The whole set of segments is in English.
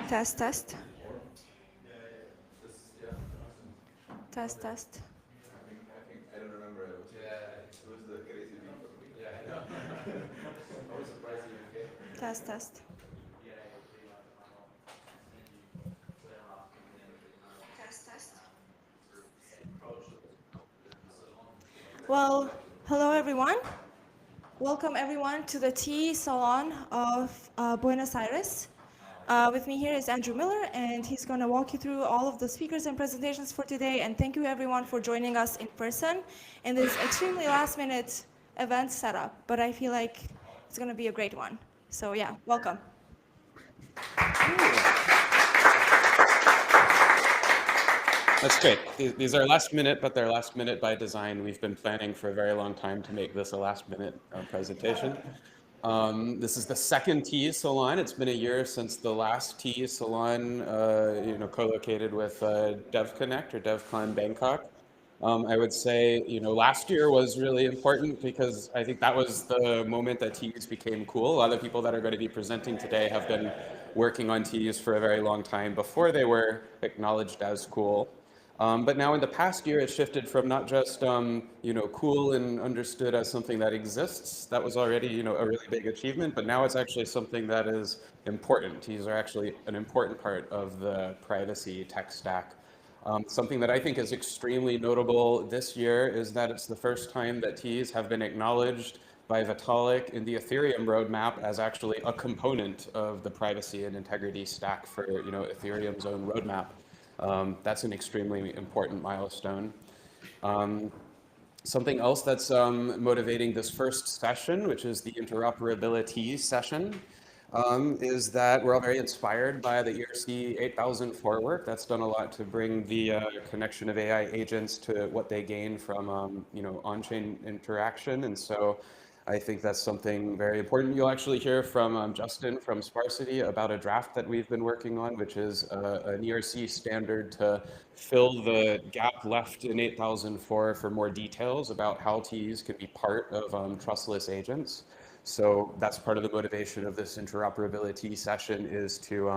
Test, test. Test, test. I don't remember. It was the crazy beat. Yeah, I know. I was surprised you came. Test, test. Test, test. Well, hello everyone. Welcome everyone to the TEE Salon of Buenos Aires. With me here is Andrew Miller, and he's going to walk you through all of the speakers and presentations for today. And thank you everyone for joining us in person in this extremely last-minute event setup. But I feel like it's going to be a great one. So yeah, welcome. That's great. These are last minute, but they're last minute by design. We've been planning for a very long time to make this a last minute presentation. This is the second TEE Salon. It's been a year since the last TEE Salon, co-located with DevConnect or DevCon Bangkok. I would say, last year was really important because I think that was the moment that TEEs became cool. A lot of people that are going to be presenting today have been working on TEEs for a very long time before they were acknowledged as cool. But now in the past year, it's shifted from not just, cool and understood as something that exists. That was already, a really big achievement, but now it's actually something that is important. TEEs are actually an important part of the privacy tech stack. Something that I think is extremely notable this year is that it's the first time that TEEs have been acknowledged by Vitalik in the Ethereum roadmap as actually a component of the privacy and integrity stack for, Ethereum's own roadmap. That's an extremely important milestone. Something else that's motivating this first session, which is the interoperability session, is that we're all very inspired by the ERC 8004 work. That's done a lot to bring the connection of AI agents to what they gain from, on-chain interaction. And so I think that's something very important. You'll actually hear from Justin from Sparsity about a draft that we've been working on, which is an ERC standard to fill the gap left in 8004 for more details about how TEEs can be part of trustless agents. So that's part of the motivation of this interoperability session is to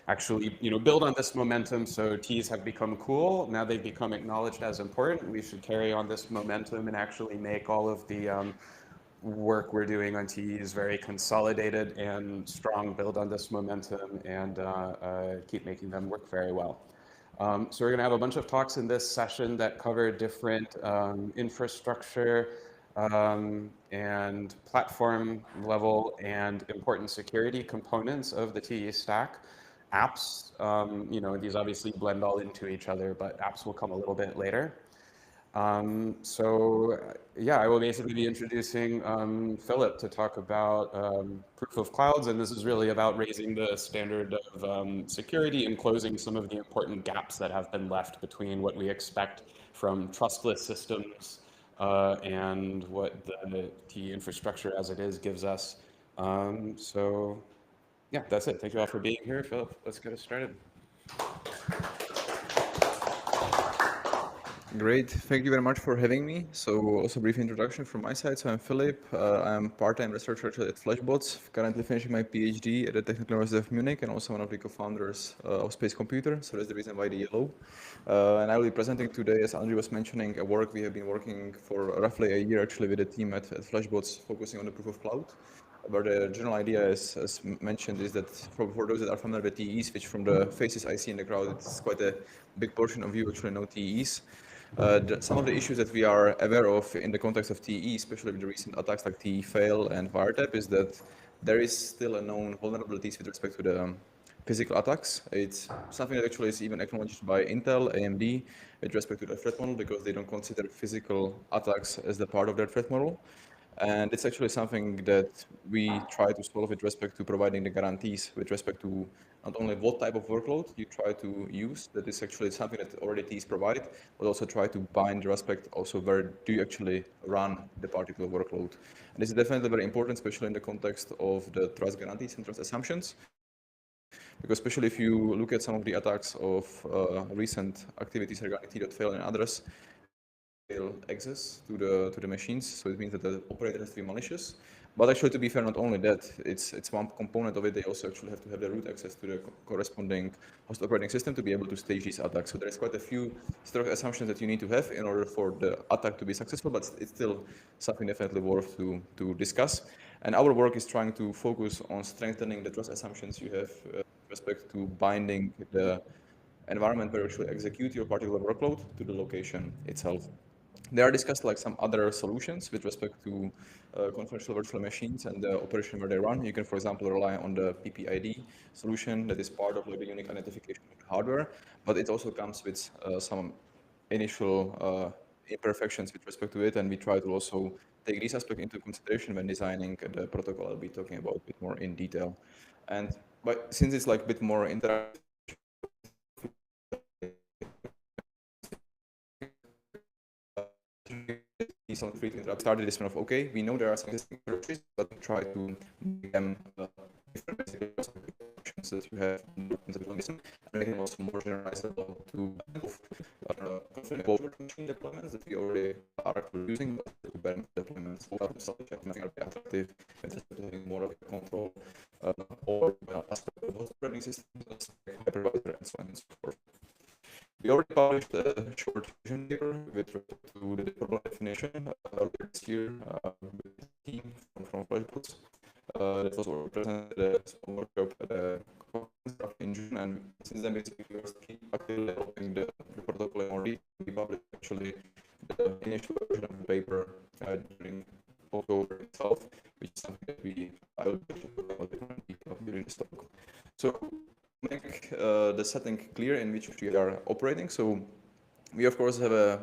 actually, build on this momentum. So TEEs have become cool. Now they've become acknowledged as important. We should carry on this momentum and actually make all of the work we're doing on TEEs very consolidated and strong, build on this momentum and keep making them work very well. So we're going to have a bunch of talks in this session that cover different infrastructure and platform level and important security components of the TEE stack. Apps, these obviously blend all into each other, but apps will come a little bit later. I will basically be introducing Filip to talk about proof of clouds, and this is really about raising the standard of security and closing some of the important gaps that have been left between what we expect from trustless systems and what the TEE infrastructure as it is gives us. That's it. Thank you all for being here. Filip, let's get us started. Great, thank you very much for having me. So also a brief introduction from my side. So I'm Filip, I'm part-time researcher at Flashbots, currently finishing my PhD at the Technical University of Munich and also one of the co-founders of Space Computer, so that's the reason why the yellow. And I will be presenting today, as Andrew was mentioning, a work we have been working for roughly a year actually with a team at Flashbots focusing on the proof of cloud. But the general idea, as mentioned, is that for those that are familiar with TEEs, which from the faces I see in the crowd, it's quite a big portion of you actually know TEEs. Some of the issues that we are aware of in the context of TE, especially with the recent attacks like TE fail and wiretap, is that there is still a known vulnerabilities with respect to the physical attacks. It's something that actually is even acknowledged by Intel, AMD, with respect to the threat model, because they don't consider physical attacks as the part of their threat model. And it's actually something that we try to solve with respect to providing the guarantees with respect to not only what type of workload you try to use, that is actually something that already TEEs provide, but also try to bind the respect also where do you actually run the particular workload. And this is definitely very important, especially in the context of the trust guarantees and trust assumptions. Because especially if you look at some of the attacks of recent activities regarding T.fail and others, access to the machines, so it means that the operator has to be malicious, But actually, to be fair, not only that, it's one component of it. They also actually have to have the root access to the corresponding host operating system to be able to stage these attacks. So there's quite a few assumptions that you need to have in order for the attack to be successful, but it's still something definitely worth to discuss. And our work is trying to focus on strengthening the trust assumptions you have with respect to binding the environment where you actually execute your particular workload to the location itself. There are discussed like some other solutions with respect to confidential virtual machines and the operation where they run. You can, for example, rely on the PPID solution that is part of like, the unique identification of the hardware, but it also comes with some initial imperfections with respect to it, and we try to also take this aspect into consideration when designing the protocol I'll be talking about a bit more in detail. And but since it's like a bit more interactive, some free to interrupt. Started this one of okay, we know there are some existing approaches, but try to make them different options that you have and make them also more generalizable to both machine deployments that we already are actually using, but to better deployments nothing are attractive and just having more of a control or aspect of host operating systems, hypervisor, and so on and so forth. We already published a short vision paper with respect to the problem definition earlier this year with the team from Flashbots. That was already presented as a workshop at a conference in June, and since then basically we are actively developing the protocol more detail. We published actually the initial version of the paper during October itself, which is something that I will during this talk. So make the setting clear in which we are operating. So we of course have a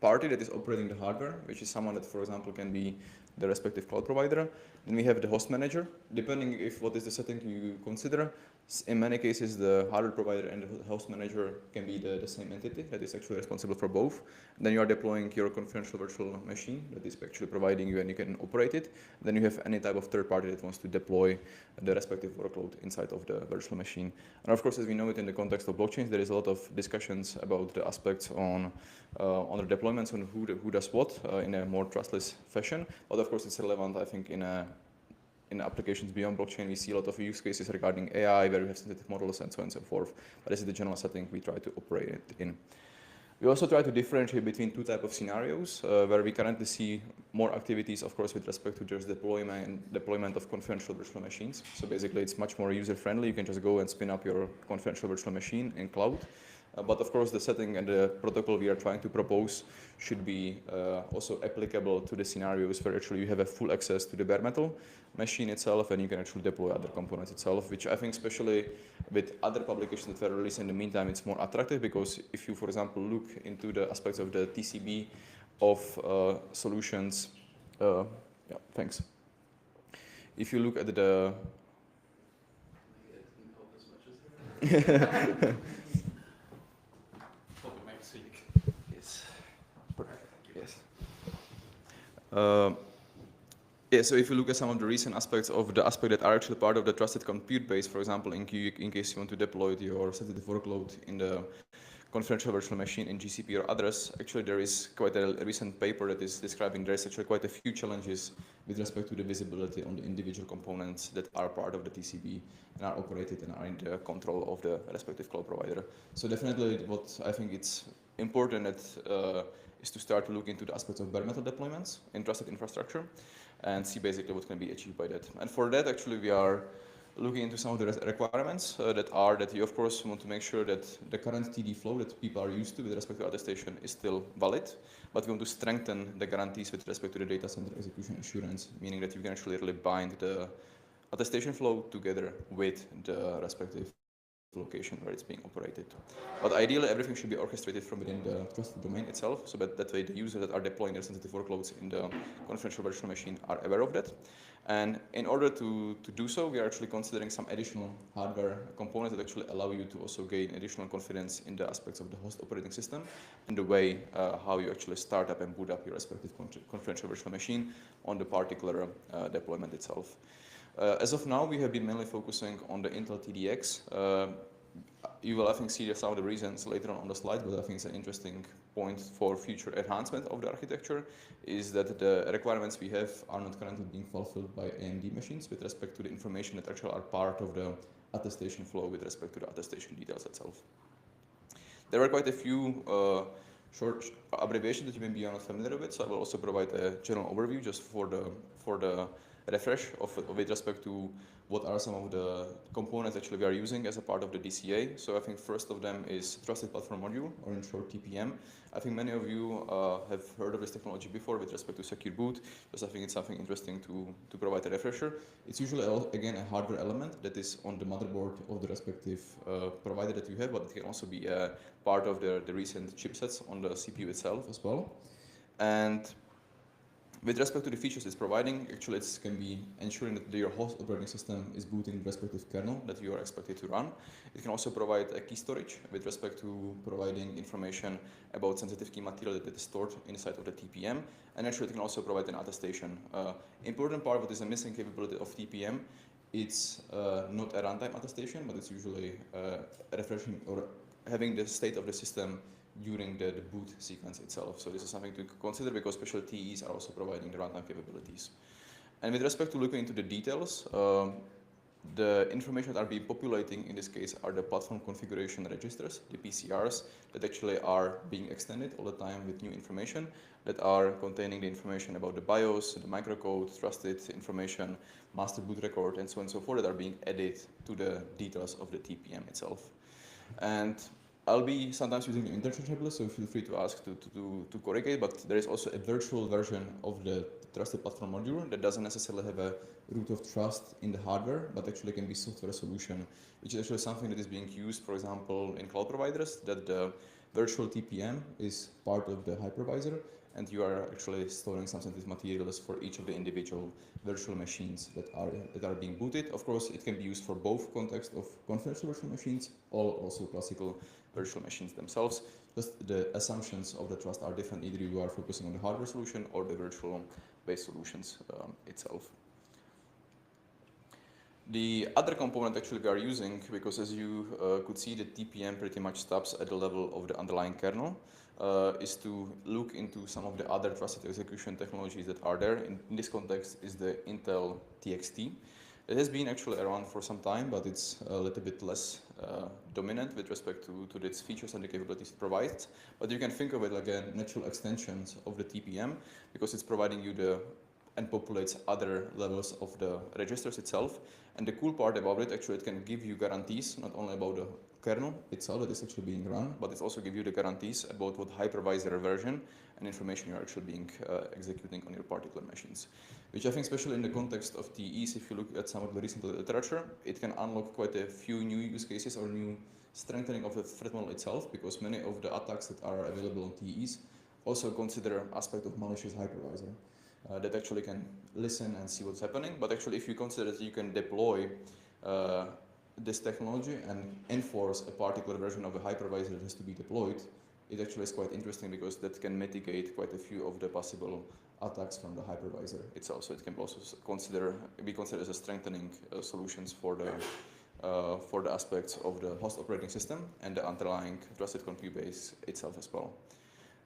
party that is operating the hardware, which is someone that, for example, can be the respective cloud provider. Then we have the host manager, depending if what is the setting you consider. In many cases, the hardware provider and the host manager can be the same entity that is actually responsible for both. And then you are deploying your confidential virtual machine that is actually providing you and you can operate it. Then you have any type of third party that wants to deploy the respective workload inside of the virtual machine. And of course, as we know it in the context of blockchains, there is a lot of discussions about the aspects on the deployments on who does what in a more trustless fashion. But of course, it's relevant, I think, in applications beyond blockchain. We see a lot of use cases regarding AI, where we have synthetic models and so on and so forth. But this is the general setting we try to operate it in. We also try to differentiate between two types of scenarios, where we currently see more activities, of course, with respect to just deployment of confidential virtual machines. So basically, it's much more user-friendly. You can just go and spin up your confidential virtual machine in cloud. But of course, the setting and the protocol we are trying to propose should be also applicable to the scenarios where actually you have a full access to the bare metal machine itself, and you can actually deploy other components itself, which I think especially with other publications that were released in the meantime, it's more attractive, because if you, for example, look into the aspects of the TCB of solutions, yeah, thanks. If you look at the yeah, so if you look at some of the recent aspects of the aspect that are actually part of the trusted compute base, for example, in case you want to deploy your sensitive workload in the confidential virtual machine in GCP or others, actually there is quite a recent paper that is describing there's actually quite a few challenges with respect to the visibility on the individual components that are part of the TCB and are operated and are in the control of the respective cloud provider. So definitely what I think it's important that is to start to look into the aspects of bare metal deployments in trusted infrastructure and see basically what can be achieved by that. And for that, actually, we are looking into some of the requirements that you, of course, want to make sure that the current TD flow that people are used to with respect to attestation is still valid, but we want to strengthen the guarantees with respect to the data center execution assurance, meaning that you can actually really bind the attestation flow together with the respective location where it's being operated. But ideally, everything should be orchestrated from within the trusted domain itself, so that way the users that are deploying their sensitive workloads in the confidential virtual machine are aware of that. And in order to do so, we are actually considering some additional hardware components that actually allow you to also gain additional confidence in the aspects of the host operating system and the way how you actually start up and boot up your respective confidential virtual machine on the particular deployment itself. As of now, we have been mainly focusing on the Intel TDX you will, I think, see some of the reasons later on the slide, but I think it's an interesting point for future enhancement of the architecture, is that the requirements we have are not currently being fulfilled by AMD machines with respect to the information that actually are part of the attestation flow with respect to the attestation details itself. There are quite a few short abbreviations that you may be not familiar with, so I will also provide a general overview just for the refresh with respect to what are some of the components actually we are using as a part of the DCA. So I think first of them is Trusted Platform Module, or in short TPM. I think many of you have heard of this technology before with respect to secure boot, because I think it's something interesting to provide a refresher. It's usually, again, a hardware element that is on the motherboard of the respective provider that you have, but it can also be a part of the recent chipsets on the CPU itself as well. And with respect to the features it's providing, actually it can be ensuring that your host operating system is booting the respective kernel that you are expected to run. It can also provide a key storage with respect to providing information about sensitive key material that is stored inside of the TPM. And actually it can also provide an attestation. Important part of what is a missing capability of TPM, it's not a runtime attestation, but it's usually refreshing or having the state of the system during the boot sequence itself. So this is something to consider because special TEs are also providing the runtime capabilities. And with respect to looking into the details, the information that are being populating in this case are the platform configuration registers, the PCRs, that actually are being extended all the time with new information that are containing the information about the BIOS, the microcode, trusted information, master boot record, and so on and so forth that are being added to the details of the TPM itself. And I'll be sometimes using the interchangeable, so feel free to ask to correct, but there is also a virtual version of the Trusted Platform Module that doesn't necessarily have a root of trust in the hardware, but actually can be software solution, which is actually something that is being used, for example, in cloud providers, that the virtual TPM is part of the hypervisor, and you are actually storing some sensitive materials for each of the individual virtual machines that are being booted. Of course, it can be used for both context of confidential virtual machines or also classical virtual machines themselves. Just the assumptions of the trust are different. Either you are focusing on the hardware solution or the virtual-based solutions itself. The other component actually we are using, because as you could see, the TPM pretty much stops at the level of the underlying kernel, is to look into some of the other trusted execution technologies that are there. In this context is the Intel TXT. It has been actually around for some time, but it's a little bit less dominant with respect to its features and the capabilities it provides. But you can think of it like a natural extensions of the TPM, because it's providing you and populates other levels of the registers itself. And the cool part about it, actually, it can give you guarantees, not only about the kernel itself that is actually being run, but it also gives you the guarantees about what hypervisor version and information you're actually being executing on your particular machines. Which I think, especially in the context of TEs, if you look at some of the recent literature, it can unlock quite a few new use cases or new strengthening of the threat model itself, because many of the attacks that are available on TEs also consider aspect of malicious hypervisor. That actually can listen and see what's happening. But actually, if you consider that you can deploy this technology and enforce a particular version of a hypervisor that has to be deployed, it actually is quite interesting, because that can mitigate quite a few of the possible attacks from the hypervisor itself. So it can also be considered as a strengthening solutions for the aspects of the host operating system and the underlying trusted compute base itself as well.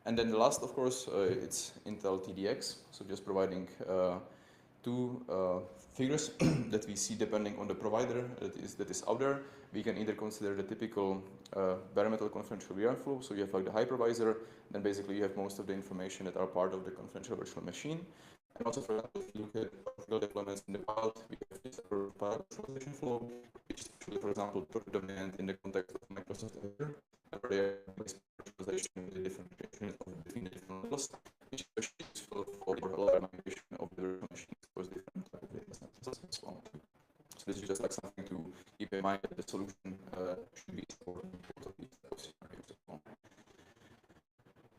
And then the last, of course, it's Intel TDX, so just providing two figures that we see depending on the provider that is out there. We can either consider the typical bare metal confidential VRM flow, so you have like the hypervisor, then basically you have most of the information that are part of the confidential virtual machine. And also, for example, if you look at particular deployments in the cloud, we have this virtualization flow, which is actually, for example, dominant in the context of Microsoft Azure, where they are virtualization with the differentiation between the different levels, which is especially useful for a lot of migration of the virtual machines across different type of data centers as well. So this is just like something to keep in mind that the solution should be supporting both of these scenarios as well.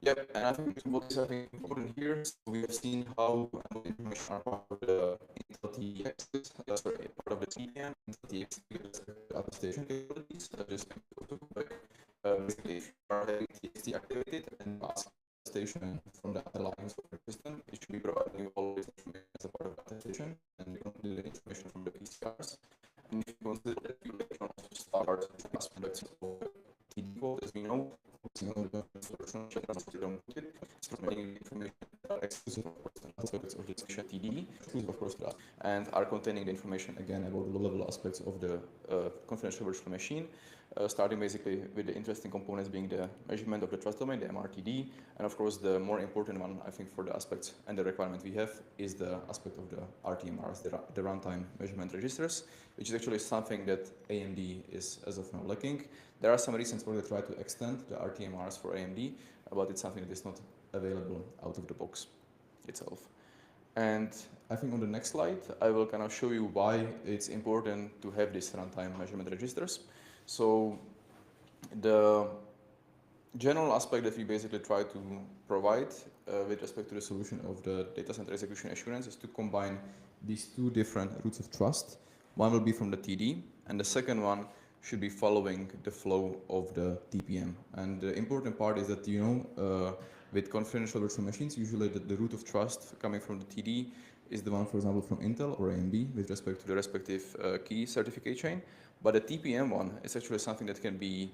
Yep, and I think what is important here, so we have seen how information are part of the Intel TEX, sorry, part of the TPM, Intel TX attestation capabilities. Just to go back, basically, if you are having TXT activated and ask attestation from the underlying software system, it should be providing you always information as a part of attestation, and you don't need the information from the PCRs. And if you consider that, you can also start aspects know, focusing on the information exclusive aspects of the TD, exclusive of course to us, and are containing the information again about the low-level aspects of the confidential virtual machine, starting basically with the interesting components being the measurement of the trust domain, the MRTD, and of course the more important one, I think, for the aspects and the requirement we have is the aspect of the RTMRs, the runtime measurement registers, which is actually something that AMD is as of now lacking. There are some reasons why they try to extend the RTMRs for AMD, but it's something that is not available out of the box itself. And I think on the next slide, I will kind of show you why it's important to have these runtime measurement registers. So the general aspect that we basically try to provide with respect to the solution of the data center execution assurance is to combine these two different roots of trust. One will be from the TD, and the second one should be following the flow of the TPM. And the important part is that, with confidential virtual machines, usually the root of trust coming from the TD is the one, for example, from Intel or AMD with respect to the respective key certificate chain. But the TPM one is actually something that can be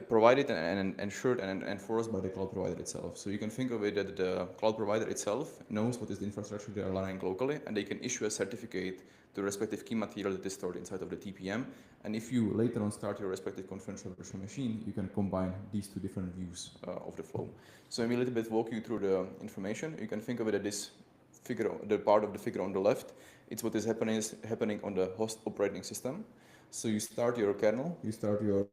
provided and ensured and enforced by the cloud provider itself. So you can think of it that the cloud provider itself knows what is the infrastructure they are running locally, and they can issue a certificate to the respective key material that is stored inside of the TPM. And if you later on start your respective confidential virtual machine, you can combine these two different views of the flow. So let me a little bit walk you through the information. You can think of it as this figure, the part of the figure on the left. It's what is happening on the host operating system. So you start your kernel, you start your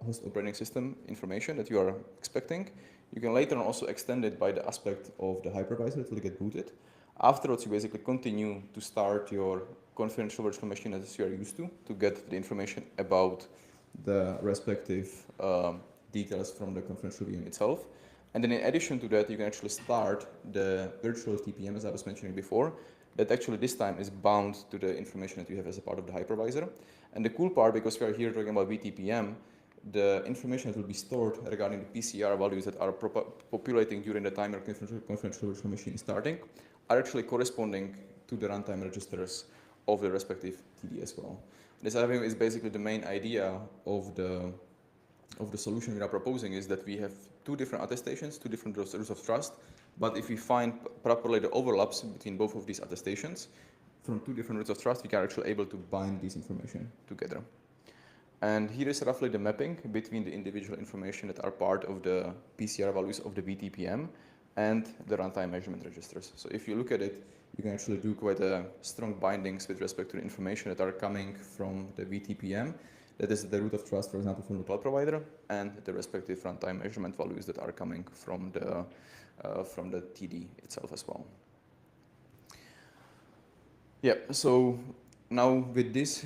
host operating system information that you are expecting. You can later on also extend it by the aspect of the hypervisor that will get booted. Afterwards, you basically continue to start your confidential virtual machine as you are used to get the information about the respective details from the confidential VM itself. And then in addition to that, you can actually start the virtual TPM, as I was mentioning before, that actually this time is bound to the information that you have as a part of the hypervisor. And the cool part, because we are here talking about VTPM, the information that will be stored regarding the PCR values that are populating during the time your confidential virtual machine is starting are actually corresponding to the runtime registers of the respective TD as well. This, I think, is basically the main idea of the solution we are proposing, is that we have two different attestations, two different roots of trust, but if we find properly the overlaps between both of these attestations from two different roots of trust, we are actually able to bind this information together. And here is roughly the mapping between the individual information that are part of the PCR values of the VTPM and the runtime measurement registers. So if you look at it, you can actually do quite a strong bindings with respect to the information that are coming from the VTPM. That is the root of trust, for example, from the cloud provider, and the respective runtime measurement values that are coming from the TD itself as well. Yeah, so now with this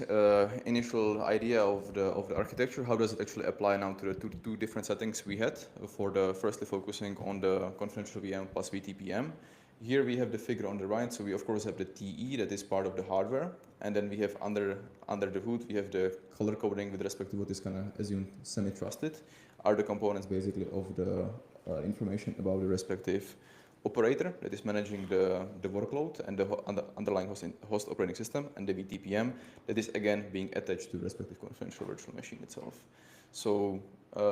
initial idea of the architecture, how does it actually apply now to the two different settings we had for the firstly focusing on the confidential VM plus VTPM. Here we have the figure on the right, so we of course have the TE that is part of the hardware, and then we have under the hood we have the color coding with respect to what is kind of assumed semi-trusted, are the components basically of the information about the respective operator that is managing the workload and the underlying host operating system, and the VTPM that is again being attached to the respective confidential virtual machine itself. So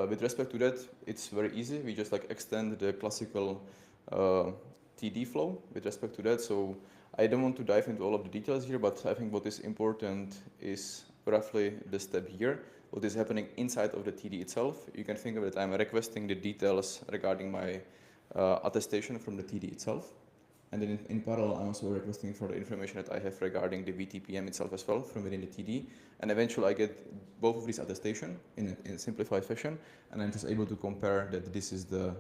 with respect to that, it's very easy. We just like extend the classical TD flow with respect to that. So I don't want to dive into all of the details here, but I think what is important is roughly the step here. What is happening inside of the TD itself. You can think of it, I'm requesting the details regarding my attestation from the TD itself. And then in parallel, I'm also requesting for the information that I have regarding the VTPM itself as well from within the TD. And eventually I get both of these attestation in a simplified fashion. And I'm just able to compare that this is the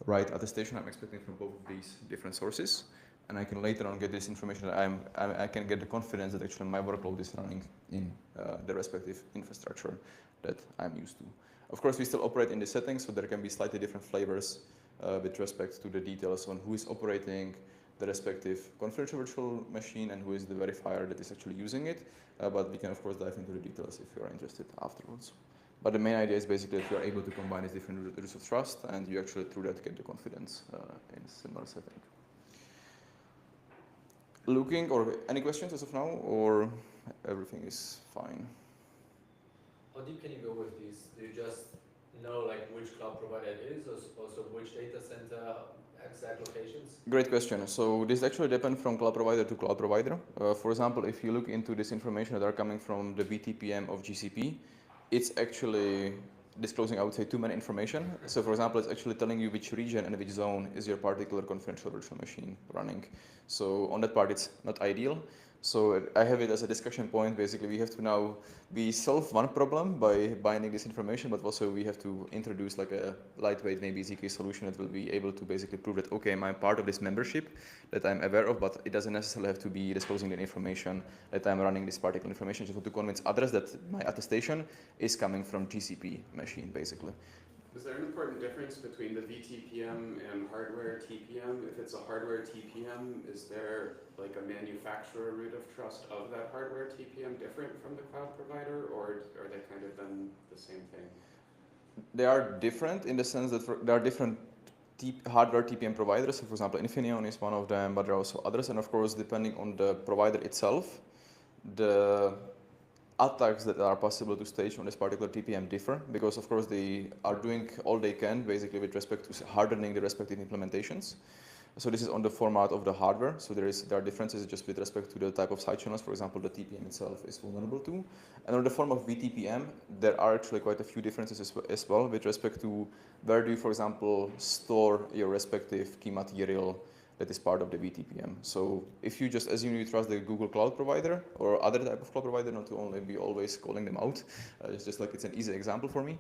right attestation I'm expecting from both of these different sources. And I can later on get this information that I can get the confidence that actually my workload is running in the respective infrastructure that I'm used to. Of course, we still operate in the settings, so there can be slightly different flavors with respect to the details on who is operating the respective confidential virtual machine and who is the verifier that is actually using it. But we can, of course, dive into the details if you are interested afterwards. But the main idea is basically that you are able to combine these different roots of trust, and you actually, through that, get the confidence in a similar setting. Looking, or any questions as of now, or everything is fine? How deep can you go with these? Do you just know like which cloud provider it is, or also which data center, exact locations? Great question. So this actually depends from cloud provider to cloud provider. For example, if you look into this information that are coming from the BTPM of GCP, it's actually disclosing, I would say, too many information. So for example, it's actually telling you which region and which zone is your particular confidential virtual machine running. So on that part, it's not ideal. So I have it as a discussion point. Basically, we have to now solve one problem by binding this information, but also we have to introduce like a lightweight, maybe ZK solution that will be able to basically prove that, okay, I'm part of this membership that I'm aware of, but it doesn't necessarily have to be disclosing the information that I'm running this particular information. Just want to convince others that my attestation is coming from GCP machine, basically. Is there an important difference between the VTPM and hardware TPM? If it's a hardware TPM, is there like a manufacturer root of trust of that hardware TPM different from the cloud provider, or are they kind of then the same thing? They are different in the sense that there are different hardware TPM providers. So for example, Infineon is one of them, but there are also others. And of course, depending on the provider itself, the attacks that are possible to stage on this particular TPM differ, because of course they are doing all they can basically with respect to hardening the respective implementations. So this is on the format of the hardware. So there are differences just with respect to the type of side channels. For example, the TPM itself is vulnerable to. And on the form of VTPM, there are actually quite a few differences as well with respect to where do you, for example, store your respective key material that is part of the VTPM. So if you just assume you trust the Google Cloud provider or other type of cloud provider, not to only be always calling them out, it's just like it's an easy example for me,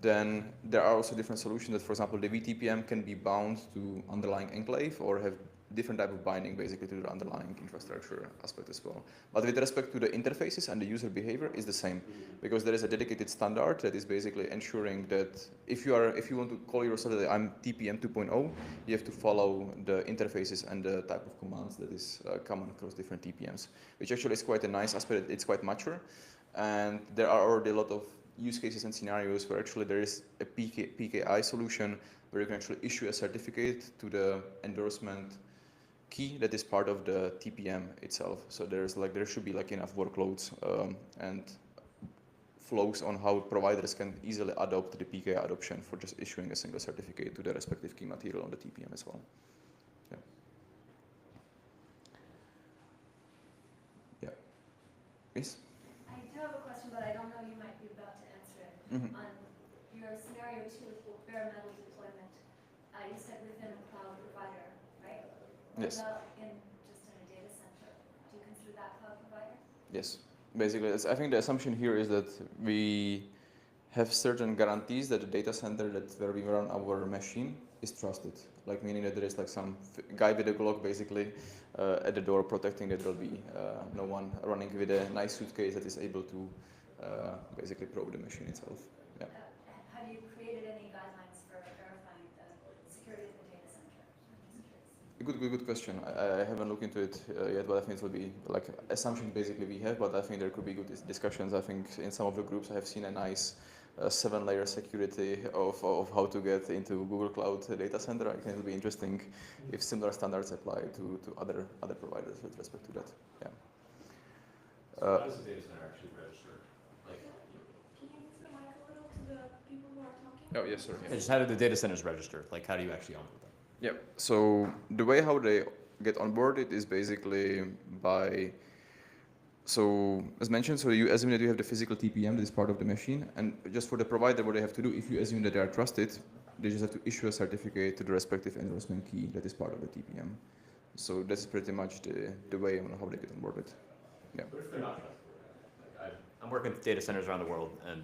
then there are also different solutions that, for example, the VTPM can be bound to underlying enclave or have different type of binding basically to the underlying infrastructure aspect as well. But with respect to the interfaces and the user behavior is the same, because there is a dedicated standard that is basically ensuring that if you want to call yourself that I'm TPM 2.0, you have to follow the interfaces and the type of commands that is common across different TPMs, which actually is quite a nice aspect. It's quite mature, and there are already a lot of use cases and scenarios where actually there is a PKI solution where you can actually issue a certificate to the endorsement key that is part of the TPM itself. So there should be like enough workloads and flows on how providers can easily adopt the PKI adoption for just issuing a single certificate to the respective key material on the TPM as well. Yeah. Yeah. Yes? I do have a question, but I don't know you might be about to answer it. Mm-hmm. On your scenario 2 with bare metal deployment, you said within a cloud provider, right? Yes. Just in a data center. Do you consider that cloud provider? Yes. Basically, I think the assumption here is that we have certain guarantees that the data center where we run our machine is trusted. Like meaning that there is like some guy with a Glock basically at the door protecting that there will be no one running with a nice suitcase that is able to basically probe the machine itself. Yeah. Have you created any guidelines for verifying the security of the data center? Good question. I haven't looked into it yet, but I think it will be like assumption basically we have, but I think there could be good discussions. I think in some of the groups I have seen a nice 7-layer security of how to get into Google Cloud data center. I think it'll be interesting if similar standards apply to other providers with respect to that. Yeah. So how does the data center actually register? Like, Can you move the mic a little to the people who are talking? Oh yes, sir. Yeah, just how do the data centers register? Like, how do you actually onboard them? Yeah. So the way how they get onboarded is basically by, so as mentioned, so you assume that you have the physical TPM that is part of the machine, and just for the provider, what they have to do, if you assume that they are trusted, they just have to issue a certificate to the respective endorsement key that is part of the TPM. So that's pretty much the way on how they get onboarded. Yeah. what if they're not trustworthy? Like, I'm working with data centers around the world, and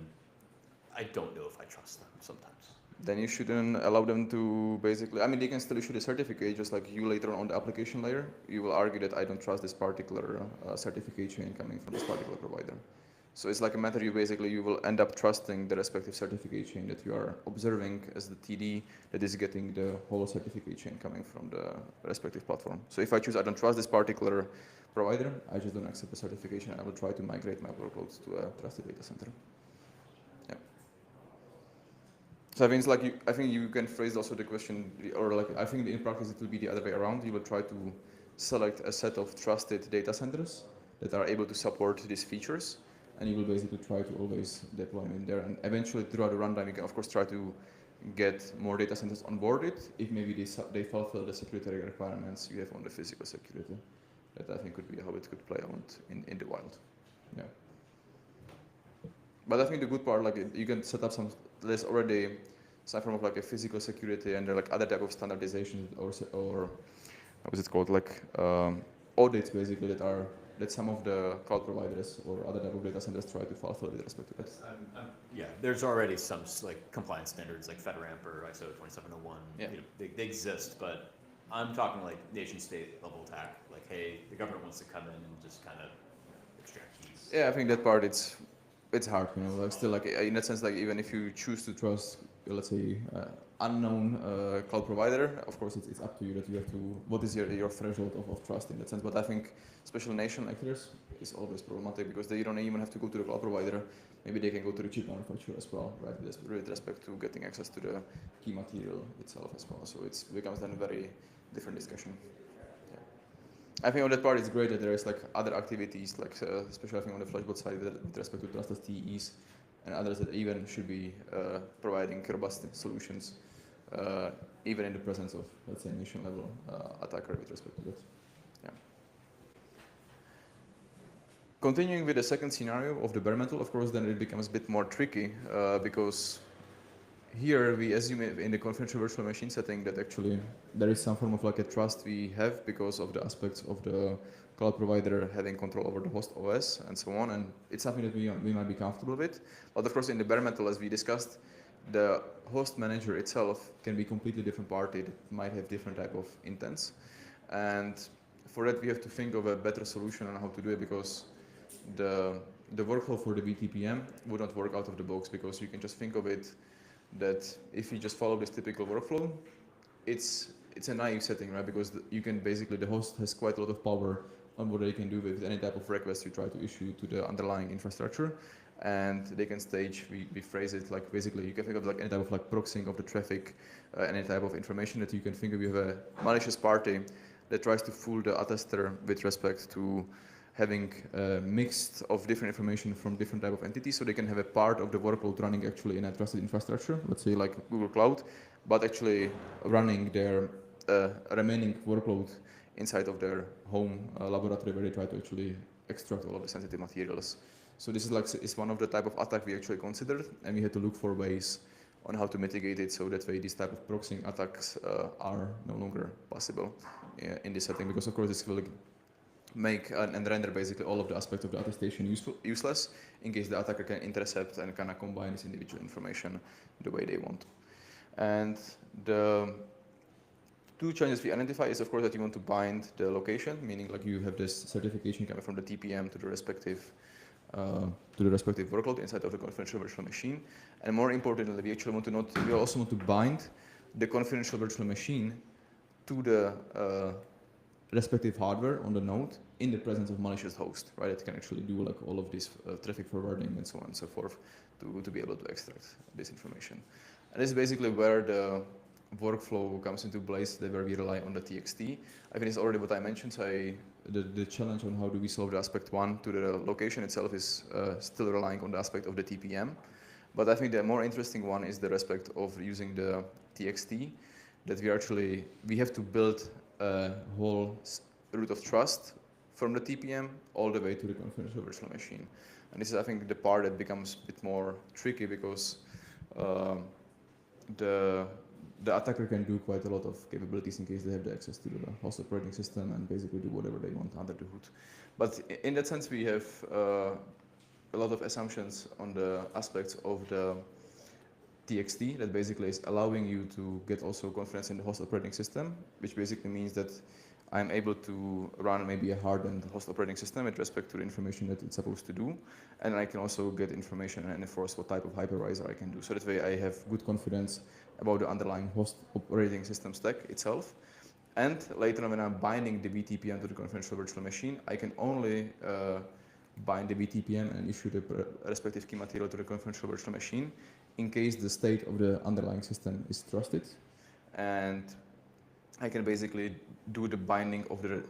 I don't know if I trust them sometimes. Then you shouldn't allow them to basically, I mean, they can still issue the certificate, just like you later on the application layer, you will argue that I don't trust this particular certificate chain coming from this particular provider. So it's like a matter you will end up trusting the respective certificate chain that you are observing as the TD that is getting the whole certificate chain coming from the respective platform. So if I choose I don't trust this particular provider, I just don't accept the certification. I will try to migrate my workloads to a trusted data center. Yeah. So I mean, it's like I think you can phrase also the question, or like I think in practice it will be the other way around. You will try to select a set of trusted data centers that are able to support these features, and you will basically try to always deploy them in there. And eventually, throughout the runtime, you can of course try to get more data centers onboarded if maybe they fulfill the security requirements you have on the physical security. That I think could be how it could play out in the wild. Yeah. But I think the good part, like you can set up there's already some form of like a physical security, and there are like other type of standardization or how is it called, like audits basically that some of the cloud providers or other type of data centers try to fulfill with respect to that. Yeah, there's already some like compliance standards like FedRAMP or ISO 27001. Yeah. You know, they exist, but I'm talking like nation state level attack. Like, hey, the government wants to come in and just kind of extract keys. Yeah, I think that part it's hard, you know. Like still, like in that sense, like even if you choose to trust, let's say, unknown cloud provider, of course it's up to you that you have to. What is your threshold of trust in that sense? But I think special nation actors is always problematic because they don't even have to go to the cloud provider. Maybe they can go to the chip manufacturer as well, right? With respect to getting access to the key material itself as well. So it becomes then a very different discussion. I think on that part it's great that there is like other activities, like especially I think on the Flashbot side with respect to Trustless TEs and others that even should be providing robust solutions, even in the presence of, let's say, nation level attacker with respect to that. Yeah. Continuing with the second scenario of the bare metal, of course, then it becomes a bit more tricky because here we assume in the confidential virtual machine setting that actually there is some form of like a trust we have because of the aspects of the cloud provider having control over the host OS and so on, and it's something that we might be comfortable with. But of course in the bare metal, as we discussed, the host manager itself can be a completely different party that might have different type of intents, and for that we have to think of a better solution on how to do it, because the workflow for the BTPM would not work out of the box, because you can just think of it that if you just follow this typical workflow, it's a naive setting, right? Because you can basically, the host has quite a lot of power on what they can do with any type of request you try to issue to the underlying infrastructure, and they can stage, we phrase it like basically you can think of like any type of like proxying of the traffic, any type of information that you can think of. You have a malicious party that tries to fool the attester with respect to having a mix of different information from different type of entities, so they can have a part of the workload running actually in a trusted infrastructure, let's say like Google Cloud, but actually running their remaining workload inside of their home laboratory where they try to actually extract all of the sensitive materials. So this is like is one of the type of attack we actually considered, and we had to look for ways on how to mitigate it, so that way these type of proxying attacks are no longer possible in this setting, because of course this will make and render basically all of the aspects of the attestation useless in case the attacker can intercept and kind of combine this individual information the way they want. And the two challenges we identify is of course that you want to bind the location, meaning like you have this certification coming from the TPM to the respective workload inside of the confidential virtual machine. And more importantly, we actually we also want to bind the confidential virtual machine to the respective hardware on the node in the presence of malicious host, right? It can actually do like all of this traffic forwarding and so on and so forth to be able to extract this information. And this is basically where the workflow comes into place, where we rely on the TXT. I think it's already what I mentioned. So the challenge on how do we solve the aspect one to the location itself is still relying on the aspect of the TPM. But I think the more interesting one is the respect of using the TXT, that we have to build a whole root of trust from the TPM all the way to the confidential virtual machine. And this is, I think, the part that becomes a bit more tricky, because the attacker can do quite a lot of capabilities in case they have the access to the host operating system and basically do whatever they want under the hood. But in that sense, we have a lot of assumptions on the aspects of the TXT that basically is allowing you to get also confidence in the host operating system, which basically means that I'm able to run maybe a hardened host operating system with respect to the information that it's supposed to do. And I can also get information and enforce what type of hypervisor I can do. So that way I have good confidence about the underlying host operating system stack itself. And later on, when I'm binding the BTPM to the confidential virtual machine, I can only bind the BTPM and issue the respective key material to the confidential virtual machine in case the state of the underlying system is trusted. And I can basically do the binding of the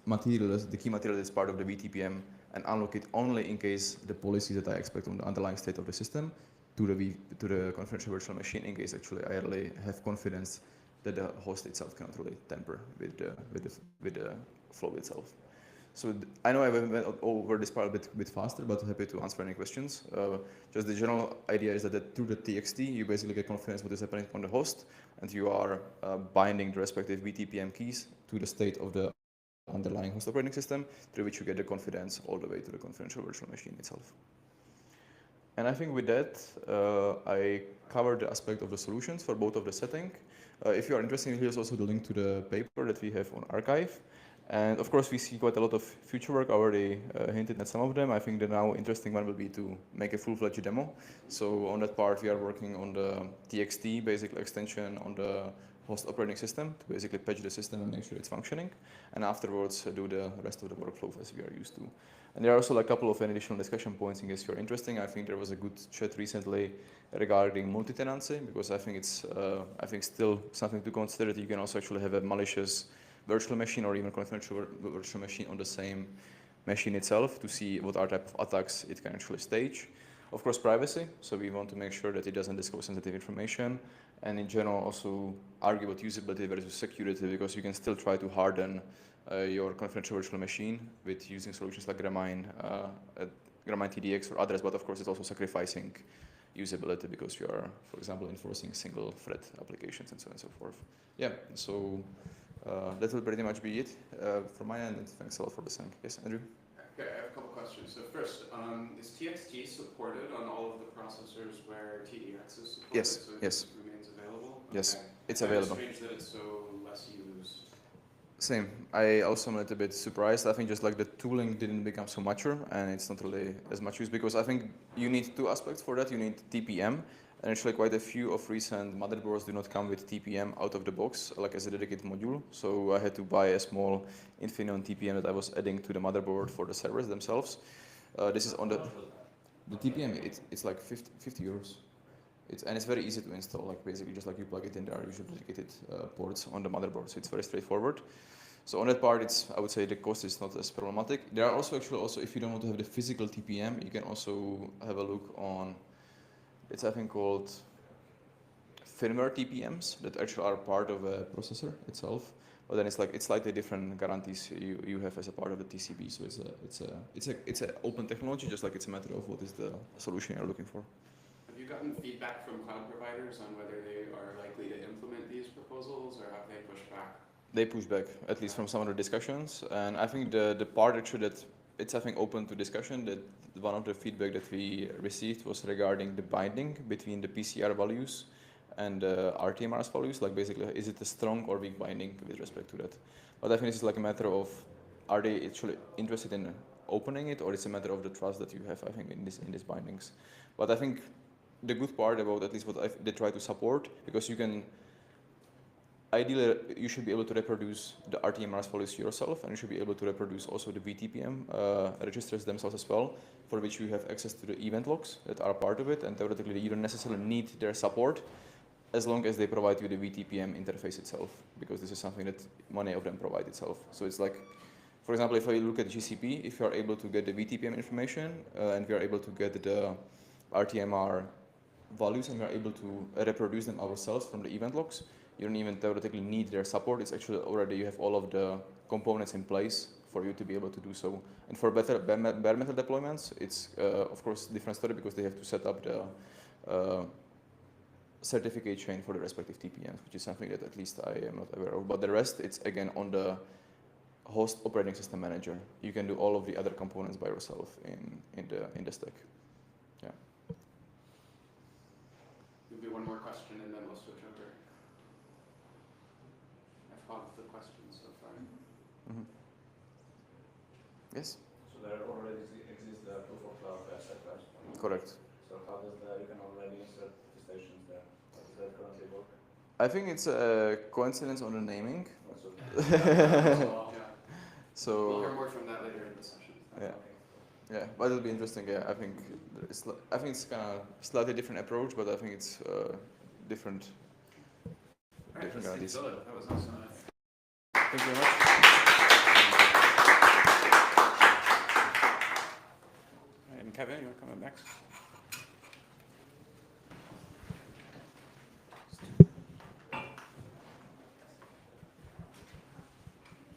material, the key material that's part of the VTPM, and unlock it only in case the policy that I expect on the underlying state of the system to the confidential virtual machine, in case actually I really have confidence that the host itself cannot really tamper with the flow itself. So I know I went over this part a bit faster, but happy to answer any questions. Just the general idea is that through the TXT, you basically get confidence what is happening on the host, and you are binding the respective VTPM keys to the state of the underlying host operating system, through which you get the confidence all the way to the confidential virtual machine itself. And I think with that, I covered the aspect of the solutions for both of the setting. If you are interested, here's also the link to the paper that we have on archive. And of course, we see quite a lot of future work. I already hinted at some of them. I think the now interesting one will be to make a full-fledged demo. So on that part, we are working on the TXT basic extension on the host operating system to basically patch the system and make sure it's functioning. And afterwards, do the rest of the workflow as we are used to. And there are also like a couple of additional discussion points in case you're interested. I think there was a good chat recently regarding multi-tenancy, because I think it's still something to consider that you can also actually have a malicious virtual machine or even confidential virtual machine on the same machine itself to see what are type of attacks it can actually stage. Of course, privacy. So we want to make sure that it doesn't disclose sensitive information. And in general, also argue about usability versus security, because you can still try to harden your confidential virtual machine with using solutions like Gramine TDX or others, but of course it's also sacrificing usability because you are, for example, enforcing single thread applications and so on and so forth. Yeah, so that will pretty much be it from my end, and thanks a lot for listening. Yes, Andrew? Okay, I have a couple questions. So first, is TXT supported on all of the processors where TEX is supported? Yes, so it yes. Remains available? Yes, okay. it's It's available. strange that it's so less used. Same. I also am a little bit surprised. I think just like the tooling didn't become so mature, and it's not really as much used, because I think you need two aspects for that. You need TPM, and actually quite a few of recent motherboards do not come with TPM out of the box, like as a dedicated module. So I had to buy a small Infineon TPM that I was adding to the motherboard for the servers themselves. This is on the TPM. It's like 50 euros. And it's very easy to install, like basically just like you plug it in, there are usually dedicated ports on the motherboard, so it's very straightforward. So on that part, I would say the cost is not as problematic. There are also if you don't want to have the physical TPM, you can also have a look on, it's I think called firmware TPMs that actually are part of a processor itself. But then it's slightly different guarantees you have as a part of the TCB. So it's an open technology, just like it's a matter of what is the solution you're looking for. Have you gotten feedback from cloud providers on whether they are likely to implement these proposals, or have they pushed back? They push back, at least from some of the discussions. And I think the part actually that it's, I think, open to discussion, that one of the feedback that we received was regarding the binding between the PCR values and RTMRS values. Like basically, is it a strong or weak binding with respect to that? But I think this is like a matter of, are they actually interested in opening it, or it's a matter of the trust that you have, I think, in these bindings. But I think the good part about at least what they try to support, because you can, ideally, you should be able to reproduce the RTMRS values yourself, and you should be able to reproduce also the VTPM registers themselves as well, for which you have access to the event logs that are part of it, and theoretically you don't necessarily need their support as long as they provide you the VTPM interface itself, because this is something that many of them provide itself. So it's like, for example, if I look at GCP, if you are able to get the VTPM information and we are able to get the RTMR values and we are able to reproduce them ourselves from the event logs, you don't even theoretically need their support. It's actually already, you have all of the components in place for you to be able to do so. And for better bare metal deployments, it's of course a different story, because they have to set up the certificate chain for the respective TPMs, which is something that at least I am not aware of. But the rest, it's again on the host operating system manager. You can do all of the other components by yourself in the stack. Yeah. Maybe one more question and then we'll switch over. I've hogged the questions so far. Mm-hmm. Yes? So there already exists the proof of cloud asset, right? Correct. So how does you can already insert attestations there? How does that currently work? I think it's a coincidence on the naming. So We'll hear more from that later in the session. Yeah. Yeah, but it'll be interesting. Yeah, I think it's kind of slightly different approach, but I think it's different. All right, Different thanks, guarantees. Filip. That was awesome. Thank you very much. And Kevin, you want to come up next?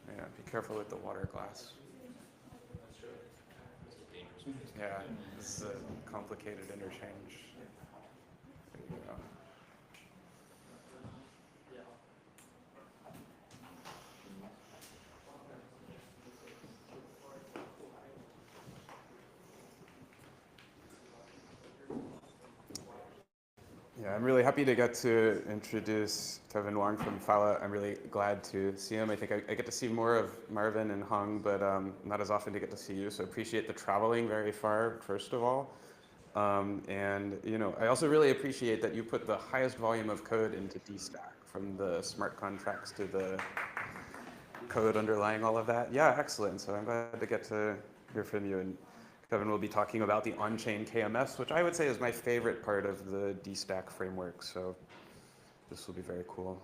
Yeah, be careful with the water glass. Yeah, this is a complicated interchange. There you go. Yeah, I'm really happy to get to introduce Kevin Wang from Phala. I'm really glad to see him. I think I get to see more of Marvin and Hung, but not as often to get to see you. So appreciate the traveling very far, first of all. And I also really appreciate that you put the highest volume of code into dstack, from the smart contracts to the code underlying all of that. Yeah, excellent. So I'm glad to get to hear from you. And Kevin will be talking about the Onchain KMS, which I would say is my favorite part of the dstack framework. So this will be very cool.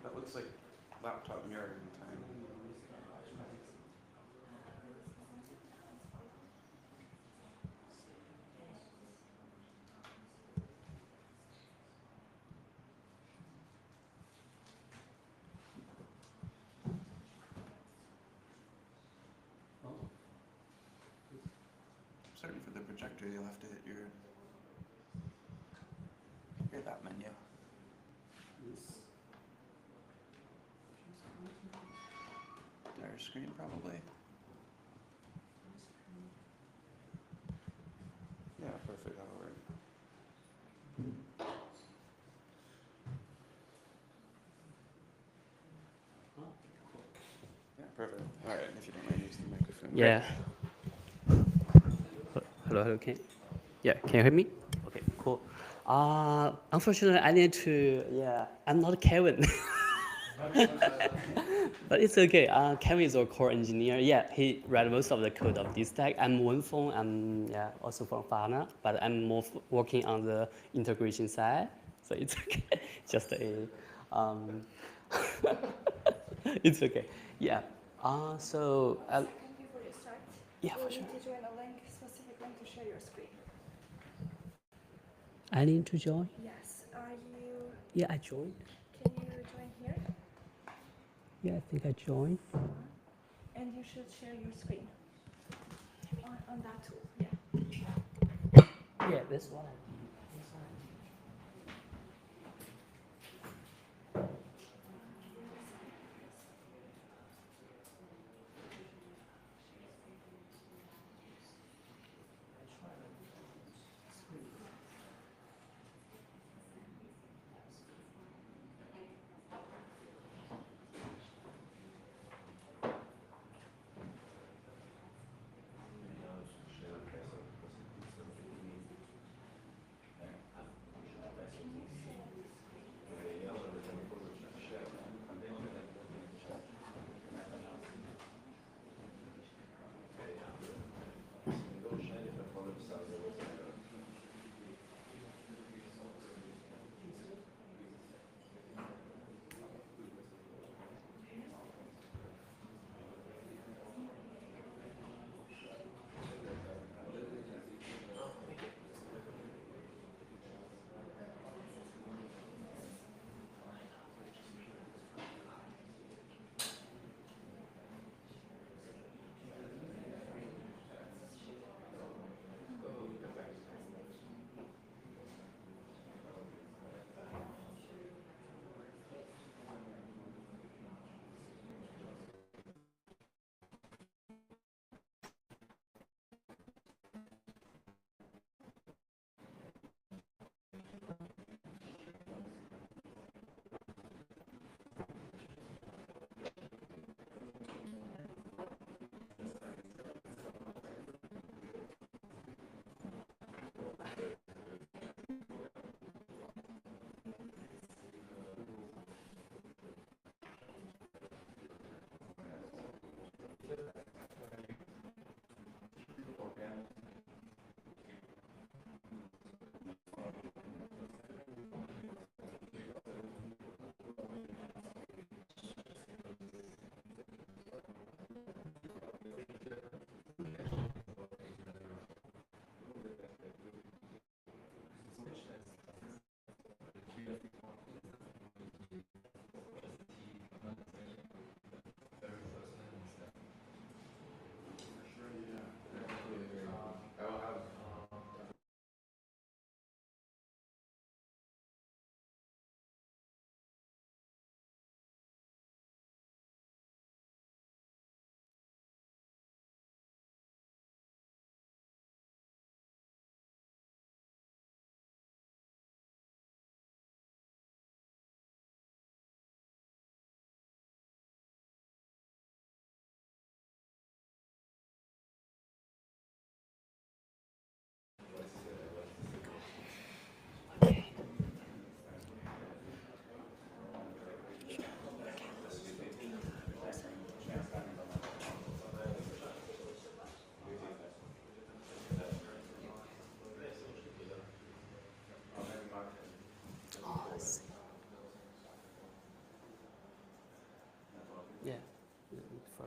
That looks like laptop mirroring time. Sorry for the projector, you'll have to hit your that menu. Entire screen, probably. Yeah, perfect, that'll work. Yeah, perfect. All right, if you don't mind using the microphone. Yeah. Hello, can you hear me? Okay, cool. Unfortunately, I need to, I'm not Kevin. But it's okay. Kevin is our core engineer. Yeah, he read most of the code of dstack. I'm Wenfeng. I'm also from Phala, but I'm more working on the integration side. So it's okay. Just a, it's okay. Yeah. So. Thank you for your start. Yeah, for sure. You need to join a link, specific link to share your screen. I need to join? Yes. Are you? Yeah, I joined. Can you join here? Yeah, I think I joined. And you should share your screen on that tool. Yeah. Yeah, this one.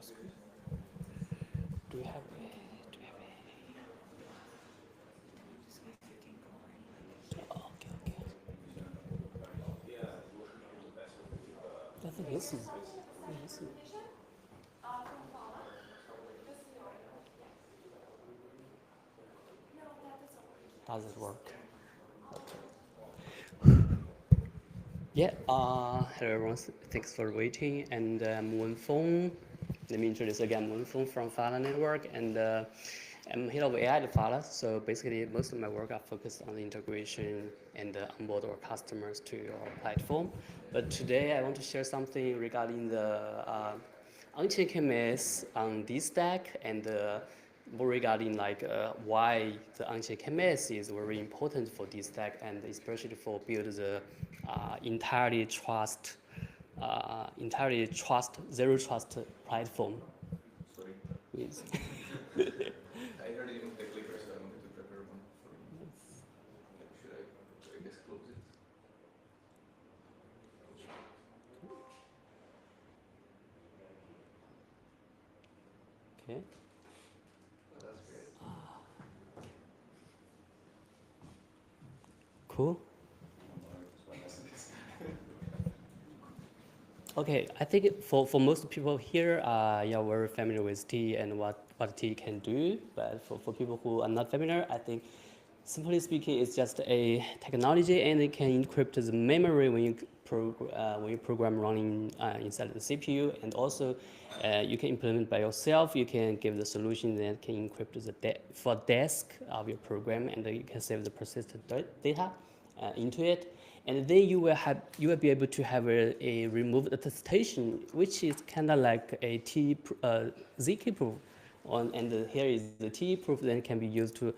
Do we have okay, okay. I think listen. Listen. Does it work? Okay. Yeah, hello everyone, thanks for waiting. And Wenfeng, let me introduce again, Wenfeng from Phala Network, and I'm head of AI at Phala. So basically, most of my work are focused on the integration and onboard our customers to our platform. But today I want to share something regarding the Onchain KMS on dstack and more regarding like why the Onchain KMS is very important for dstack and especially for build the entirely trust, zero trust platform. Sorry. With I heard you the clicker, so I wanted to prepare one for you. Should I guess close it? okay. Oh, that's great. Cool. Okay, I think for most people here, you're very familiar with TEE and what TEE can do. But for people who are not familiar, I think simply speaking, it's just a technology and it can encrypt the memory when you program running inside the CPU, and also you can implement by yourself. You can give the solution that can encrypt the for disk of your program, and you can save the persistent data into it. And then you will be able to have a removed attestation, which is kind of like a TEE ZK proof. And here is the TEE proof that can be used to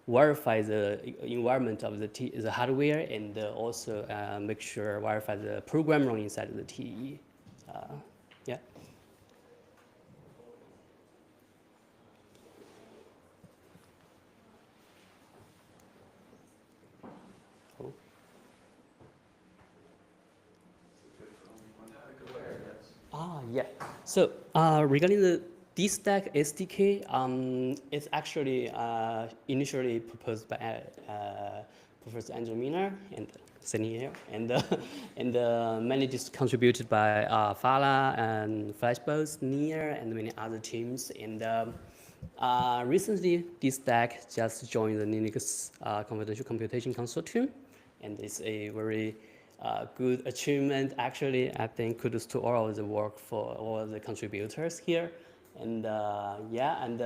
verify the environment of the hardware, and also make sure verify the program running inside of the TEE. Yeah. Cool. Yeah. So regarding the dstack SDK, it's actually initially proposed by Professor Andrew Miner and sitting here, and mainly just contributed by Phala and Flashbots, Near, and many other teams. And recently, dstack just joined the Linux Confidential Computation Consortium, and it's a very good achievement. Actually, I think kudos to all of the work for all the contributors here. And yeah, and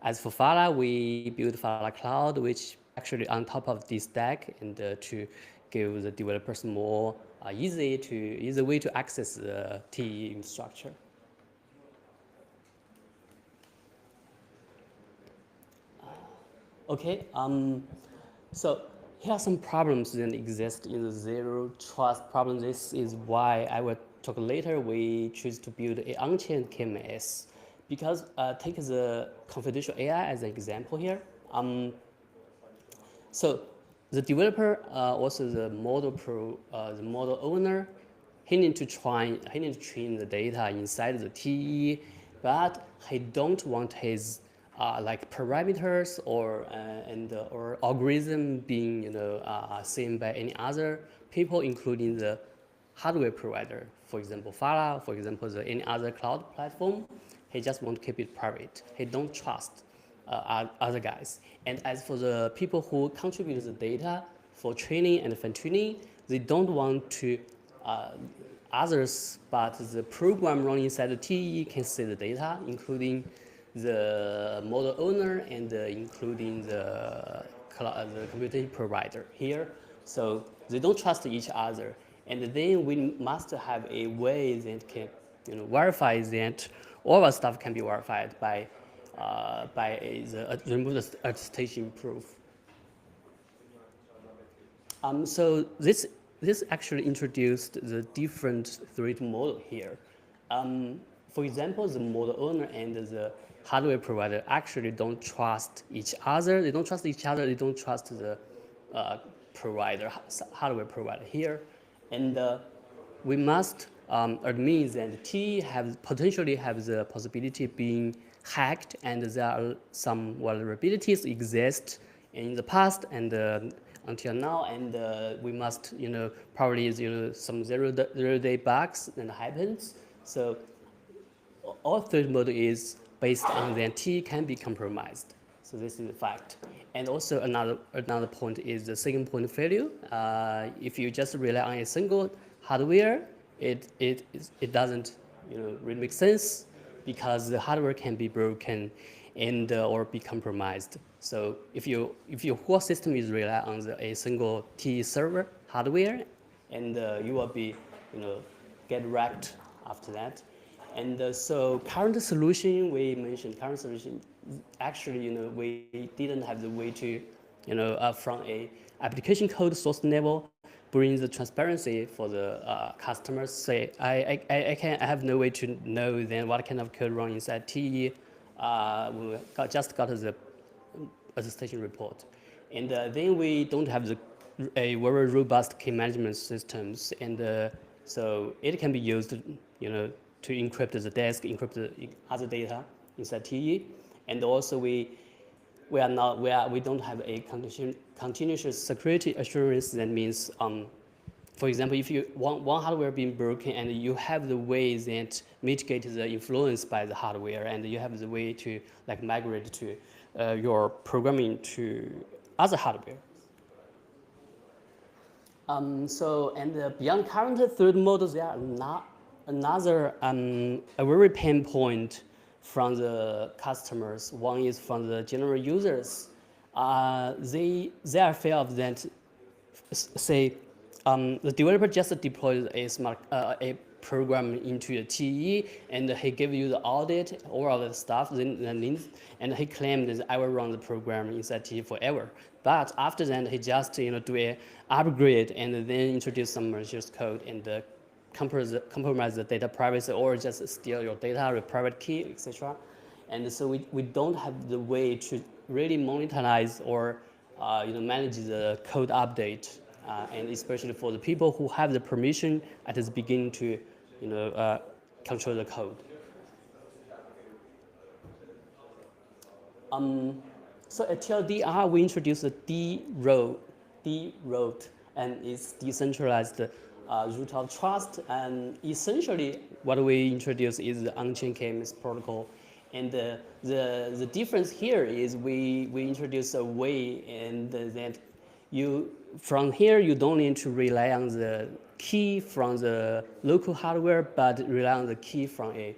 as for Phala, we built Phala Cloud, which actually on top of this stack, and to give the developers more easy way to access the TEE infrastructure. Okay, so here are some problems that exist in the zero trust problem. This is why I will talk later. We choose to build a Onchain KMS because take the confidential AI as an example here. So the developer, also the model owner, he need to train the data inside the TEE, but he don't want his like parameters or algorithm being seen by any other people, including the hardware provider, for example Phala, for example any other cloud platform. He just want to keep it private. He don't trust other guys. And as for the people who contribute the data for training and fine tuning, they don't want to others, but the program running inside the TEE can see the data, including the model owner and including the computation provider here. So they don't trust each other. And then we must have a way that can verify that all our stuff can be verified by the removed attestation proof. So this actually introduced the different threat model here. For example, the model owner and the hardware provider actually don't trust each other. They don't trust each other. They don't trust the hardware provider here. And we must it means that TEE potentially have the possibility of being hacked, and there are some vulnerabilities exist in the past and until now, and we must, probably, some zero-day bugs and happens. So our third model is based on that TEE can be compromised. So this is a fact. And also another point is the second point of failure. If you just rely on a single hardware, it doesn't really make sense, because the hardware can be broken and or be compromised. So if your whole system is rely on a single TEE server hardware, and you will be get wrecked after that. And so current solution, we mentioned current solution, actually, we didn't have the way to, from a application code source level, bring the transparency for the customers. Say, I have no way to know then what kind of code run inside TEE. We just got the attestation report. And then we don't have a very robust key management systems. And so it can be used, to encrypt the disk, encrypt the other data inside TEE. And also we don't have a continuous security assurance. That means, for example, if you one hardware being broken and you have the way that mitigate the influence by the hardware, and you have the way to migrate to your programming to other hardware. Beyond current third models, there are another a very pain point from the customers. One is from the general users. They are afraid of that. Say, the developer just deploys a program into a TEE, and he give you the audit, all of the stuff, and he claimed that I will run the program inside TEE forever. But after that, he just do an upgrade and then introduce some malicious code and compromise the data privacy, or just steal your data with private key, etc. And so we don't have the way to really monetize or manage the code update, and especially for the people who have the permission at the beginning to control the code. So at TLDR, we introduced the D root, and it's decentralized root-of-trust. And essentially, what we introduce is the Onchain KMS protocol. And the difference here is we introduce a way, and that from here you don't need to rely on the key from the local hardware, but rely on the key from a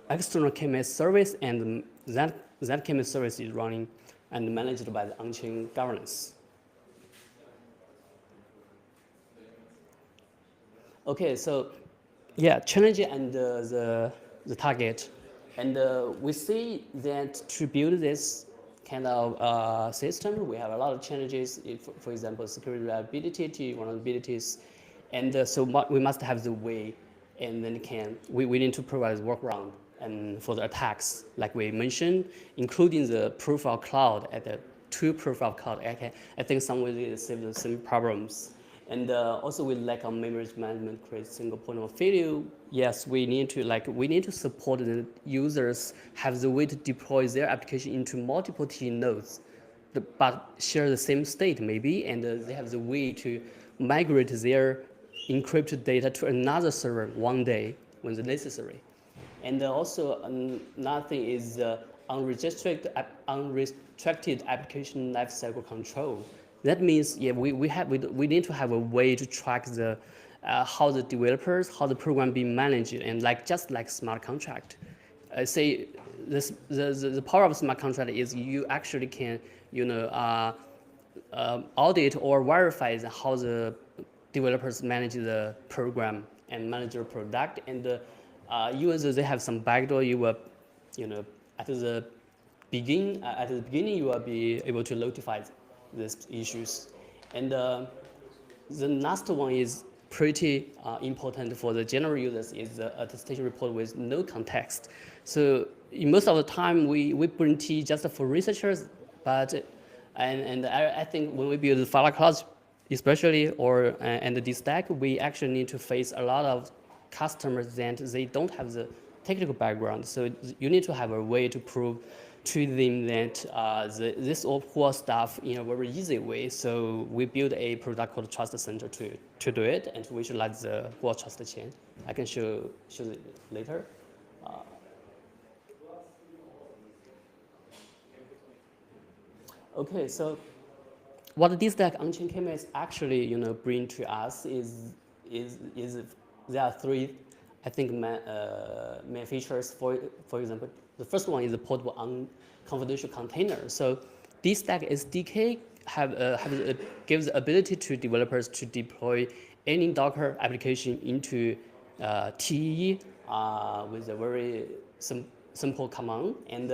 external KMS service, and that KMS service is running and managed by the Onchain governance. Okay, so yeah, challenge and the target. And we see that to build this kind of system, we have a lot of challenges. For example, security reliability, vulnerabilities. And so we must have the way, and then we need to provide workaround and for the attacks, like we mentioned, including the Phala Cloud at the two Phala Cloud. I think some will save the same problems. And also with lack of memory management creates single point of failure. Yes, we need to support the users have the way to deploy their application into multiple TEE nodes, but share the same state maybe, and they have the way to migrate their encrypted data to another server one day when necessary. And also another thing is unrestricted application lifecycle control. That means, yeah, we need to have a way to track how the developers, how the program being managed, and just like smart contract. Say the power of smart contract is you actually can audit or verify how the developers manage the program and manage their product, and even though they have some backdoor, you will at the beginning you will be able to notify these issues. And the last one is pretty important for the general users, is the attestation report with no context. So most of the time we bring TEE just for researchers, but I think when we build the Phala Cloud especially, and the dstack, we actually need to face a lot of customers that they don't have the technical background. So you need to have a way to prove to them that this whole stuff in a very easy way. So we built a product called Trust Center to do it and to visualize the whole trust chain. I can show it later. Okay, so what the dstack Onchain KMS actually bring to us is there are three, I think, main features. For example, the first one is a portable confidential container. So dstack SDK gives the ability to developers to deploy any Docker application into TEE with a very simple command, and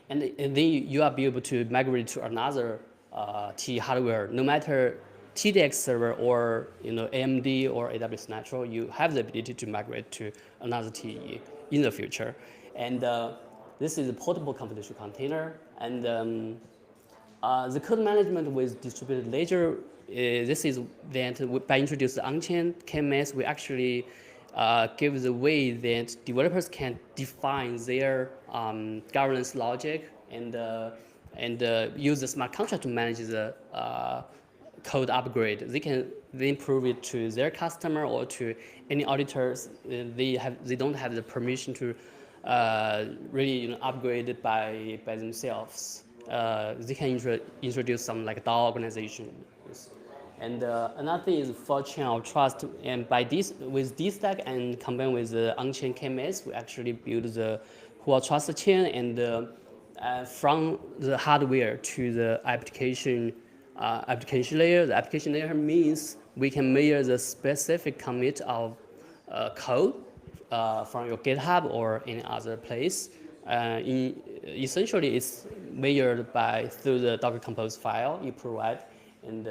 then you are be able to migrate to another TEE hardware, no matter TDX server or AMD or AWS Natural. You have the ability to migrate to another TEE in the future, and this is a portable confidential container. And the code management with distributed ledger. This is that by introducing the Onchain KMS, we actually give the way that developers can define their governance logic and use the smart contract to manage the code upgrade. They can then prove it to their customer or to any auditors. They don't have the permission to really upgrade it by themselves. They can introduce some like DAO organization. And another thing is for chain of trust. And by this, with dstack and combined with the Onchain KMS, we actually build the whole trust chain, and from the hardware to the application layer. The application layer means we can measure the specific commit of code from your GitHub or any other place. Essentially, it's measured through the Docker Compose file you provide, and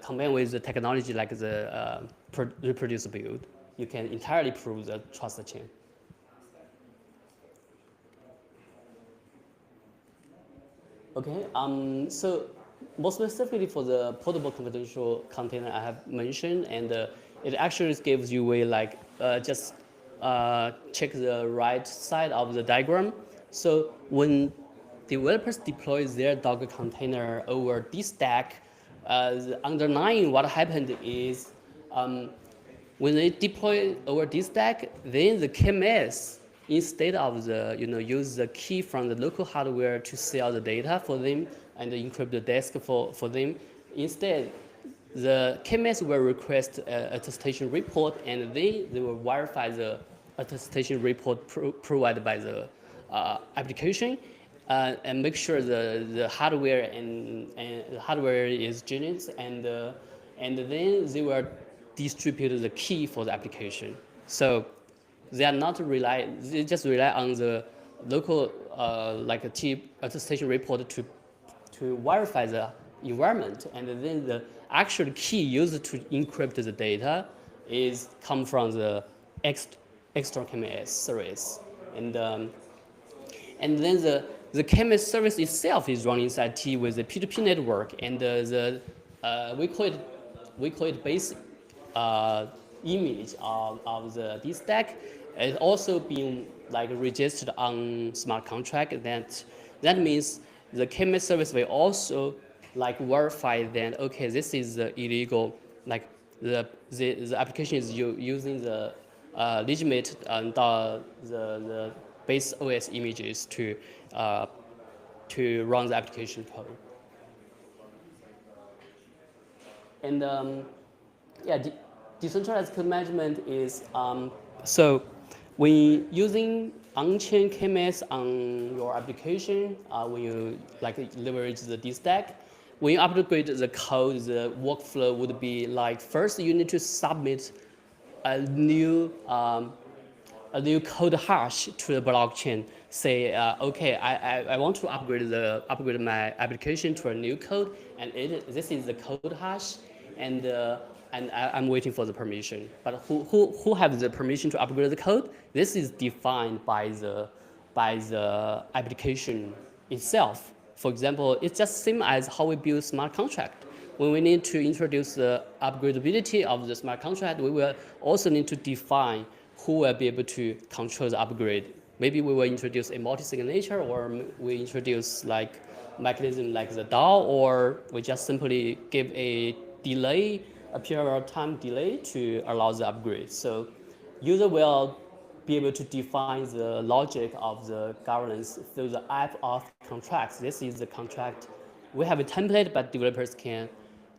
combined with the technology like the reproduce build, you can entirely prove the trust chain. Okay, so more specifically for the portable confidential container I have mentioned, and it actually gives you a like just check the right side of the diagram. So when developers deploy their Docker container over dstack, the underlying what happened is when they deploy over dstack, then the KMS, instead of the use the key from the local hardware to sell the data for them and encrypt the disk for them, instead the KMS will request an attestation report, and then they will verify the attestation report provided by the application, and make sure the hardware and the hardware is genuine, and then they will distribute the key for the application. So they are not they just rely on the local like a TEE attestation report to verify the environment, and then the actual key used to encrypt the data come from the external KMS service, and then the KMS service itself is running inside TEE with the P2P network, and we call it basic image of the dstack. It's also being like registered on smart contract. That means the KMS service will also like verify that okay, this is illegal. Like the application is using the legitimate and the base OS images to run the application code. And yeah, decentralized code management is so when using Onchain KMS on your application, when you like leverage the dstack, when you upgrade the code, the workflow would be like first you need to submit a new code hash to the blockchain. Say, okay, I want to upgrade my application to a new code, and this is the code hash, and I'm waiting for the permission. But who have the permission to upgrade the code? This is defined by the application itself. For example, it's just same as how we build smart contract. when we need to introduce the upgradability of the smart contract, we will also need to define who will be able to control the upgrade. Maybe we will introduce a multi-signature, or we introduce like mechanism like the DAO, or we just simply give a delay, a period of time delay to allow the upgrade. So user will be able to define the logic of the governance through the app auth contracts. This is the contract. We have a template, but developers can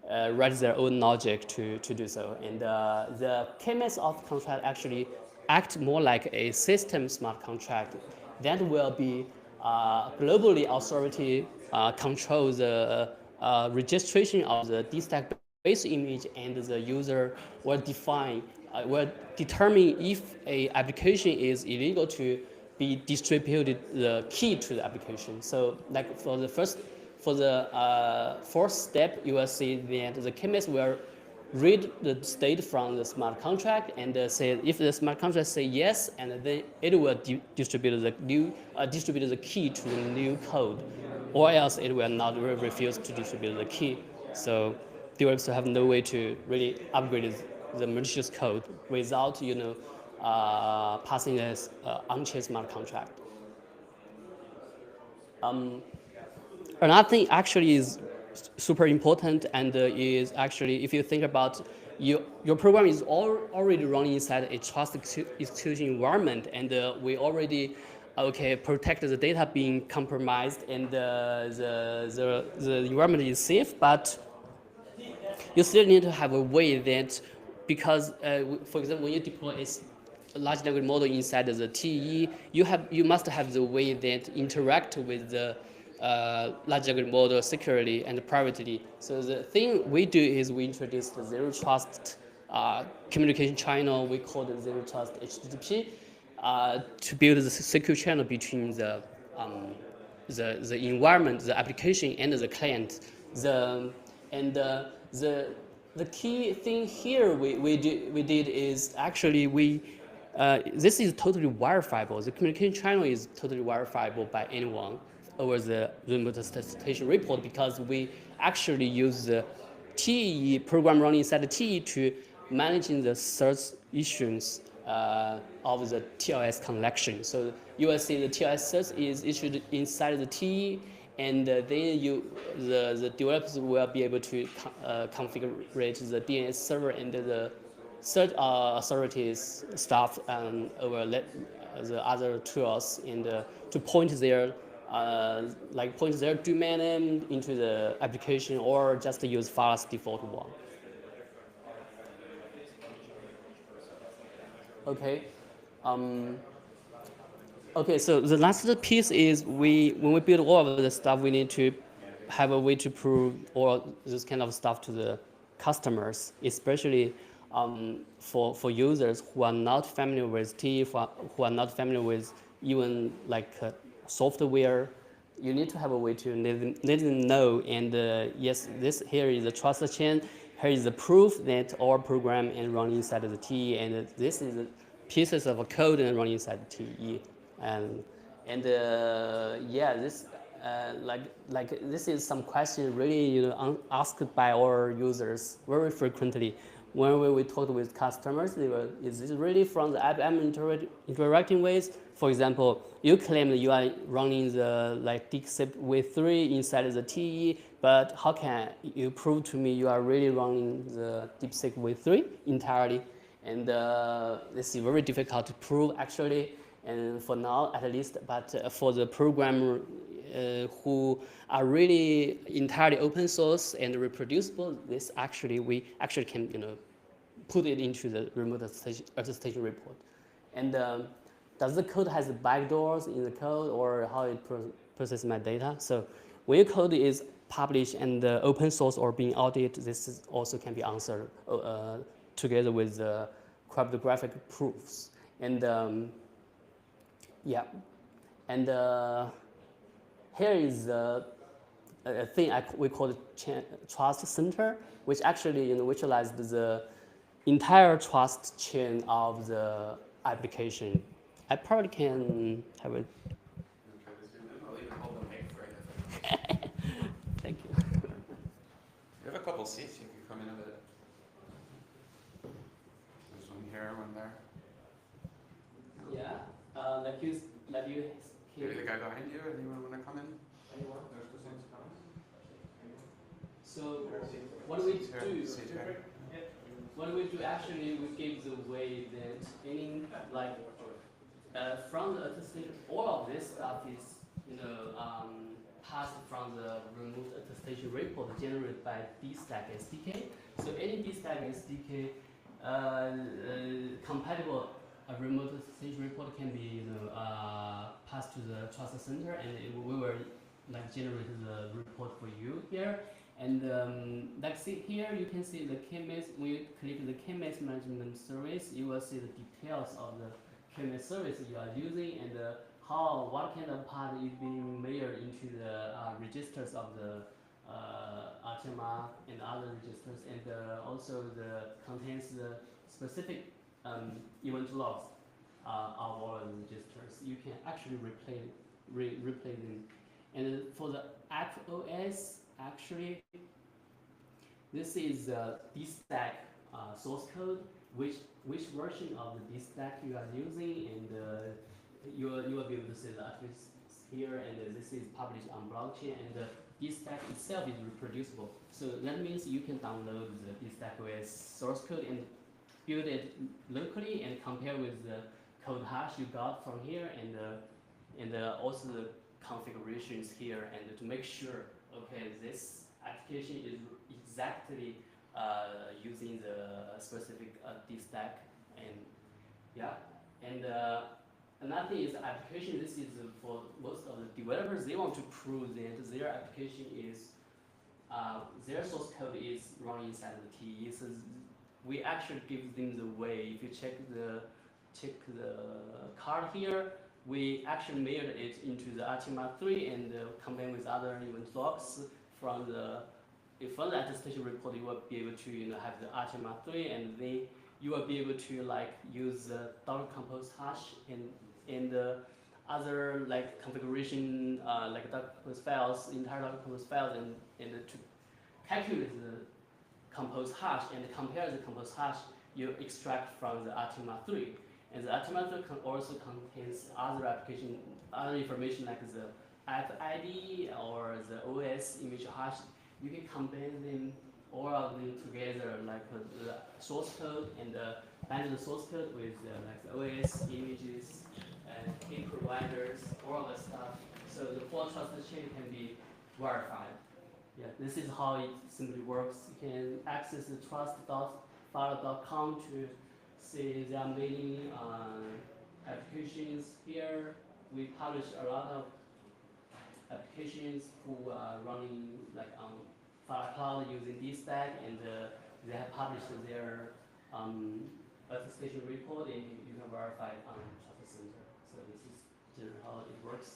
write their own logic to do so. And the KMS auth contract actually act more like a system smart contract that will be globally authority control the registration of the dstack base image, and the user will will determine if a application is illegal to be distributed the key to the application. So like for the fourth step, you will see that the KMS will read the state from the smart contract and say if the smart contract say yes, and then it will distribute the key to the new code, or else it will not refuse to distribute the key. So developers have no way to really upgrade the malicious code without passing this on-chain smart contract. Another thing actually is super important, and is actually, if you think about your program is already running inside a trust execution environment, and we already protect the data being compromised, and the environment is safe, but you still need to have a way that, because for example, when you deploy a large language model inside the TEE, you must have the way that interact with the large language model securely and privately. So the thing we do is we introduce the zero trust communication channel. We call it zero trust HTTP to build the secure channel between the environment, the application, and the client. The key thing here we did is actually this is totally verifiable. The communication channel is totally verifiable by anyone over the remote attestation report, because we actually use the TEE program running inside the TEE to managing the search issues of the TLS collection. So you will see the TLS search is issued inside the TEE, and then the developers will be able to configure the DNS server and the search authorities staff over the other tools, and to point their domain name into the application, or just use Phala's default one. Okay. Okay, so the last piece is when we build all of the stuff, we need to have a way to prove all this kind of stuff to the customers, especially for users who are not familiar with TEE, who are not familiar with even like software. You need to have a way to let them know. And yes, here is the trust chain. Here is the proof that our program is running inside of the TEE, and this is the pieces of code and running inside the TEE. Yeah, this this is some question really asked by our users very frequently. When we talk with customers, is this really from the app I'm interacting with? For example, you claim that you are running the DeepSeek v3 inside the TEE, but how can you prove to me you are really running the DeepSeek v3 entirely? And this is very difficult to prove actually, and for now at least. But for the programmer who are really entirely open source and reproducible, this actually we actually can put it into the remote attestation report. And does the code has backdoors in the code, or how it processes my data? So when your code is published and open source or being audited, this also can be answered together with the cryptographic proofs. And yeah, and here is a thing we call the trust center, which actually virtualizes the entire trust chain of the application. I probably can have it. Thank you. We have a couple seats. You can come in a bit. There's one here, one there. Yeah. Like you. Maybe the guy behind you. Anyone want to come in? Anyone? There's the seats coming. So what do we Seats here, do? seats here. What do we do? Actually, we give the way that any like from the attestation, all of this stuff is passed from the removed attestation report generated by dstack SDK. So any dstack SDK compatible remote attestation report can be passed to the trust center, and we will like generate the report for you here. And like see here, you can see the KMS. When you click the KMS management service, you will see the details of the KMS service you are using and what kind of part is being layered into the registers of the Automata and other registers, and also the contains the specific event logs of all the registers. You can actually replay them. And for the app OS, actually, this is the dstack source code, which version of the dstack you are using, and you will be able to see the attributes here, and this is published on blockchain, and the dstack itself is reproducible. So that means you can download the dstack OS source code and build it locally and compare with the code hash you got from here, and also the configurations here, and to make sure, okay, this application is exactly using the specific dstack, and yeah, and another thing is the application. This is for most of the developers. They want to prove that their application is their source code is running inside the TEE. So we actually give them the way. If you check the card here, we actually mirrored it into the Automata 3 and combined with other event logs from the attestation report. You will be able to have the Automata 3, and then you will be able to like use the .compose hash and other like configuration like .compose files, entire .compose files, and to calculate the compose hash and compare the compose hash you extract from the Automata 3. And the Automata also contains other information like the app ID or the OS image hash. You can combine them, all of them together, like the source code, and bind the source code with like the OS images and key providers, all of the stuff. So the full trusted chain can be verified. Yeah, this is how it simply works. You can access the trust.phala.com to see there are many applications here. We publish a lot of applications who are running like on Phala Cloud using dstack, and they have published their attestation report, and you can verify it on Trustless Center. So this is generally how it works.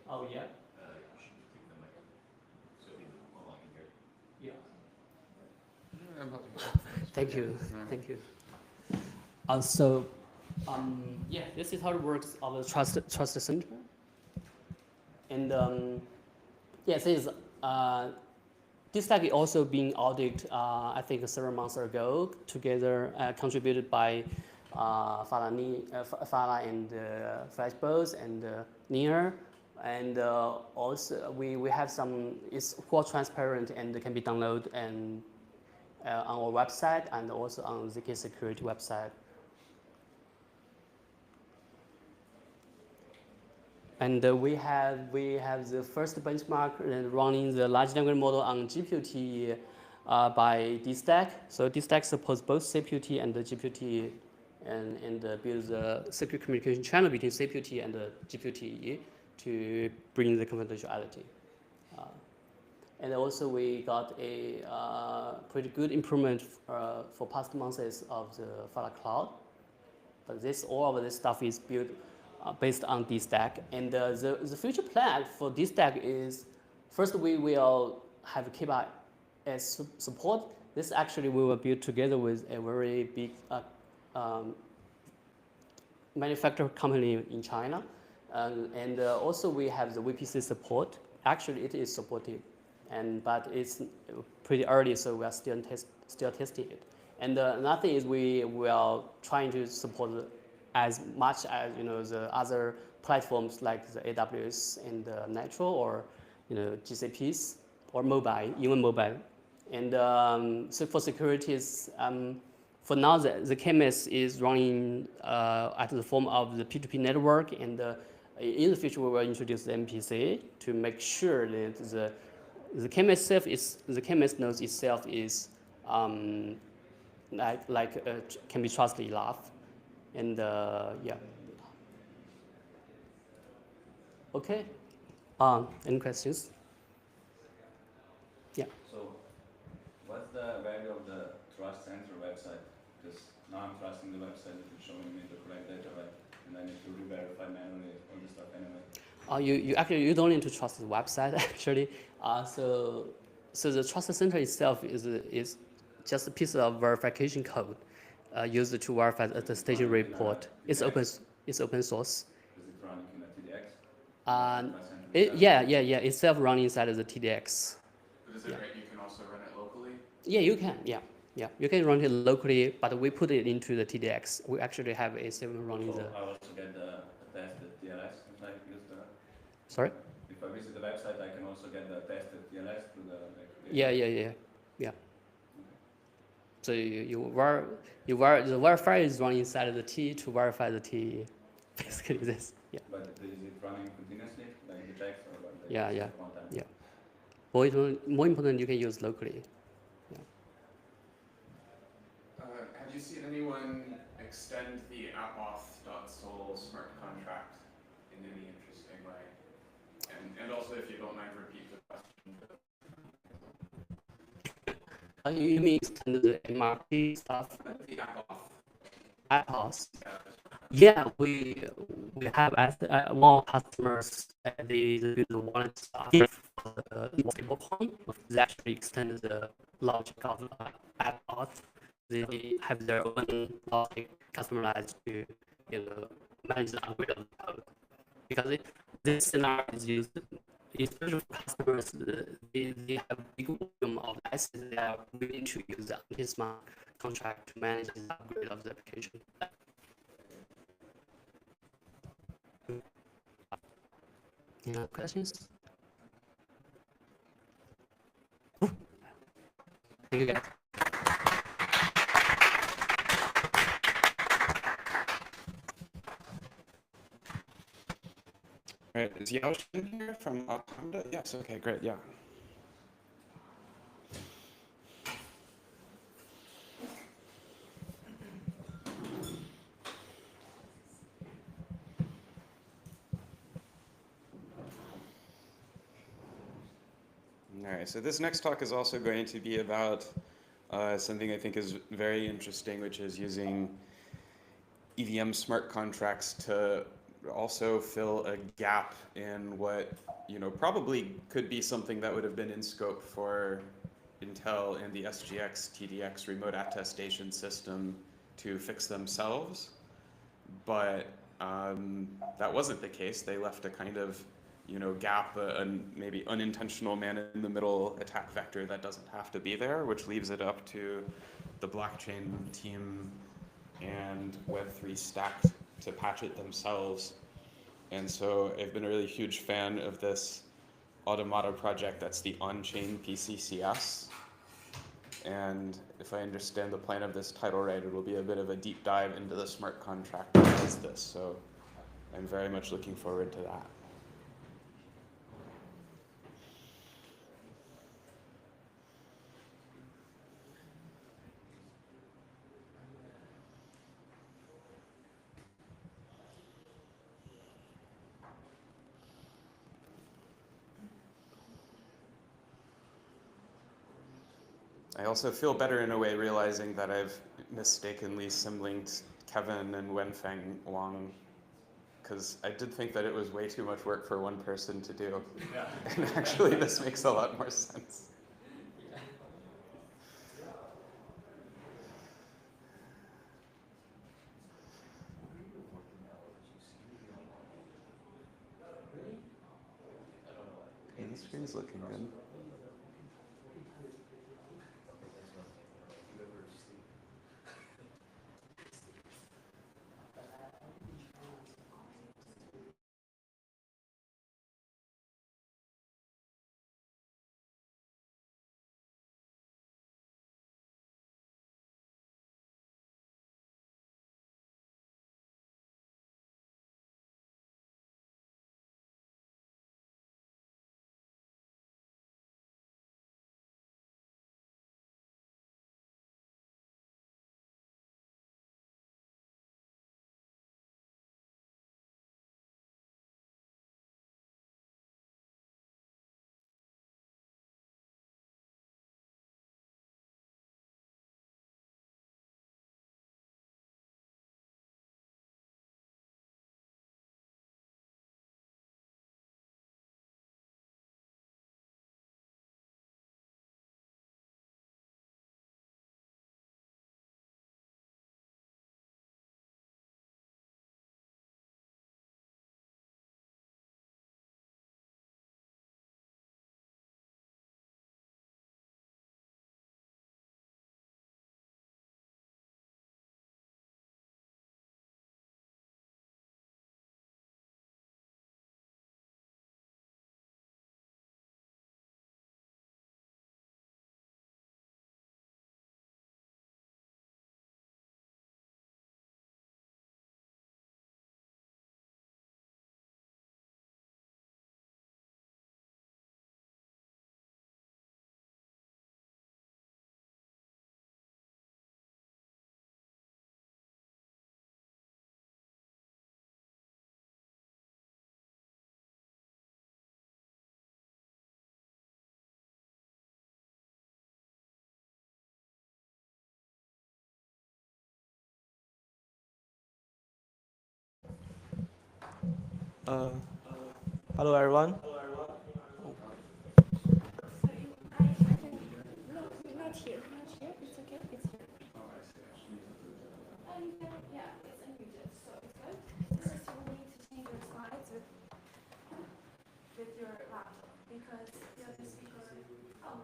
Oh yeah. You should click the mic so people online can hear. Yeah. Thank you. Thank you. Yeah, this is how it works of the Trustless Center. And yeah, this dstack is also being audited, I think, several months ago, together contributed by Phala and Flashbots and Near. And also we have some, it's quite transparent and can be downloaded and on our website and also on ZK Security website. And we have the first benchmark running the large language model on GPU-T by dstack. So dstack supports both CPU-T and the GPU-T, and builds a secure communication channel between CPU-T and the GPU-T to bring the confidentiality. And also we got a pretty good improvement for past months of the Phala Cloud. But all of this stuff is built based on dstack. And the future plan for dstack is, first we will have KBS support. This actually we will build together with a very big manufacturer company in China. And also we have the VPC support. Actually, it is supported but it's pretty early, so we are still testing it. And another thing is we are trying to support as much as the other platforms like the AWS and the Natural or GCPs or mobile, even mobile. And so for securities, for now the KMS is running at the form of the P2P network, and in the future we will introduce the MPC to make sure that the KMS node itself is can be trusted enough, and yeah. Okay. Any questions? Yeah. So, what's the value of the Trust Center website? Because now I'm trusting the website if it's showing me the correct data, right? And I need to re-verify manually all this stuff anyway. You actually don't need to trust the website actually. So the Trust Center itself is just a piece of verification code used to verify the attestation report. It's open source. Is it running in a TDX? Yeah. It's self running inside of the TDX. But is it right you can also run it locally? Yeah, you can. Yeah. You can run it locally, but we put it into the TDX. We actually have a server running So the. I also get the tested TLS if I use the. Sorry. If I visit the website, I can also get the tested TLS to the. Yeah. So the verifier is running inside of the T to verify the T. Basically this. Yeah. But is it running continuously, like the text or like the Yeah. content? Yeah. More important, you can use locally. Yeah. Have you seen anyone extend the appauth.sol smart contract in any interesting way? And also, if you don't mind, repeat the question. You mean extend the MRP stuff? The appauth. Appauth. Yeah, we have more customers. They do the wallet stuff for the stablecoin. They actually extend the logic of Appauth. They have their own logic customized to manage the upgrade of the code. Because this scenario is used, especially for customers, they have big volume of assets. They are willing to use the smart contract to manage the upgrade of the application. Any other questions? Thank you guys. All right, is Yaoxin here from Automata? Yes, okay, great, yeah. All right, so this next talk is also going to be about something I think is very interesting, which is using EVM smart contracts to also fill a gap in what probably could be something that would have been in scope for Intel and the SGX TDX remote attestation system to fix themselves, but that wasn't the case. They left a kind of gap, a maybe unintentional man-in-the-middle attack vector that doesn't have to be there, which leaves it up to the blockchain team and Web3 stack to patch it themselves. And so I've been a really huge fan of this Automata project that's the Onchain PCCS. And if I understand the plan of this title right, it will be a bit of a deep dive into the smart contract that does this. So I'm very much looking forward to that. I also feel better in a way realizing that I've mistakenly sim-linked Kevin and Wenfeng Wang, because I did think that it was way too much work for one person to do. Yeah. And actually this makes a lot more sense. Okay, the screen's looking good. Uh, Hello, everyone. Sorry, I can, no, not here, it's okay, it's here. Yeah, it's unmuted, so it's good. This is you need to change your slides with your laptop, because the other speaker, oh,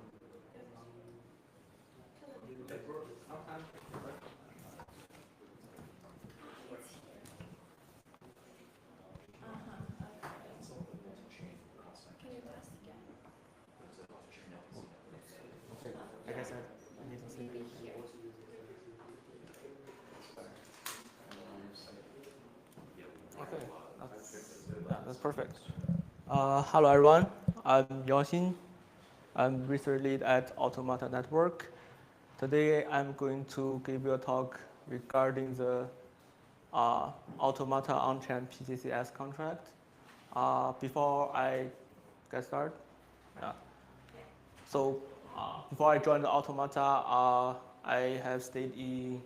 can you test again? I guess I need to see. Okay, that's perfect. Hello, everyone. I'm Yaoxin. I'm research lead at Automata Network. Today, I'm going to give you a talk regarding the Automata on-chain PCCS contract. Before I get started, So before I joined the Automata, I have stayed in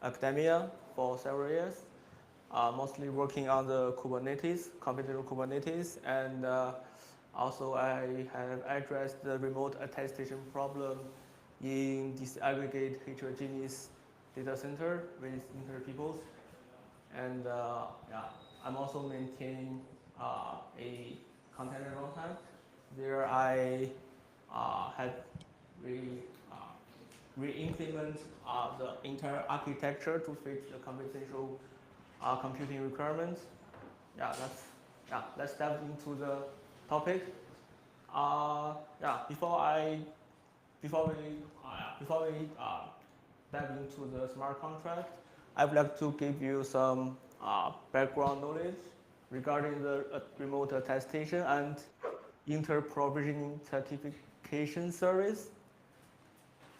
academia for several years, mostly working on the Kubernetes, computational Kubernetes, and also I have addressed the remote attestation problem in disaggregate heterogeneous data center with inter-peoples. And I'm also maintaining a container runtime. There I had re-implement the entire architecture to fit the computational computing requirements. Let's dive into the topic. Before we dive into the smart contract, I would like to give you some background knowledge regarding the remote attestation and inter-provisioning certification service.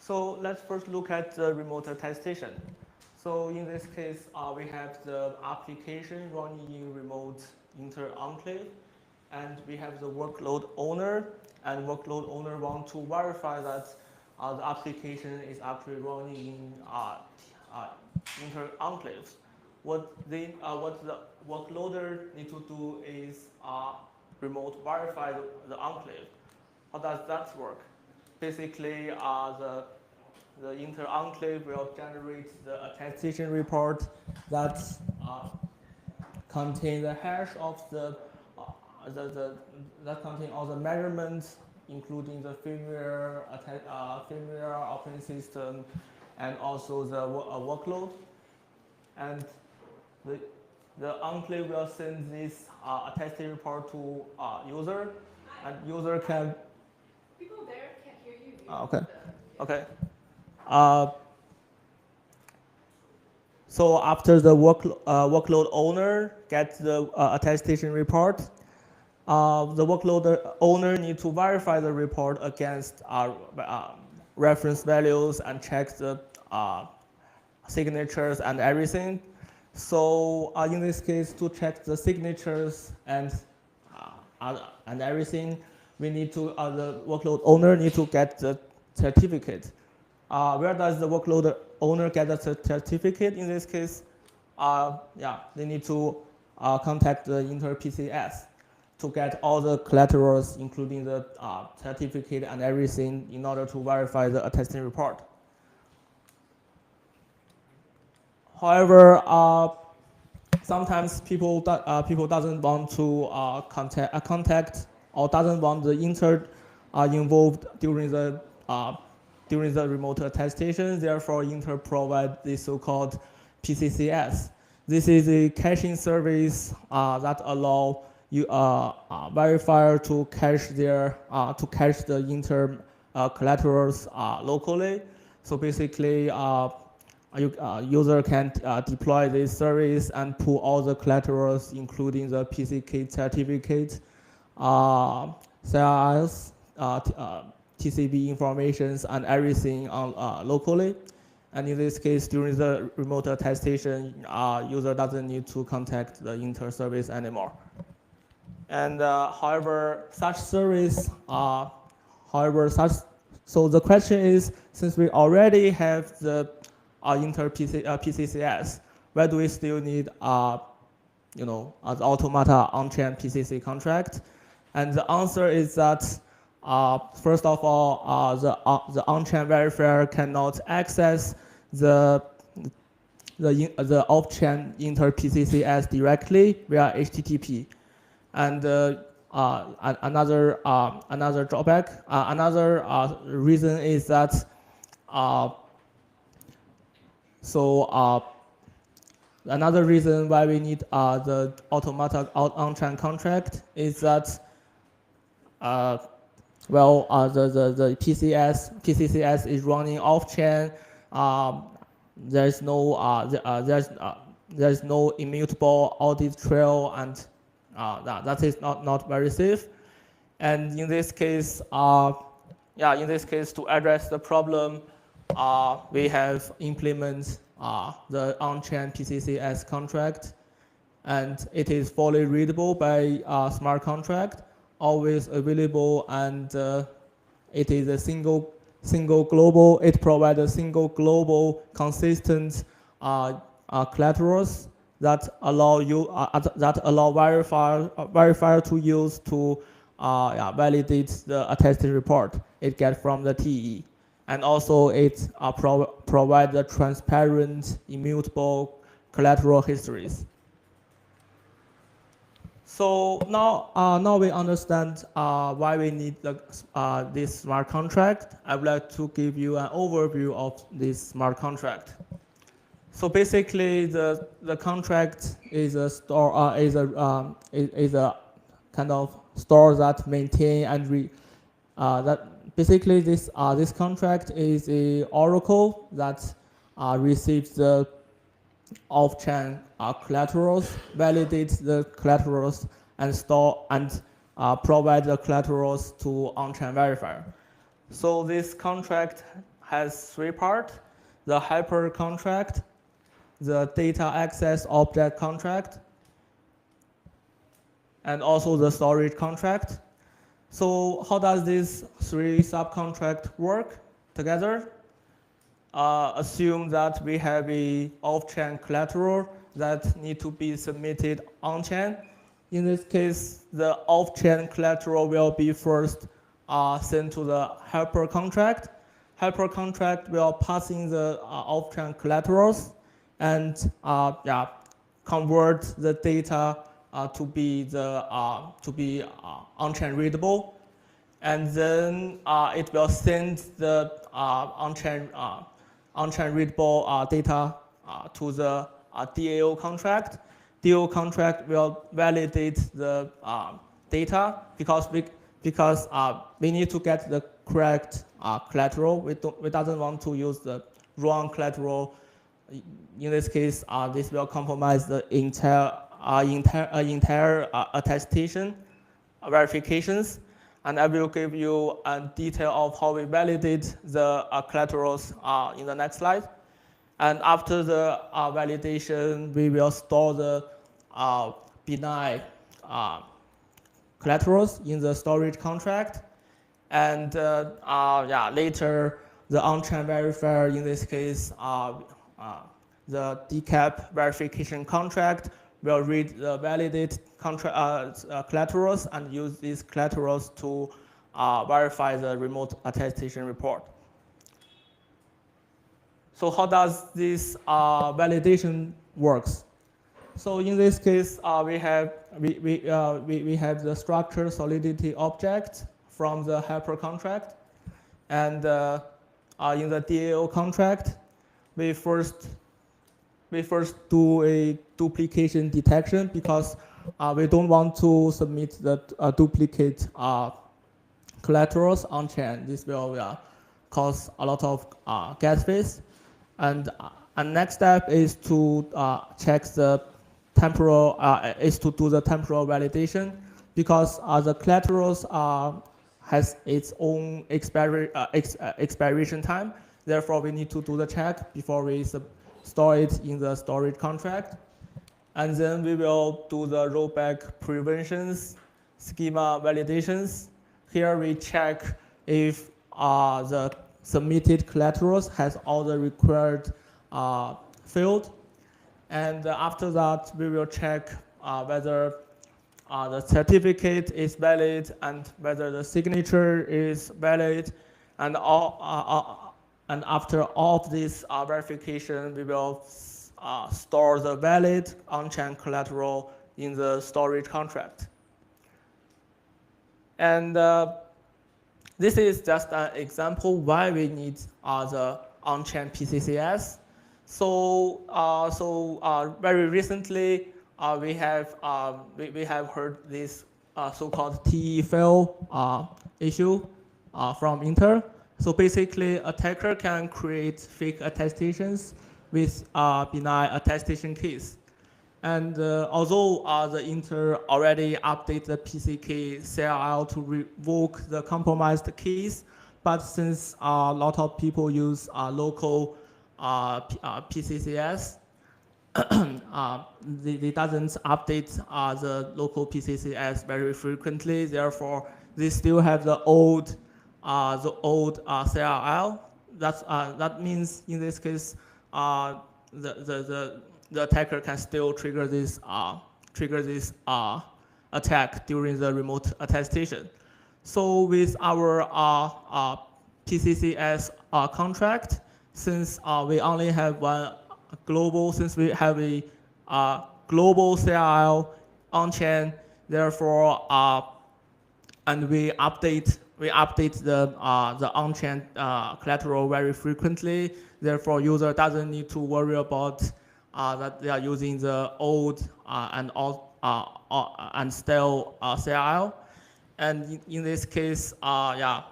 So let's first look at the remote attestation. So in this case, we have the application running in remote inter-enclave, and we have the workload owner, and workload owner want to verify that the application is actually running in inter-enclaves. What the workloader need to do is remote verify the enclave. How does that work? Basically, the inter-enclave will generate the attestation report that contain the hash of that contain all the measurements, including the firmware, operating system, and also the workload. And the enclave will send this attestation report to user, and user can. People there can't hear you. Okay. So after the workload owner gets the attestation report, the workload owner needs to verify the report against reference values and check the signatures and everything. So in this case, to check the signatures and everything, we need to the workload owner need to get the certificate. Where does the workload owner get the certificate? In this case, they need to contact the inter-PCCS to get all the collaterals, including the certificate and everything, in order to verify the attestation report. However, sometimes people doesn't want to contact or doesn't want the involved during the remote attestation. Therefore, inter provide the so-called PCCS. This is a caching service that allow you verifier to cache the inter collaterals locally. So basically, user can deploy this service and pull all the collaterals, including the PCK certificate, CRS, TCB informations, and everything locally. And in this case, during the remote attestation, user doesn't need to contact the inter service anymore. And however, such service, so the question is, since we already have the inter PCCS, why do we still need the Automata on-chain PCC contract? And the answer is that first of all, the on-chain verifier cannot access the off-chain inter-PCCS directly via HTTP. And another drawback, another reason is that another reason why we need the Automata on-chain contract is that the PCCS is running off-chain. There's no immutable audit trail, and that is not very safe. And in this case, to address the problem, we have implemented the on-chain PCCS contract, and it is fully readable by smart contract, always available, and it is a single global. It provides a single global consistent collaterals that allow verifier to use to validate the attested report it gets from the TE. And also it provides the transparent, immutable collateral histories. So now we understand why we need this smart contract. I would like to give you an overview of this smart contract. So basically, the contract is a store is a kind of store that maintain and that basically this contract is a oracle that receives the off-chain collaterals, validates the collaterals, and store and provide the collaterals to on-chain verifier. So this contract has three parts: the hyper contract, the data access object contract, and also the storage contract. So how does these three subcontracts work together? Assume that we have a off-chain collateral that need to be submitted on-chain. In this case, the off-chain collateral will be first sent to the hyper contract. Hyper contract will pass in the off-chain collaterals and convert the data to be on-chain readable, and then it will send the on-chain readable data to the DAO contract. DAO contract will validate the data because we need to get the correct collateral. We doesn't want to use the wrong collateral. In this case, this will compromise the entire attestation verifications. And I will give you a detail of how we validate the collaterals in the next slide. And after the validation, we will store the benign collaterals in the storage contract. And later, the on-chain verifier, in this case, the decap verification contract will read the validate collaterals and use these collaterals to verify the remote attestation report. So how does this validation works? So in this case, we have the structure solidity object from the hyper contract, and in the DAO contract, we first do a duplication detection because we don't want to submit the duplicate collaterals on chain. This will cause a lot of gas fees. And next step is to check the temporal to do the temporal validation because the collaterals has its own expiration time. Therefore, we need to do the check before we store it in the storage contract. And then we will do the rollback preventions, schema validations. Here we check if the submitted collaterals has all the required field. And after that, we will check whether the certificate is valid and whether the signature is valid, and and after all of this verification, we will store the valid on-chain collateral in the storage contract. And this is just an example why we need the on-chain PCCS. So, very recently, we have heard this so-called TEE fail issue from Inter. So basically, attacker can create fake attestations with benign attestation keys. And although the Inter already updated the PCK CLL to revoke the compromised keys, but since a lot of people use local PCCS, they doesn't update the local PCCS very frequently. Therefore, they still have the old CLL. That means in this case, the attacker can still trigger this attack during the remote attestation. So with our PCCS contract, since we only have one global, since we have a global CLL on-chain, therefore, and we update the on-chain collateral very frequently. Therefore, user doesn't need to worry about that they are using the old and stale CLL. And in this case, our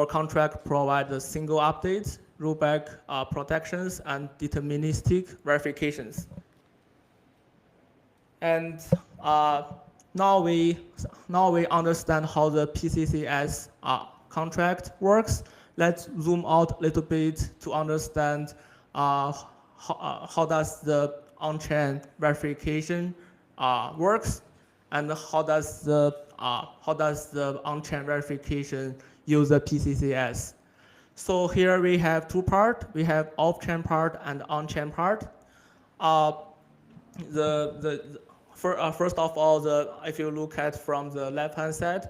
contract provides a single update, rollback protections, and deterministic verifications. And now we understand how the PCCS contract works. Let's zoom out a little bit to understand how does the on-chain verification works, and how does the on-chain verification use the PCCS. So here we have two parts. We have off-chain part and on-chain part. First of all, if you look at from the left-hand side,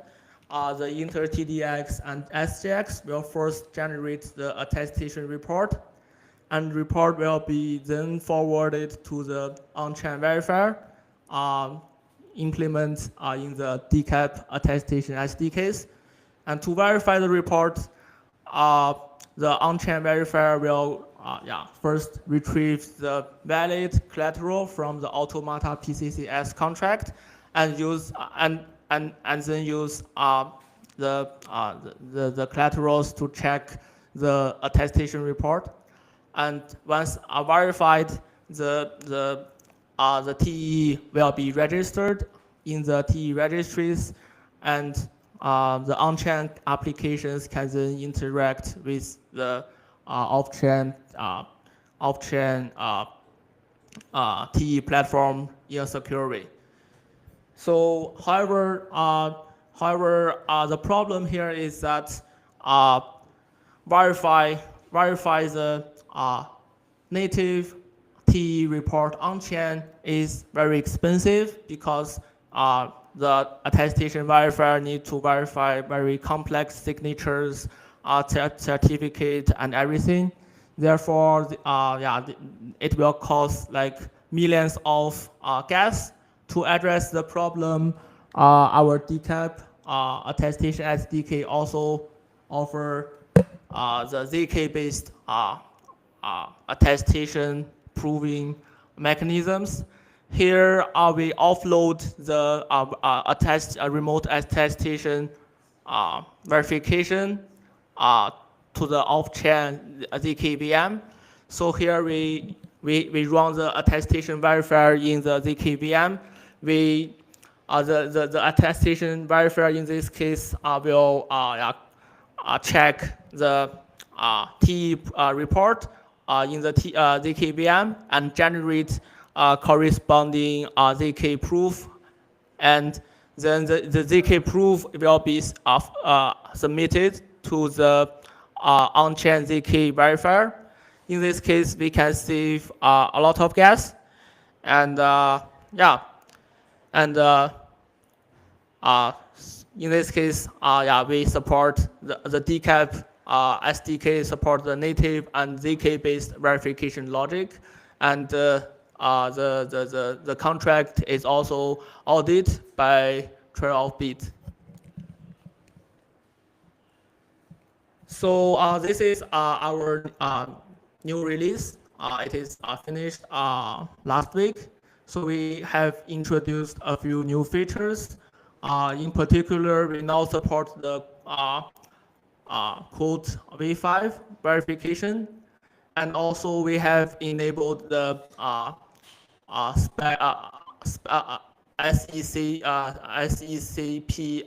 the Inter TDX and SGX will first generate the attestation report, and report will be then forwarded to the on-chain verifier, implement in the DCAP attestation SDKs. And to verify the report, the on-chain verifier will first retrieve the valid collateral from the Automata PCCS contract, and use and then use the collaterals to check the attestation report. And once verified, the TE will be registered in the TE registries, and the on-chain applications can then interact with the off-chain TE platform in a secure way. So, however, the problem here is that verify the native TE report on-chain is very expensive, because the attestation verifier needs to verify very complex signatures, certificate, and everything. Therefore, it will cost like millions of gas. To address the problem, our DCAP attestation SDK also offer the ZK-based attestation proving mechanisms. Here we offload the remote attestation verification to the off-chain ZK-VM. So here we run the attestation verifier in the ZK-VM. The attestation verifier in this case will check the TE report in the ZK-VM and generate corresponding ZK proof, and then the ZK proof will be submitted to the on-chain ZK verifier. In this case, we can save a lot of gas, and yeah, and in this case, yeah, we support the DCAP SDK support the native and ZK-based verification logic, and the contract is also audited by Trail of Beat. So this is our new release. It is finished last week. So we have introduced a few new features. In particular, we now support the code V5 verification, and also we have enabled the SECP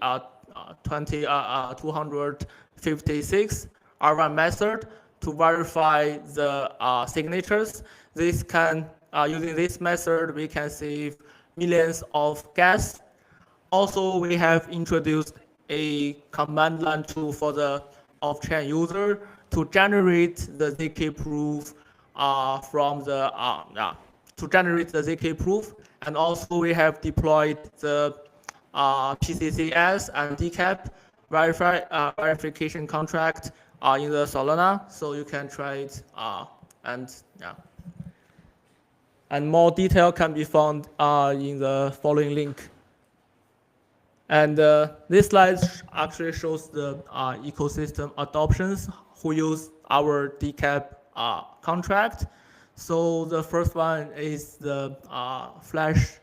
256 R1 method to verify the signatures. This can, using this method, we can save millions of gas. Also, we have introduced a command line tool for the off-chain user to generate the ZK proof from the to generate the ZK proof. And also, we have deployed the PCCS and DCAP verification contract in the Solana, so you can try it. And more detail can be found in the following link. And this slide actually shows the ecosystem adoptions who use our DCAP contract. So the first one is the Flash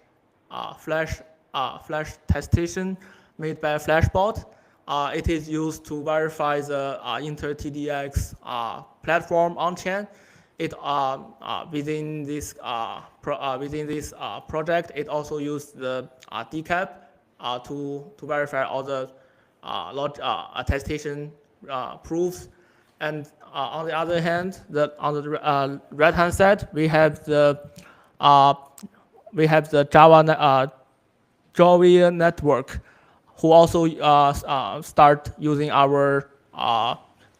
Attestation made by Flashbot. It is used to verify the inter-TDX platform on-chain. It within this project, it also used the DCAP to verify all the attestation proofs. And on the other hand, on the right-hand side, we have the Java network, who also start using our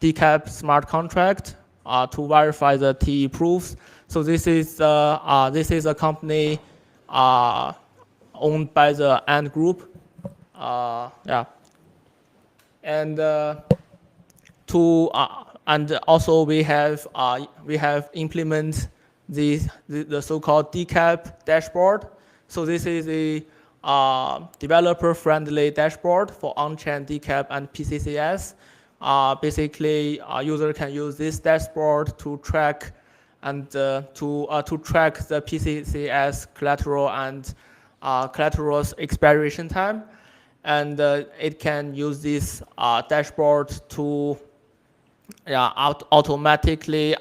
DCAP smart contract to verify the TE proofs. So this is a company owned by the Ant Group. And and also we have implemented the so-called DCAP dashboard. So this is a developer-friendly dashboard for on-chain DCAP and PCCS. Basically, a user can use this dashboard to track and to track the PCCS collateral and collateral's expiration time, and it can use this dashboard to automatically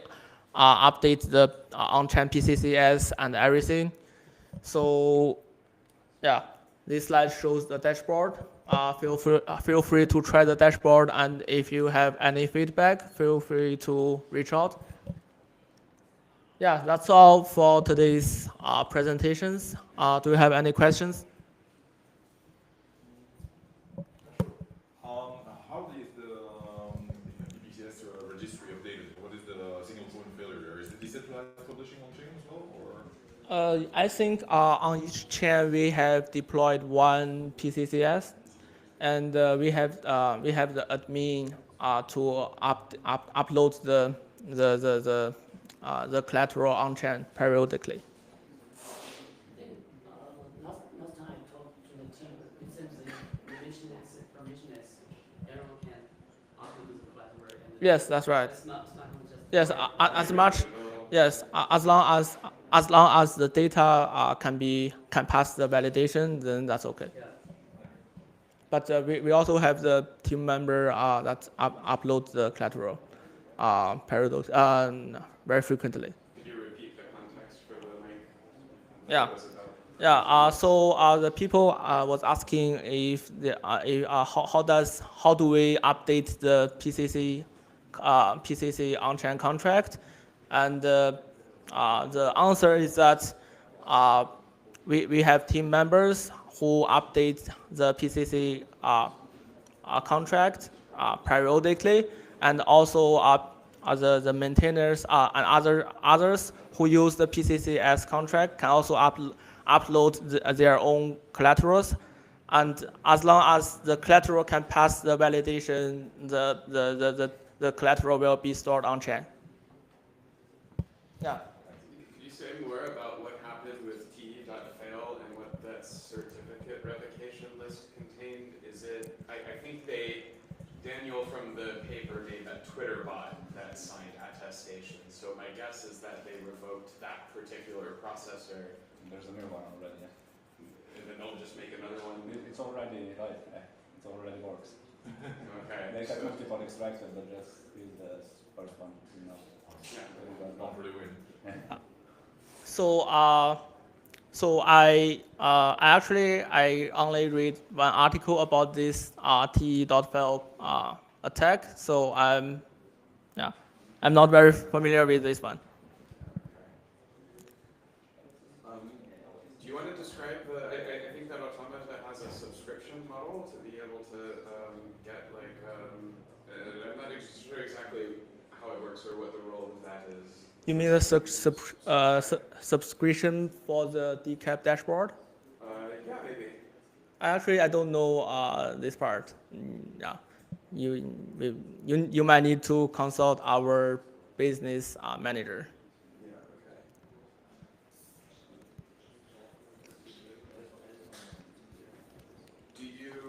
update the on-chain PCCS and everything. So yeah, this slide shows the dashboard. Feel free to try the dashboard, and if you have any feedback, feel free to reach out. Yeah, that's all for today's presentations. Do you have any questions? How is the PCCS registry updated? What is the single point failure? Is it decentralized publishing on chain as well, or? I think on each chain we have deployed one PCCS, and we have the admin to upload the collateral on chain periodically. Last time I talked to the team, it seems the permissionless, everyone can upload the collateral. Yes, that's right. It's not just yes, as much. Yes, as long as the data can pass the validation, then that's okay. Yeah. But we also have the team member that uploads the collateral very frequently. Could you repeat the context for the link? Yeah. Yeah. So the people was asking if how do we update the PCC on-chain contract, and the answer is that we have team members who update the PCC contract periodically, and also the maintainers and others who use the PCCS contract can also upload their own collaterals. And as long as the collateral can pass the validation, the collateral will be stored on chain. Yeah. Can you say more about what happened with TE.fail and what that certificate revocation list contained? Is it, I think Daniel from the paper made that Twitter bot that signed Attestation. So my guess is that they revoked that particular processor. There's a new one already. And then they'll just make another one. It's already right. It already works. Okay. They have multiple extractors, but just use the first one. You know. Yeah. Not really win. So I only read one article about this TE.fail attack. So I'm not very familiar with this one. Do you want to describe I think that Automata has a subscription model to be able to get like, I'm not sure exactly how it works or what the role of that is. You mean the subscription for the decap dashboard? Yeah, maybe. I don't know this part. Yeah, you might need to consult our business manager. Yeah,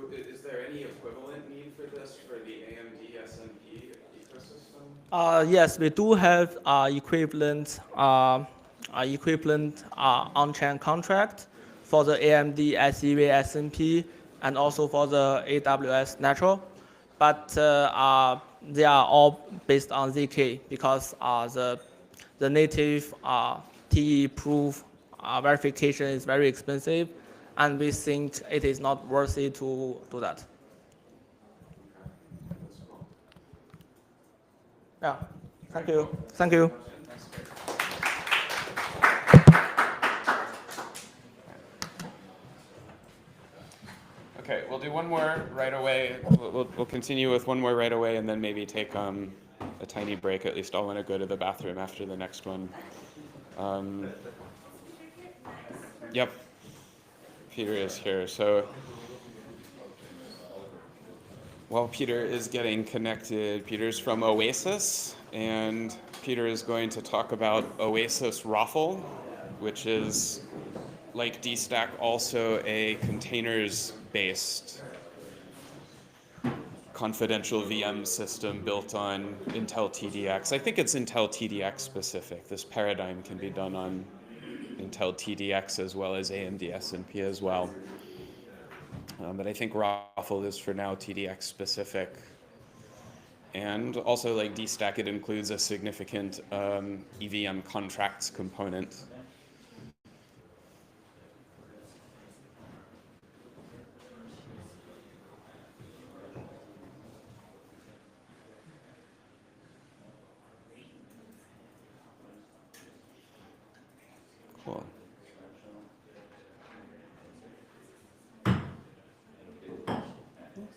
okay. Is there any equivalent need for this for the AMD SMP ecosystem? Yes, we do have equivalent on-chain contract for the AMD SEV SMP and also for the AWS Natural, but they are all based on ZK because the native TE proof verification is very expensive, and we think it is not worthy to do that. Yeah, thank you. Thank you. Okay, we'll do one more right away. We'll continue with one more right away and then maybe take a tiny break. At least I'll want to go to the bathroom after the next one. Yep, Peter is here. So while Peter is getting connected, Peter's from Oasis, and Peter is going to talk about Oasis ROFL, which is, like dstack, also a containers-based confidential VM system built on Intel TDX. I think it's Intel TDX specific. This paradigm can be done on Intel TDX as well as AMD SMP as well. But I think ROFL is for now TDX specific. And also, like dstack, it includes a significant EVM contracts component. Cool.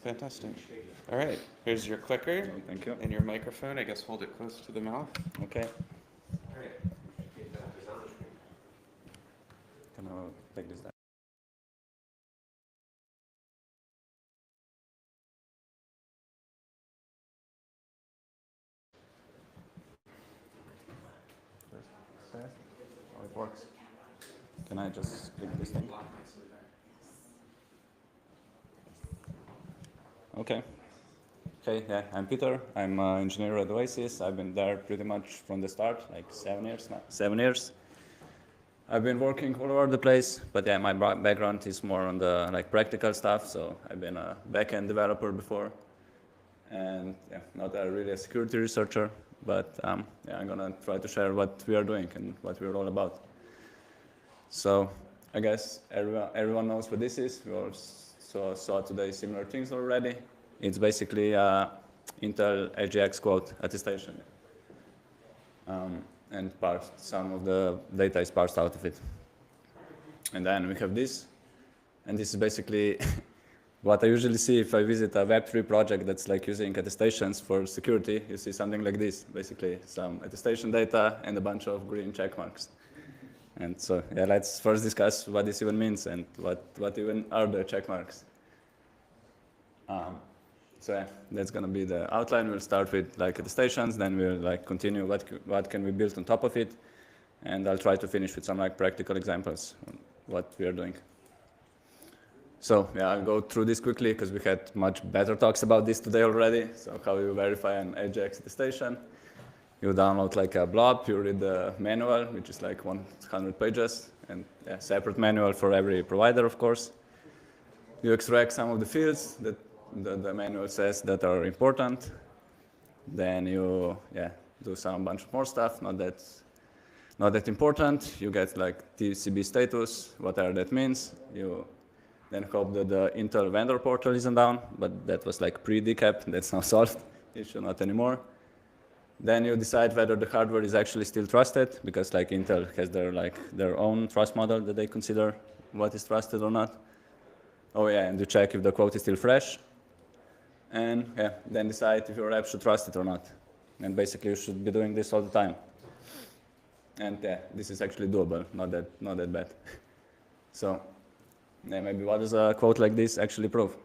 Fantastic. All right, here's your clicker. Thank you. And your microphone. I guess hold it close to the mouth. Okay. Can I take this down? How it works? Can I just click this thing? Okay. Okay, yeah, I'm Peter. I'm an engineer at Oasis. I've been there pretty much from the start, like 7 years now. 7 years. I've been working all over the place, but yeah, my background is more on the practical stuff. So I've been a backend developer before, and yeah, not really a security researcher. But yeah, I'm gonna try to share what we are doing and what we're all about. So I guess everyone knows what this is. We also saw today similar things already. It's basically Intel AGX quote attestation. And some of the data is parsed out of it. And then we have this. And this is basically what I usually see if I visit a Web3 project that's like using attestations for security. You see something like this, basically some attestation data and a bunch of green check marks. And so yeah, let's first discuss what this even means and what even are the check marks. So yeah, that's gonna be the outline. We'll start with like attestations, then we'll like continue what can we build on top of it, and I'll try to finish with some like practical examples on what we are doing. So yeah, I'll go through this quickly because we had much better talks about this today already. So how you verify an AJAX attestation. You download like a blob, you read the manual, which is like 100 pages, and a separate manual for every provider, of course. You extract some of the fields that the manual says that are important. Then you do some bunch of more stuff, not that important. You get like TCB status, whatever that means. You then hope that the Intel vendor portal isn't down, but that was like pre-decap, that's now solved, issue not anymore. Then you decide whether the hardware is actually still trusted, because like Intel has their own trust model that they consider what is trusted or not. Oh yeah, and you check if the quote is still fresh. And yeah, then decide if your app should trust it or not. And basically you should be doing this all the time. And yeah, this is actually doable, not that bad. So yeah, maybe what does a quote like this actually prove?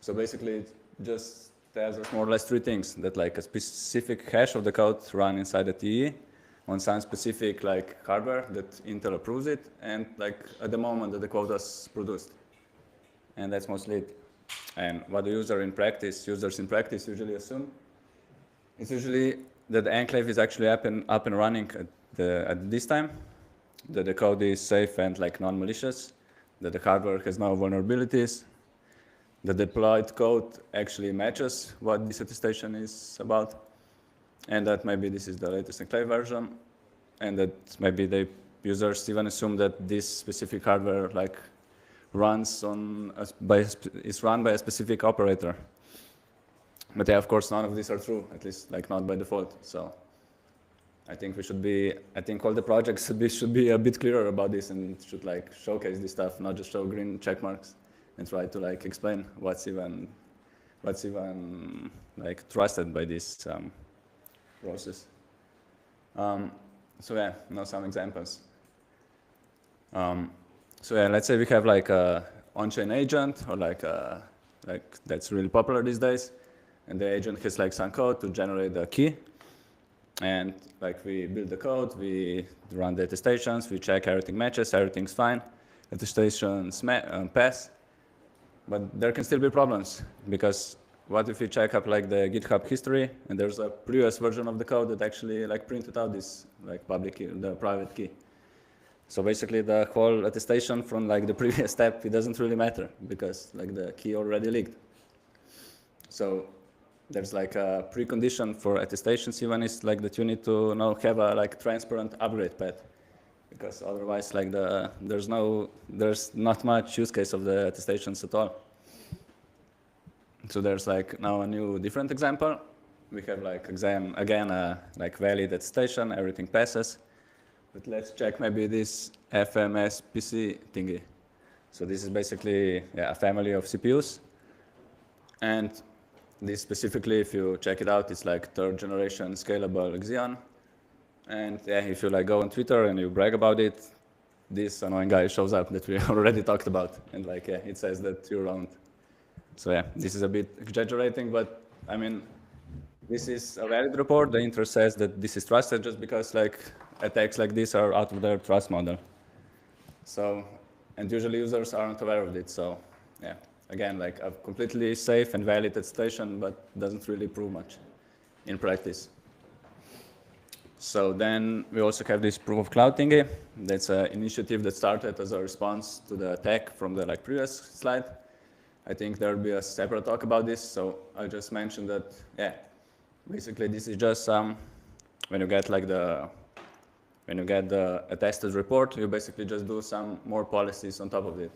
So basically it just tells us more or less three things: that like a specific hash of the code run inside the TEE on some specific like hardware that Intel approves it, and like at the moment that the quote was produced. And that's mostly it. And what the users in practice usually assume, it's usually that the enclave is actually up and running at this time, that the code is safe and like non-malicious, that the hardware has no vulnerabilities, the deployed code actually matches what this attestation is about, and that maybe this is the latest enclave version, and that maybe the users even assume that this specific hardware like is run by a specific operator. But yeah, of course, none of these are true, at least like not by default. So I think all the projects should be a bit clearer about this and should like showcase this stuff, not just show green check marks, and try to like explain what's even like trusted by this process. So yeah, now some examples. So yeah, let's say we have like a on-chain agent, or like that's really popular these days, and the agent has like some code to generate the key, and like we build the code, we run the attestations, we check everything matches, everything's fine, attestations pass. But there can still be problems, because what if we check up like the GitHub history and there's a previous version of the code that actually like printed out this like public key, the private key. So basically the whole attestation from like the previous step, it doesn't really matter because like the key already leaked. So there's like a precondition for attestations even is like that you need to now have a like transparent upgrade path, because otherwise like there's not much use case of the attestations at all. So there's like now a new different example. We have like again like valid attestation, everything passes. But let's check maybe this FMS-PC thingy. So this is basically a family of CPUs. And this specifically, if you check it out, it's like third generation scalable Xeon. And yeah, if you like go on Twitter and you brag about it, this annoying guy shows up that we already talked about. And like, yeah, it says that you're wrong. So yeah, this is a bit exaggerating, but I mean, this is a valid report. The Inter says that this is trusted just because like attacks like this are out of their trust model. So, and usually users aren't aware of it. So yeah, again, like a completely safe and valid attestation, but doesn't really prove much in practice. So then we also have this proof of cloud thingy. That's an initiative that started as a response to the attack from the like previous slide. I think there will be a separate talk about this. So I just mentioned that, yeah, basically this is just when you get the attested report, you basically just do some more policies on top of it.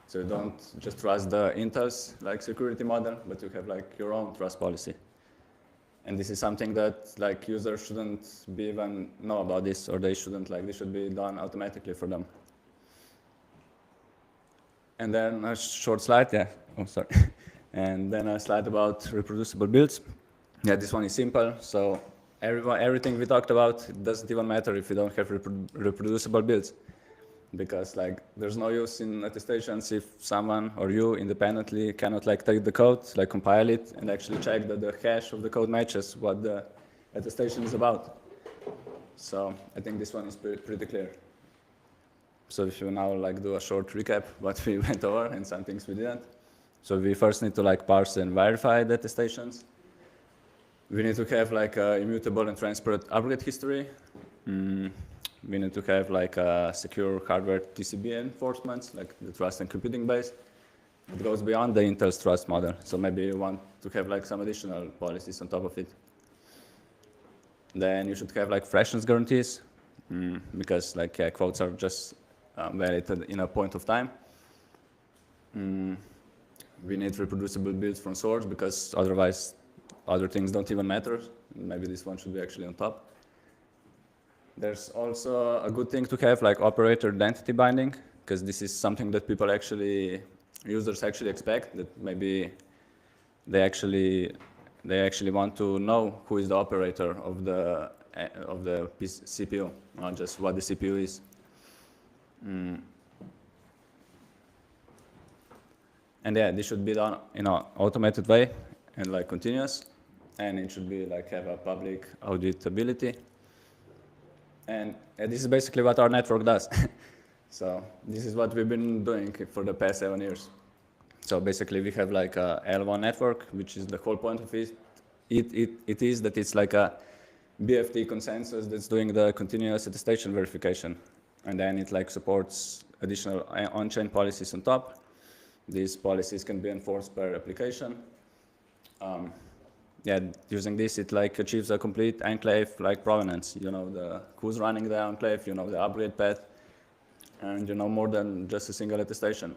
So you don't just trust the Intel's like security model, but you have like your own trust policy. And this is something that like users shouldn't be even know about this, or they shouldn't like, this should be done automatically for them. And then a short slide, yeah, oh sorry. And then a slide about reproducible builds. Yeah, this one is simple. So everything we talked about, it doesn't even matter if you don't have reproducible builds. Because like there's no use in attestations if someone or you independently cannot like take the code, like compile it and actually check that the hash of the code matches what the attestation is about. So I think this one is pretty clear. So if you now like do a short recap what we went over and some things we didn't. So we first need to like parse and verify the attestations. We need to have like a immutable and transparent upgrade history. We need to have like a secure hardware TCP enforcements, like the trust and computing base. It goes beyond the Intel's trust model. So maybe you want to have like some additional policies on top of it. Then you should have like freshness guarantees, because like quotes are just valid in a point of time. We need reproducible builds from source because otherwise other things don't even matter. Maybe this one should be actually on top. There's also a good thing to have like operator identity binding, because this is something that people actually, users actually expect, that maybe they actually want to know who is the operator of the CPU, not just what the CPU is. And yeah, this should be done in an automated way and like continuous, and it should be like have a public auditability. And this is basically what our network does. So this is what we've been doing for the past 7 years. So basically we have like a L1 network, which is the whole point of it. It is that it's like a BFT consensus that's doing the continuous attestation verification. And then it like supports additional on-chain policies on top. These policies can be enforced per application. Yeah, using this, it like achieves a complete enclave like provenance. You know who's running the enclave, you know the upgrade path, and you know more than just a single attestation.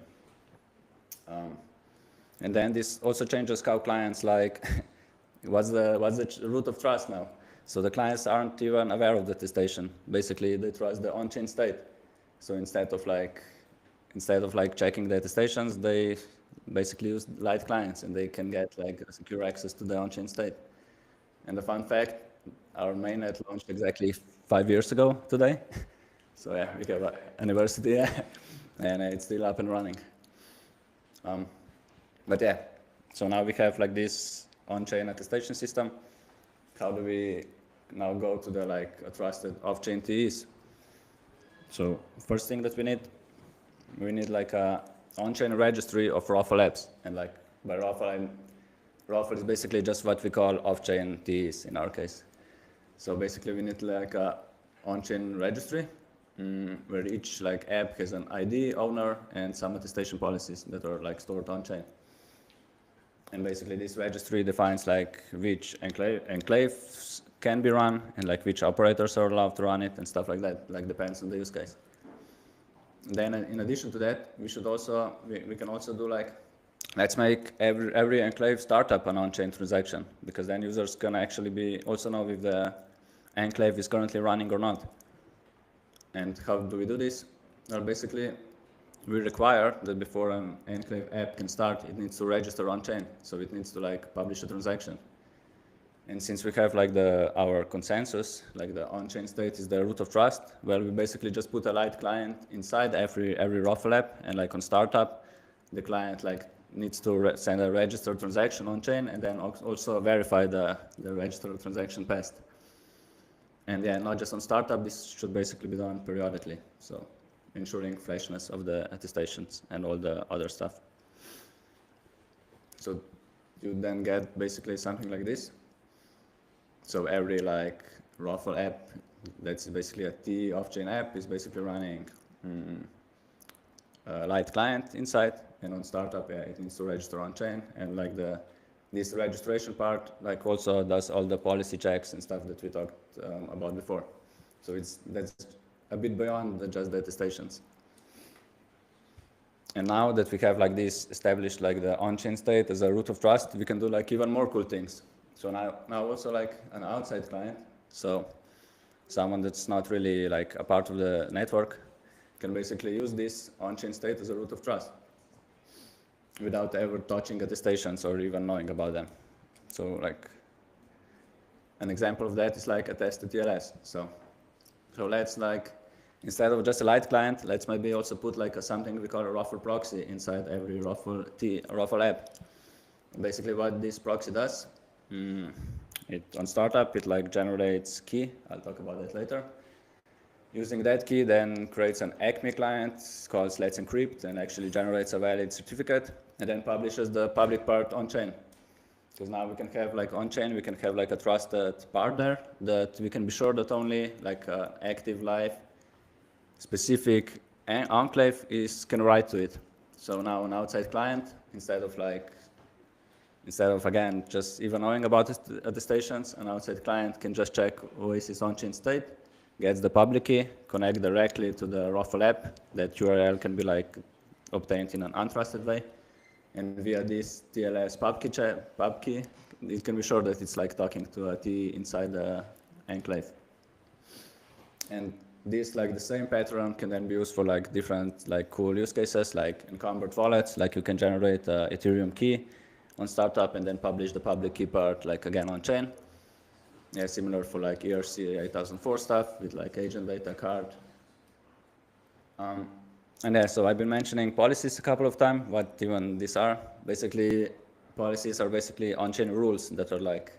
And then this also changes how clients like what's the root of trust now. So the clients aren't even aware of the attestation. Basically, they trust the on-chain state. So instead of like checking the attestations, they basically use light clients and they can get like secure access to the on-chain state. And the fun fact, our mainnet launched exactly 5 years ago today. So yeah, we have an anniversary, and it's still up and running. But yeah, so now we have like this on-chain attestation system. How do we now go to the like a trusted off-chain TEs? So first thing that we need like a on-chain registry of ROFL apps, and like by ROFL, ROFL is basically just what we call off-chain TEs in our case. So basically we need like a on-chain registry where each like app has an ID, owner, and some attestation policies that are like stored on-chain. And basically this registry defines like which enclaves can be run and like which operators are allowed to run it and stuff like that, like depends on the use case. Then in addition to that, we should also, we can also do like, let's make every enclave startup an on-chain transaction, because then users can actually also know if the enclave is currently running or not. And how do we do this? Well, basically, we require that before an enclave app can start, it needs to register on-chain. So it needs to like publish a transaction. And since we have like our consensus, like the on-chain state is the root of trust, well, we basically just put a light client inside every ROFL app, and like on startup, the client like needs to send a registered transaction on-chain and then also verify the registered transaction passed. And yeah, not just on startup, this should basically be done periodically. So ensuring freshness of the attestations and all the other stuff. So you then get basically something like this. So every like ROFL app that's basically a TEE off-chain app is basically running a light client inside, and on startup, yeah, it needs to register on-chain, and like this registration part like also does all the policy checks and stuff that we talked about before. So that's a bit beyond just the attestations. And now that we have like this established like the on-chain state as a root of trust, we can do like even more cool things. So now also like an outside client, so someone that's not really like a part of the network can basically use this on-chain state as a root of trust without ever touching attestations or even knowing about them. So like, an example of that is like attested TLS. So let's like, instead of just a light client, let's maybe also put like something we call a ROFL proxy inside every ROFL app. Basically what this proxy does, on startup, it like generates key. I'll talk about that later. Using that key then creates an ACME client called Let's Encrypt and actually generates a valid certificate and then publishes the public part on-chain. Because now we can have like on-chain, we can have like a trusted part there that we can be sure that only like active live specific enclave can write to it. So now an outside client, instead of again just even knowing about attestations, an outside client can just check Oasis on-chain state, gets the public key, connect directly to the ROFL app. That URL can be like obtained in an untrusted way, and via this TLS pub key, it can be sure that it's like talking to a T inside the enclave. And this like the same pattern can then be used for like different like cool use cases like encumbered wallets. Like you can generate a Ethereum key on startup and then publish the public key part like again on chain. Yeah, similar for like ERC 8004 stuff with like agent data card. And yeah, so I've been mentioning policies a couple of times. What even these are? Basically, policies are basically on-chain rules that are like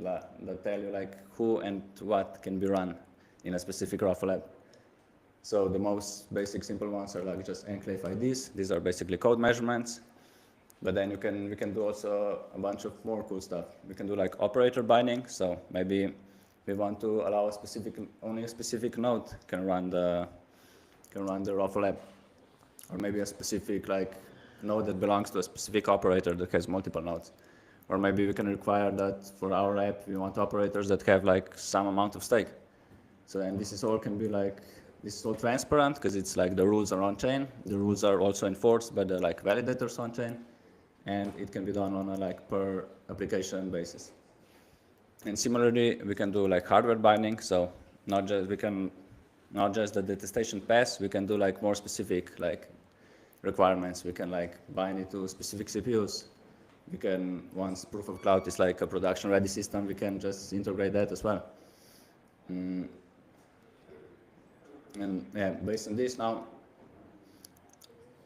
that tell you like who and what can be run in a specific ROFL app. So the most basic simple ones are like just enclave IDs. These are basically code measurements. But then we can do also a bunch of more cool stuff. We can do like operator binding. So maybe we want to allow only a specific node can run the ROFL app, or maybe a specific like node that belongs to a specific operator that has multiple nodes. Or maybe we can require that for our app we want operators that have like some amount of stake. So and this is all can be like this is all transparent because it's like the rules are on chain. The rules are also enforced by the like validators on chain. And it can be done on a like per application basis. And similarly, we can do like hardware binding. So not just the attestation pass, we can do like more specific like requirements. We can like bind it to specific CPUs. We can, once proof of cloud is like a production ready system, we can just integrate that as well. And yeah, based on this now,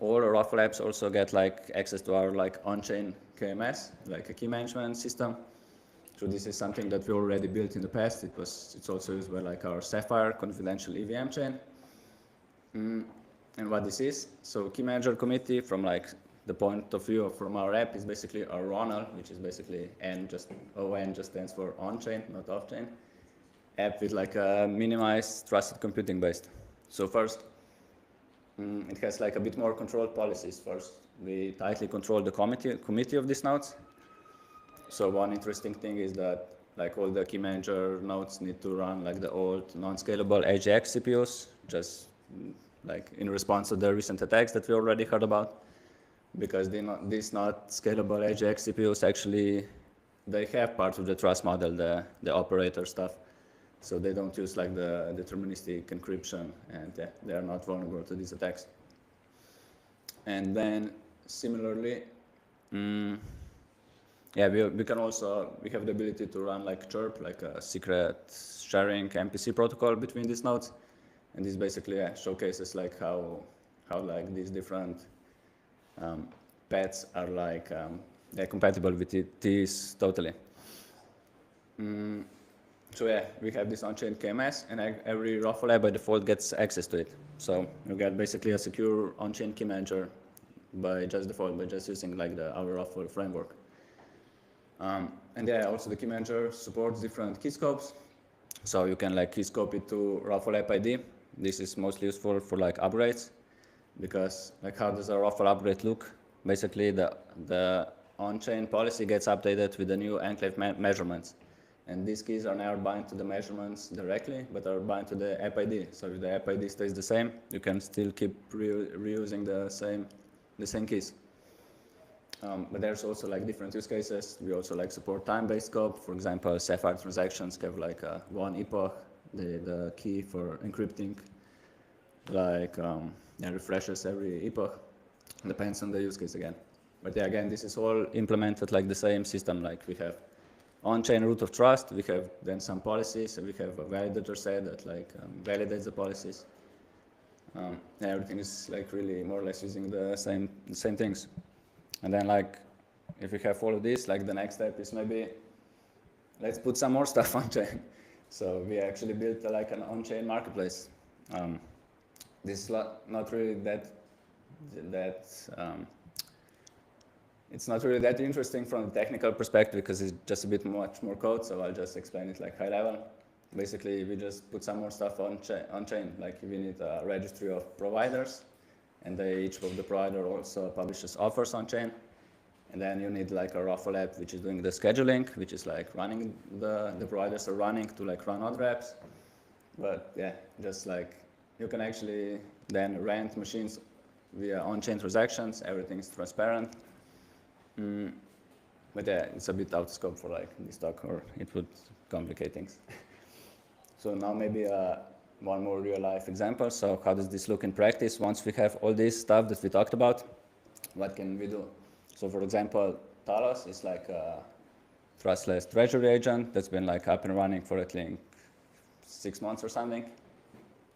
all ROFL apps also get like access to our like on-chain KMS, like a key management system. So this is something that we already built in the past. It's also used by like our Sapphire confidential EVM chain. And what this is, so key manager committee from like the point of view from our app is basically our RONL, which is basically ON just stands for on-chain, not off-chain. App with like a minimized trusted computing based. So first, it has like a bit more controlled policies. First, we tightly control the committee of these nodes. So one interesting thing is that like all the key manager nodes need to run like the old non-scalable AJAX CPUs, just like in response to the recent attacks that we already heard about. Because these not scalable AJAX CPUs actually, they have part of the trust model, the operator stuff. So they don't use like the deterministic encryption, and they are not vulnerable to these attacks. And then similarly, yeah, we have the ability to run like chirp, like a secret sharing MPC protocol between these nodes. And this basically showcases like how like these different paths are like compatible with TEEs totally. So yeah, we have this on-chain KMS, and every ROFL app by default gets access to it. So you get basically a secure on-chain key manager by just default, by just using like our ROFL framework. And yeah, also the key manager supports different key scopes. So you can like key scope it to ROFL app ID. This is mostly useful for like upgrades, because like how does a ROFL upgrade look? Basically the on-chain policy gets updated with the new enclave measurements. And these keys are now bound to the measurements directly, but are bound to the app ID. So if the app ID stays the same, you can still keep reusing the same keys. But there's also like different use cases. We also like support time-based scope. For example, Sapphire transactions have like one epoch, the key for encrypting, like refreshes every epoch. Depends on the use case again. But yeah, again, this is all implemented like the same system. Like we have on-chain root of trust. We have then some policies, and we have a validator set that like validates the policies. Everything is like really more or less using the same things. And then like if we have all of this, like the next step is maybe let's put some more stuff on chain. So we actually built like an on-chain marketplace. This is not really it's not really that interesting from a technical perspective because it's just a bit much more code. So I'll just explain it like high level. Basically, we just put some more stuff on chain. Like we need a registry of providers, and each of the provider also publishes offers on chain. And then you need like a ROFL app, which is doing the scheduling, which is like running the providers are running to like run other apps. But yeah, just like you can actually then rent machines via on-chain transactions. Everything's transparent. But yeah, it's a bit out of scope for like this talk, or it would complicate things. So now maybe one more real life example. So how does this look in practice? Once we have all this stuff that we talked about, what can we do? So for example, Talos is like a trustless treasury agent that's been like up and running for I think 6 months or something.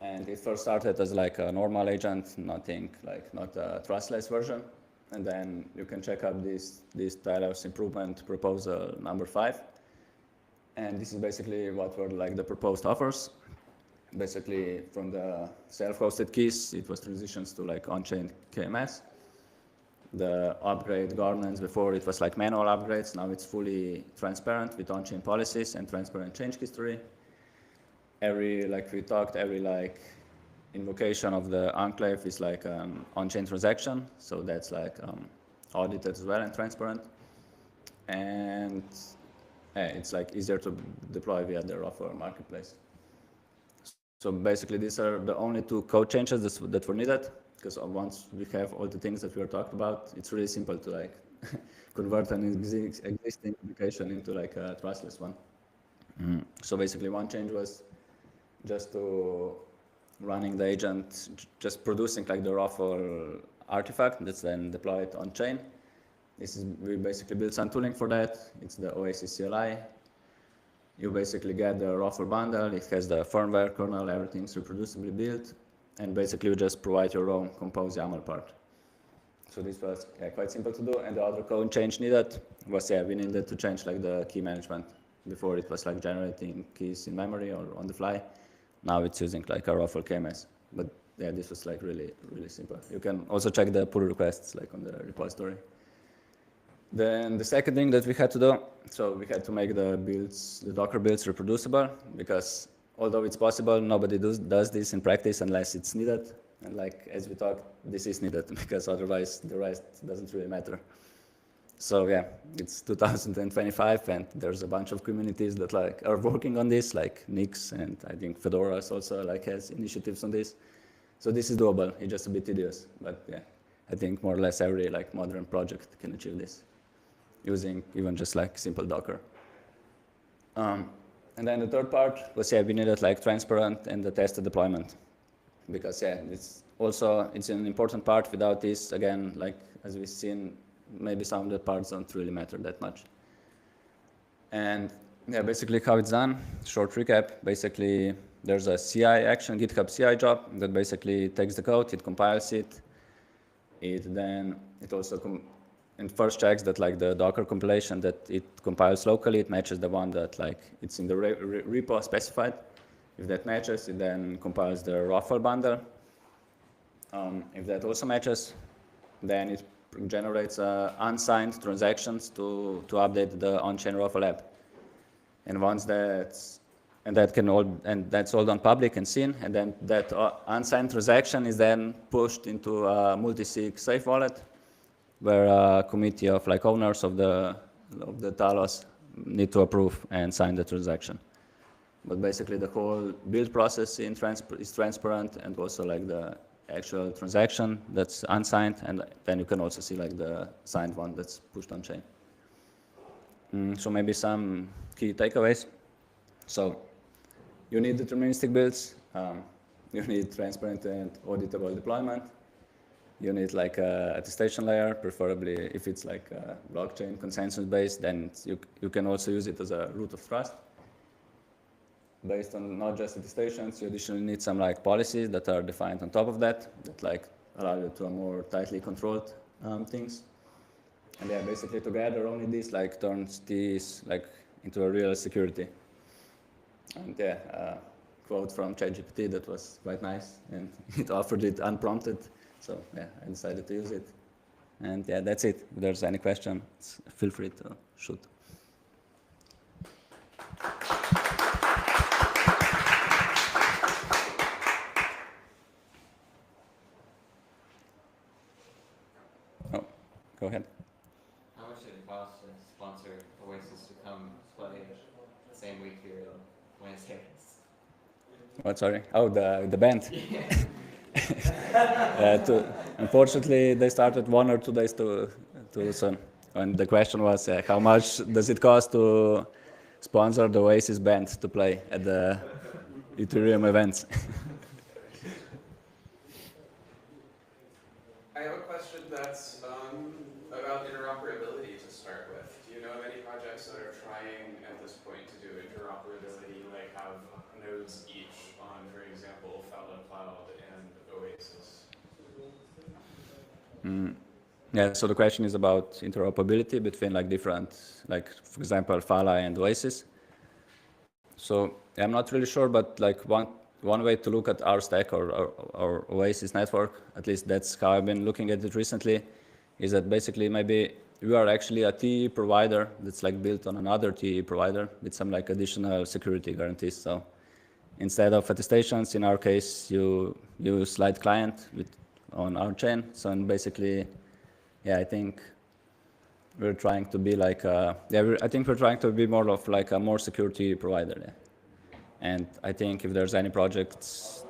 And it first started as like a normal agent, not a trustless version. And then you can check out this Talos improvement proposal number 5. And this is basically what were like the proposed offers. Basically from the self-hosted keys, it was transitions to like Onchain KMS. The upgrade governance before it was like manual upgrades. Now it's fully transparent with on-chain policies and transparent change history. Every invocation of the enclave is like an on-chain transaction. So that's like audited as well and transparent. And it's like easier to deploy via the ROFL marketplace. So basically these are the only 2 code changes that were needed, because once we have all the things that we were talked about, it's really simple to like convert an existing application into like a trustless one. So basically one change was just to running the agent, just producing like the ROFL artifact that's then deployed on chain. We basically built some tooling for that. It's the Oasis CLI. You basically get the ROFL bundle. It has the firmware, kernel, everything's reproducibly built. And basically you just provide your own compose YAML part. So this was quite simple to do. And the other code change needed was, we needed to change like the key management. Before it was like generating keys in memory or on the fly. Now it's using like a ROFL KMS. But yeah, this was like really, really simple. You can also check the pull requests like on the repository. Then the second thing that we had to do, so we had to make the Docker builds reproducible, because although it's possible, nobody does this in practice unless it's needed. And like as we talked, this is needed because otherwise the rest doesn't really matter. So yeah, it's 2025 and there's a bunch of communities that like are working on this, like Nix, and I think Fedora also like has initiatives on this. So this is doable. It's just a bit tedious, but yeah, I think more or less every like modern project can achieve this using even just like simple Docker. And then the third part was we needed like transparent and the tested deployment, because it's an important part. Without this, again, like as we've seen, maybe some of the parts don't really matter that much. And yeah, basically how it's done, short recap, basically there's a CI action, GitHub CI job that basically takes the code, it compiles it, it also first checks that like the Docker compilation that it compiles locally, it matches the one that like it's in the repo specified. If that matches, it then compiles the ROFL bundle. If that also matches, then it generates unsigned transactions to update the on-chain ROFL app. And once that's all done public and seen, and then that unsigned transaction is then pushed into a multi-sig safe wallet, where a committee of like owners of the Talos need to approve and sign the transaction. But basically the whole build process is transparent, and also like the actual transaction that's unsigned, and then you can also see like the signed one that's pushed on chain. So maybe some key takeaways. So you need deterministic builds, you need transparent and auditable deployment, you need like a attestation layer, preferably if it's like a blockchain consensus based, then you can also use it as a root of trust. Based on not just attestations, you additionally need some like policies that are defined on top of that like allow you to more tightly controlled things. And yeah, basically together only this like turns these like into a real security. And yeah, quote from ChatGPT that was quite nice, and it offered it unprompted. So yeah, I decided to use it. And yeah, that's it. If there's any question, feel free to shoot. Oh, go ahead. How much did it cost to sponsor Oasis to come play the same week here in Buenos Aires? What, sorry? Oh, the band. Unfortunately, they started 1 or 2 days too soon. And the question was, how much does it cost to sponsor the Oasis band to play at the Ethereum events? I have a question that's about interoperability to start with. Do you know of any projects that are trying at this point to do interoperability, like have nodes each on, for example, Phala Cloud and Oasis? Yeah, so the question is about interoperability between like different, like for example, Phala and Oasis. So I'm not really sure, but like one way to look at our stack or Oasis network, at least that's how I've been looking at it recently, is that basically maybe we are actually a TEE provider that's like built on another TEE provider with some like additional security guarantees. So instead of attestations, in our case, you use light client on our chain. So and basically, yeah, I think we're trying to be like, I think we're trying to be more of like a more security provider. Yeah. And I think if there's any projects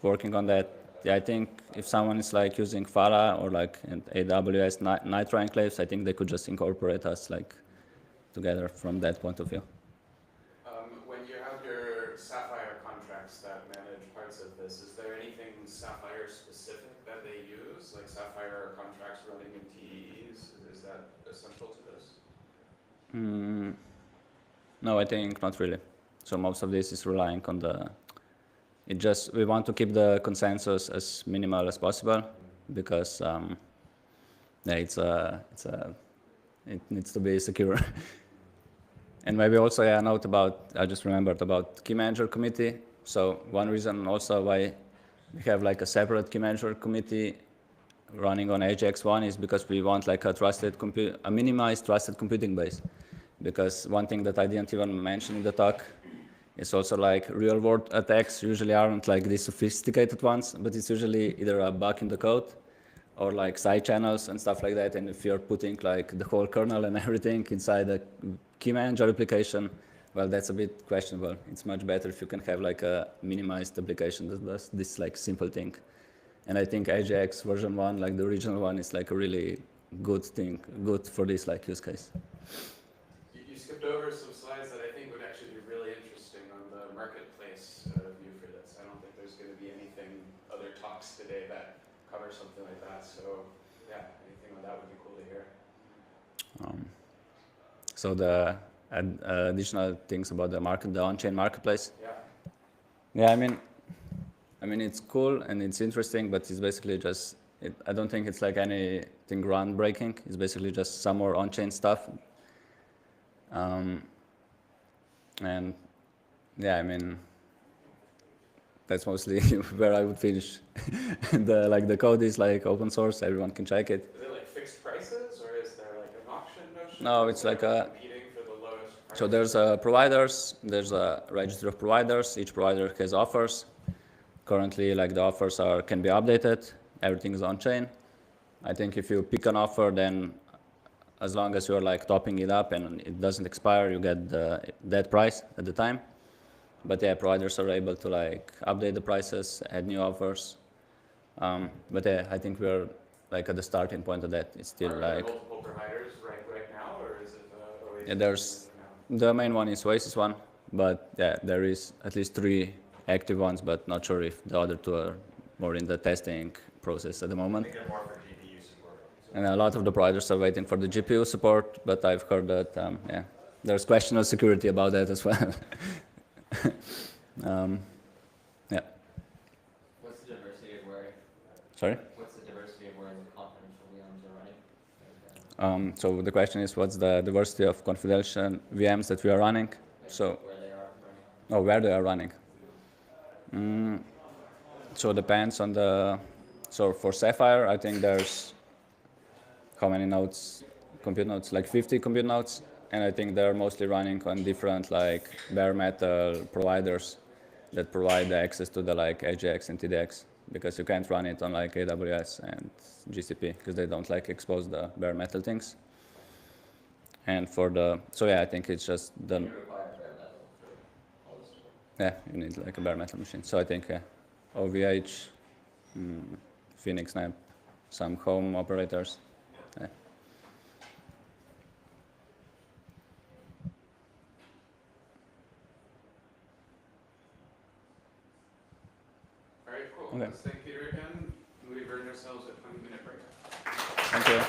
working on that, yeah, I think if someone is like using Phala or like AWS Nitro enclaves, I think they could just incorporate us like together from that point of view. When you have your Sapphire contracts that manage parts of this, is there anything Sapphire specific that they use, like Sapphire contracts running in TEEs? Is that essential to this? No, I think not really. So most of this is relying on we want to keep the consensus as minimal as possible because yeah, it needs to be secure. And maybe also a note about, I just remembered about key manager committee. So one reason also why we have like a separate key manager committee running on AJAX1 is because we want like a minimized trusted computing base. Because one thing that I didn't even mention in the talk is also like real world attacks usually aren't like these sophisticated ones, but it's usually either a bug in the code or like side channels and stuff like that. And if you're putting like the whole kernel and everything inside a key manager application, well, that's a bit questionable. It's much better if you can have like a minimized application that does this like simple thing. And I think AJAX version 1, like the original one, is like a really good thing, good for this like use case. You skipped over some slides that I think would actually be really interesting on the marketplace view for this. I don't think there's going to be anything, other talks today that cover something like that. So yeah, anything on that would be cool to hear. So the additional things about the on-chain marketplace. Yeah, I mean it's cool and it's interesting, but it's basically just I don't think it's like anything groundbreaking. It's basically just some more on-chain stuff. And yeah, I mean that's mostly where I would finish. The code is like open source, everyone can check it. Is it like fixed prices, or is there like an auction notion? No, it's like competing for the lowest price? So there's providers, there's a registry of providers, each provider has offers. Currently, like the offers can be updated, everything is on chain. I think if you pick an offer, then as long as you're like topping it up and it doesn't expire, you get that price at the time. But yeah, providers are able to like update the prices, add new offers. But yeah, I think we're like at the starting point of that. It's still are like there multiple providers right now, or is it Oasis? Yeah, there's the main one is Oasis one, but yeah, there is at least 3 active ones, but not sure if the other 2 are more in the testing process at the moment. I think they're more for GPU support. And a lot of the providers are waiting for the GPU support, but I've heard that, yeah, there's question of security about that as well. Yeah. What's the diversity of where? Sorry? What's the diversity of where the confidential VMs are running? So the question is, what's the diversity of confidential VMs that we are running? So, where they are running? oh, where they are running. So it depends on the, so for Sapphire, I think there's how many nodes, compute nodes, like 50 compute nodes. And I think they're mostly running on different like bare metal providers that provide the access to the like AJX and TDX, because you can't run it on like AWS and GCP because they don't like expose the bare metal things. And for the, so yeah, I think it's just the, You require bare metal for all this stuff. yeah, you need like a bare metal machine. So I think OVH, Phoenix Snap, some home operators. Yeah. All right, cool. Okay. Let's thank Peter again. We've earned ourselves a 20-minute break. Thank you.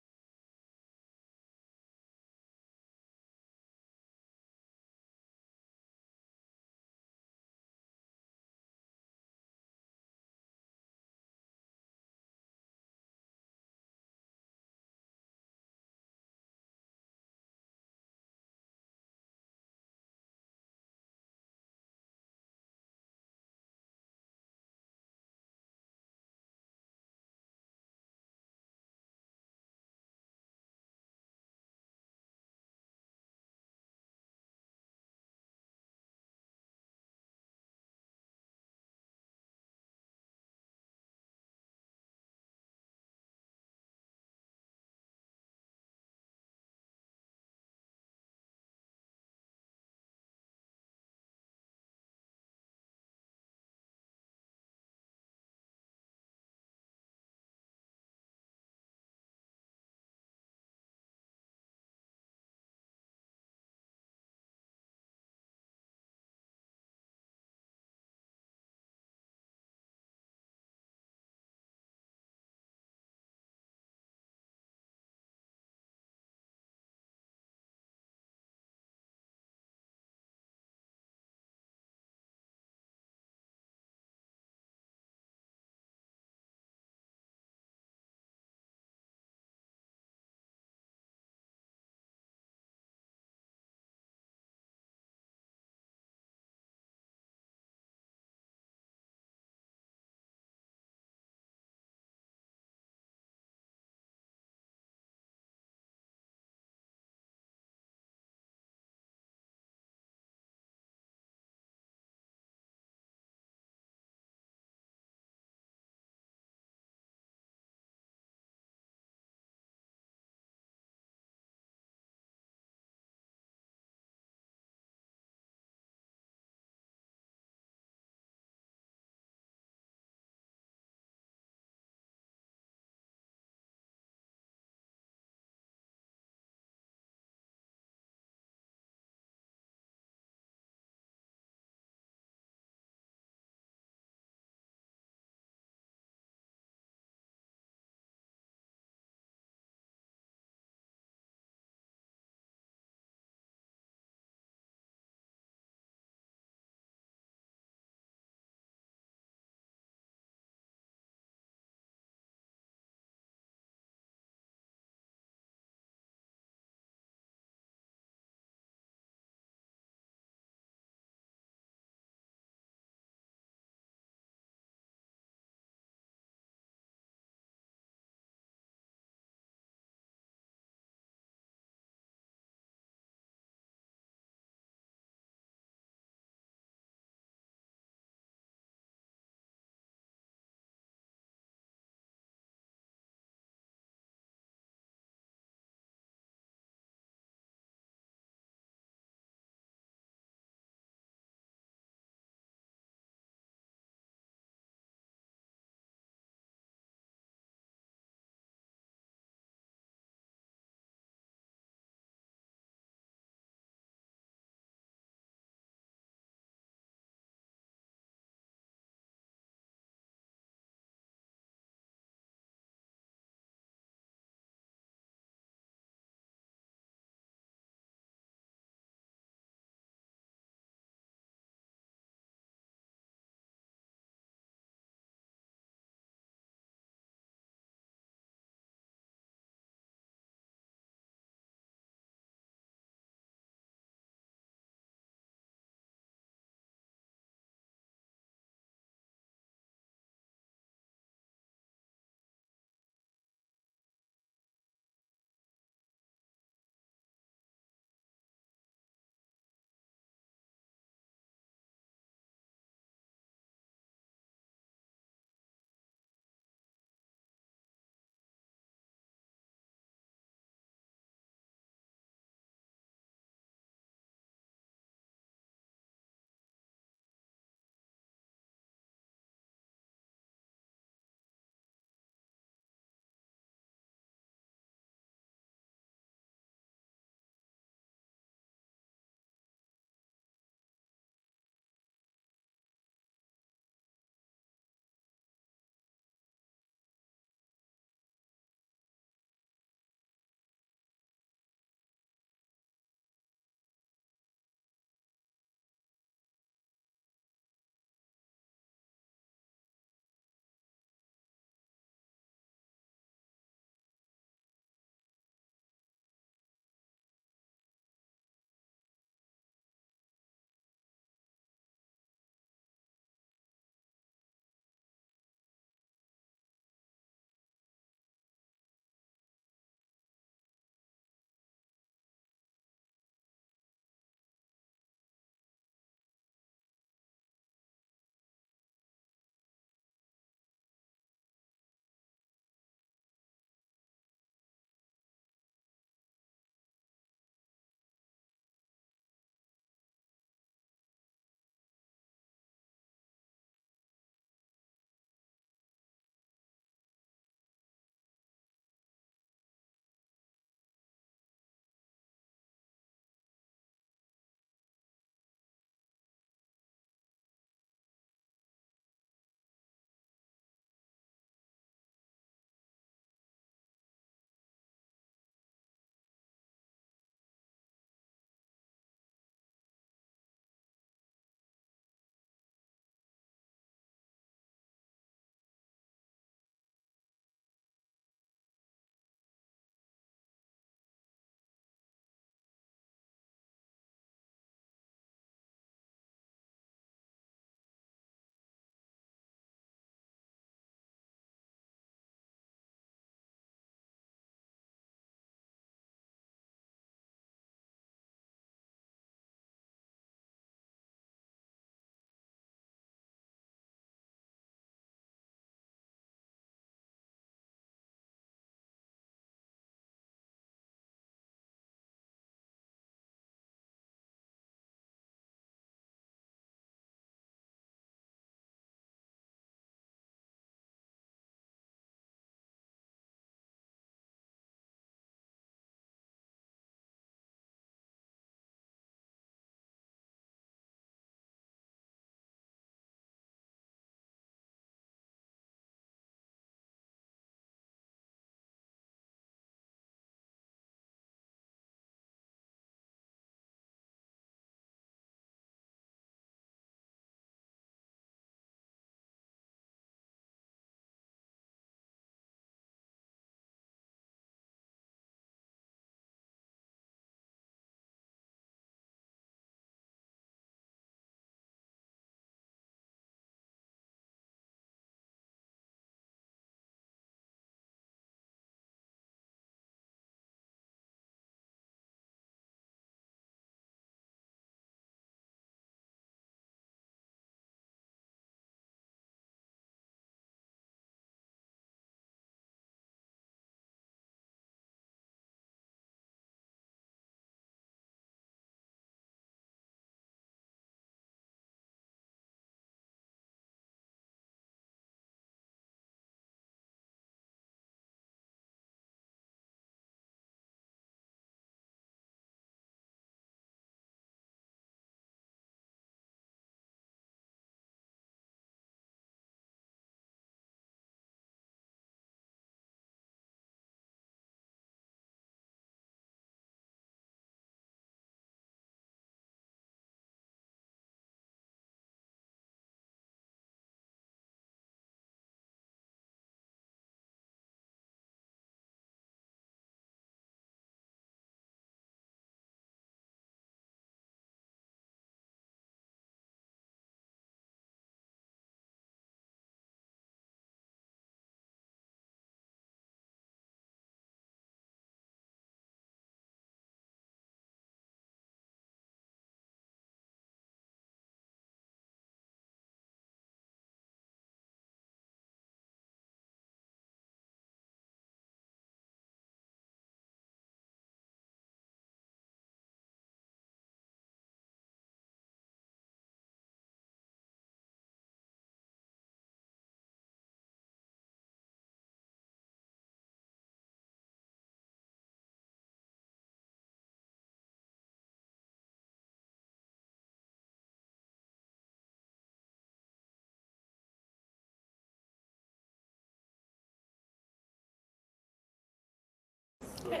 Great.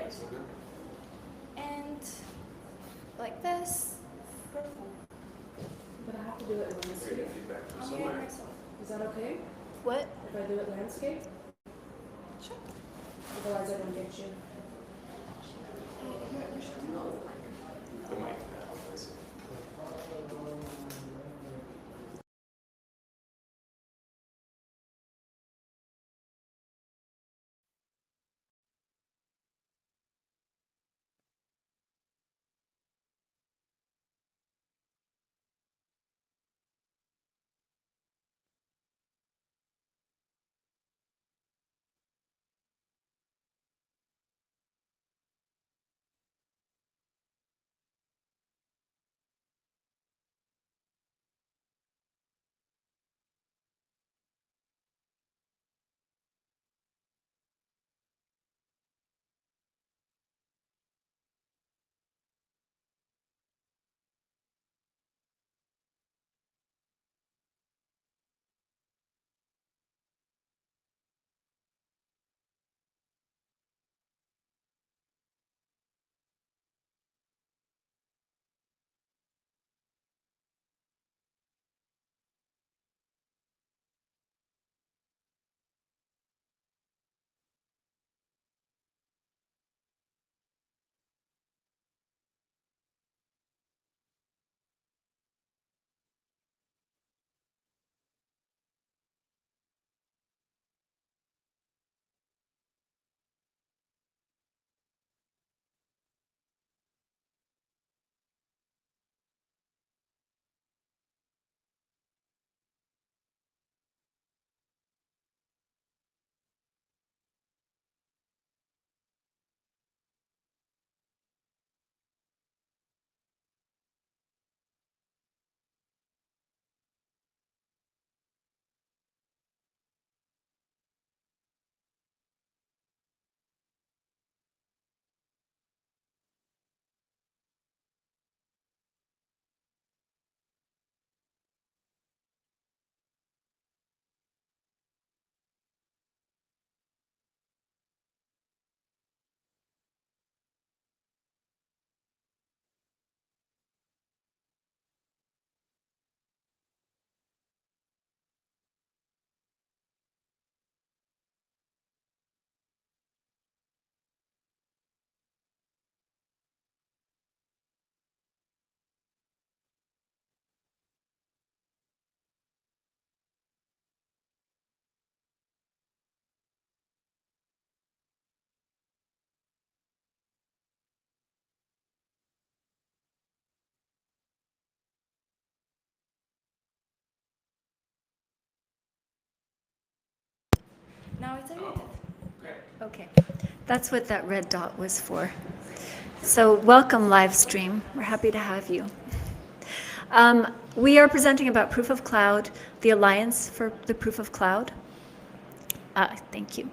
And like this. But I have to do it landscape. Is that okay? What? If I do it landscape? Sure. Otherwise I don't get you. The mic. Now it's unmuted. Okay, that's what that red dot was for. So welcome live stream. We're happy to have you. We are presenting about Proof of Cloud, the Alliance for the Proof of Cloud. Thank you.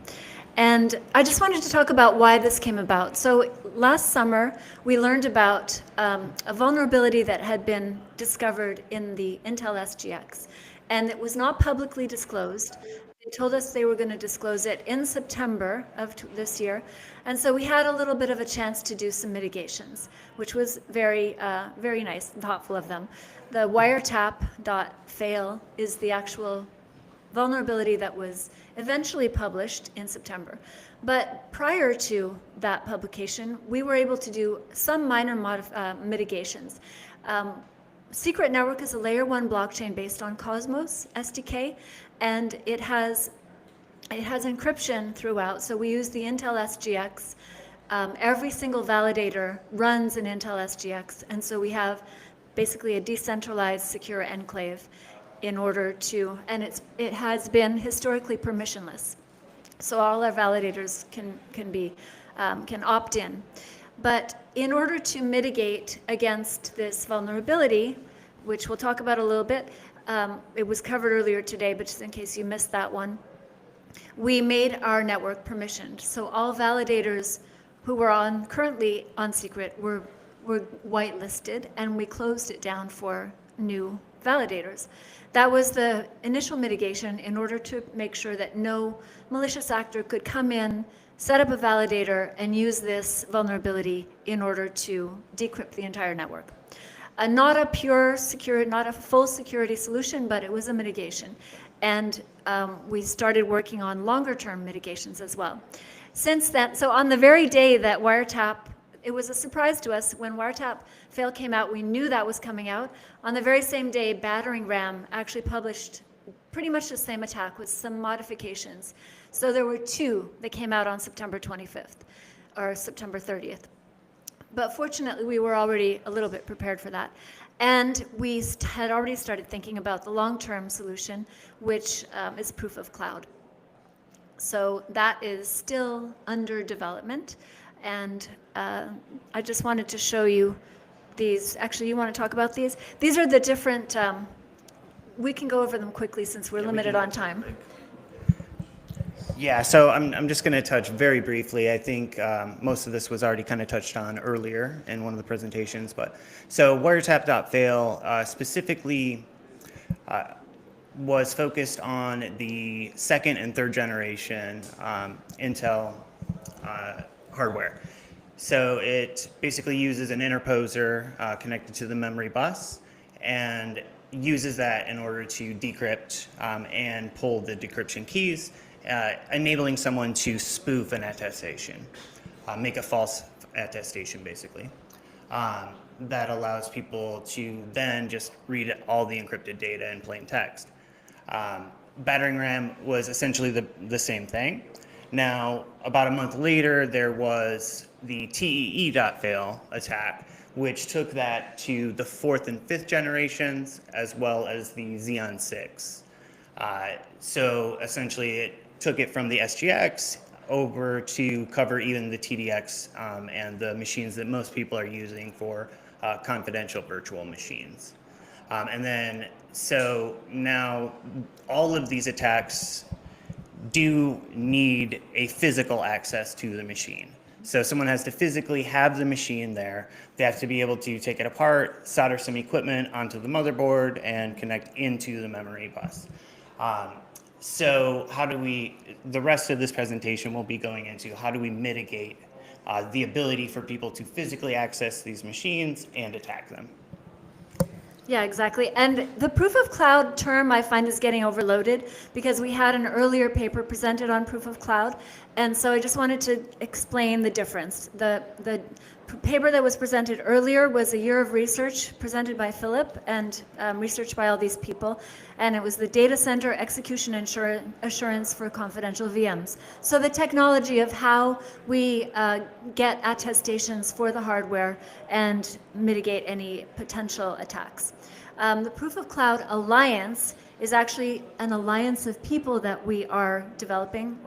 And I just wanted to talk about why this came about. So last summer, we learned about a vulnerability that had been discovered in the Intel SGX, and it was not publicly disclosed. They told us they were going to disclose it in September of this year. And so we had a little bit of a chance to do some mitigations, which was very, very nice and thoughtful of them. The wiretap.fail is the actual vulnerability that was eventually published in September. But prior to that publication, we were able to do some minor mitigations. Secret Network is a layer 1 blockchain based on Cosmos SDK, and it has encryption throughout. So we use the Intel SGX. Every single validator runs an Intel SGX, and so we have basically a decentralized secure enclave in order to, and it has been historically permissionless. So all our validators can opt in. But in order to mitigate against this vulnerability, which we'll talk about a little bit, it was covered earlier today, but just in case you missed that one, we made our network permissioned. So all validators who were currently on secret were whitelisted, and we closed it down for new validators. That was the initial mitigation in order to make sure that no malicious actor could come in, set up a validator, and use this vulnerability in order to decrypt the entire network. Not a pure security, not a full security solution, but it was a mitigation. And we started working on longer term mitigations as well. Since then, so on the very day that Wiretap, it was a surprise to us when Wiretap Fail came out, we knew that was coming out. On the very same day, Battering Ram actually published pretty much the same attack with some modifications. So there were two that came out on September 25th or September 30th. But fortunately, we were already a little bit prepared for that. And we had already started thinking about the long-term solution, which is proof of cloud. So that is still under development. And I just wanted to show you these. Actually, you want to talk about these? These are the different, we can go over them quickly since we're limited on time. Yeah, so I'm just going to touch very briefly. I think most of this was already kind of touched on earlier in one of the presentations. But so wiretap.fail specifically was focused on the second and third generation Intel hardware. So it basically uses an interposer connected to the memory bus and uses that in order to decrypt and pull the decryption keys, enabling someone to spoof an attestation, make a false attestation basically. That allows people to then just read all the encrypted data in plain text. Battering Ram was essentially the same thing. Now, about a month later, there was the TEE.fail attack, which took that to the 4th and 5th generations, as well as the Xeon 6. So essentially, it took it from the SGX over to cover even the TDX and the machines that most people are using for confidential virtual machines. And then, so now all of these attacks do need a physical access to the machine. So someone has to physically have the machine there. They have to be able to take it apart, solder some equipment onto the motherboard, and connect into the memory bus. So how do we, the rest of this presentation will be going into how do we mitigate the ability for people to physically access these machines and attack them. Yeah, exactly. And the proof of cloud term I find is getting overloaded because we had an earlier paper presented on proof of cloud. And so I just wanted to explain the difference. The paper that was presented earlier was a year of research presented by Filip and research by all these people. And it was the data center execution assurance for confidential VMs. So the technology of how we get attestations for the hardware and mitigate any potential attacks. The Proof of Cloud Alliance is actually an alliance of people that we are developing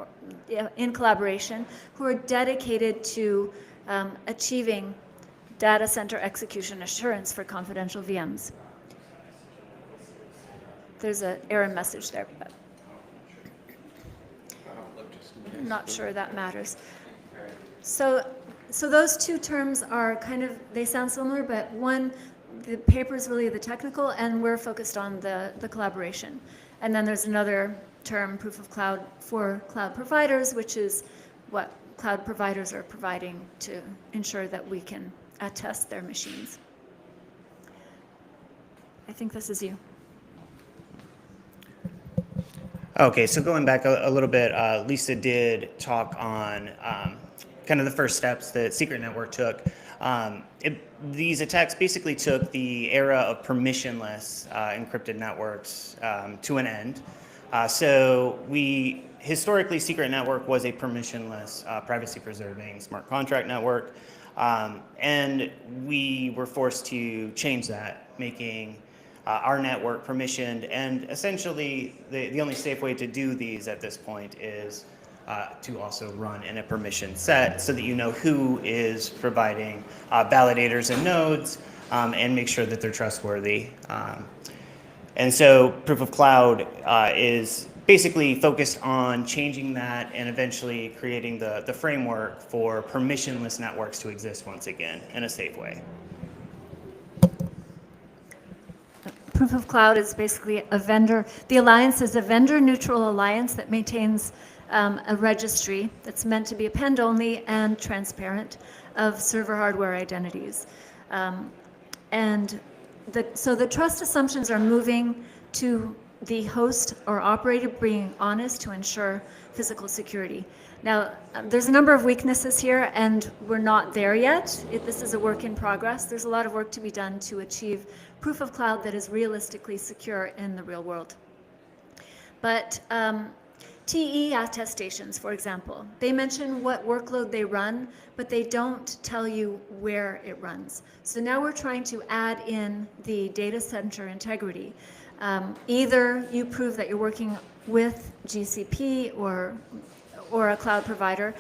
in collaboration who are dedicated to achieving data center execution assurance for confidential VMs. There's an error message there, but I'm not sure that matters. So those two terms are kind of, they sound similar, but one, the paper is really the technical, and we're focused on the collaboration. And then there's another term, proof of cloud, for cloud providers, which is what cloud providers are providing to ensure that we can attest their machines. I think this is you. Okay, so going back a little bit, Lisa did talk on kind of the first steps that Secret Network took. These attacks basically took the era of permissionless encrypted networks to an end. So historically, Secret Network was a permissionless, privacy-preserving smart contract network. And we were forced to change that, making our network permissioned. And essentially, the only safe way to do these at this point is to also run in a permission set so that you know who is providing validators and nodes and make sure that they're trustworthy. And so Proof of Cloud is basically focused on changing that and eventually creating the framework for permissionless networks to exist once again in a safe way. Proof of Cloud is basically a vendor. The alliance is a vendor-neutral alliance that maintains a registry that's meant to be append-only and transparent of server hardware identities. So the trust assumptions are moving to the host or operator being honest to ensure physical security. Now, there's a number of weaknesses here, and we're not there yet. This is a work in progress. There's a lot of work to be done to achieve proof of cloud that is realistically secure in the real world. But TE attestations, for example, they mention what workload they run, but they don't tell you where it runs. So now we're trying to add in the data center integrity. Either you prove that you're working with GCP or a cloud provider,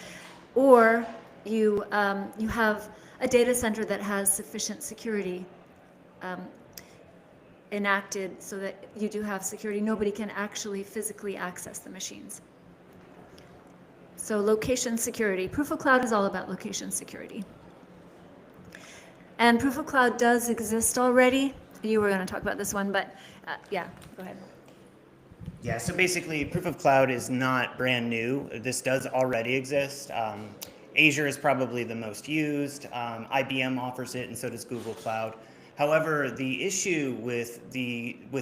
or you have a data center that has sufficient security enacted so that you do have security. Nobody can actually physically access the machines. So location security. Proof of Cloud is all about location security. And Proof of Cloud does exist already. You were going to talk about this one, but yeah, go ahead. Yeah, so basically Proof of Cloud is not brand new. This does already exist. Azure is probably the most used. IBM offers it, and so does Google Cloud. However, the issue with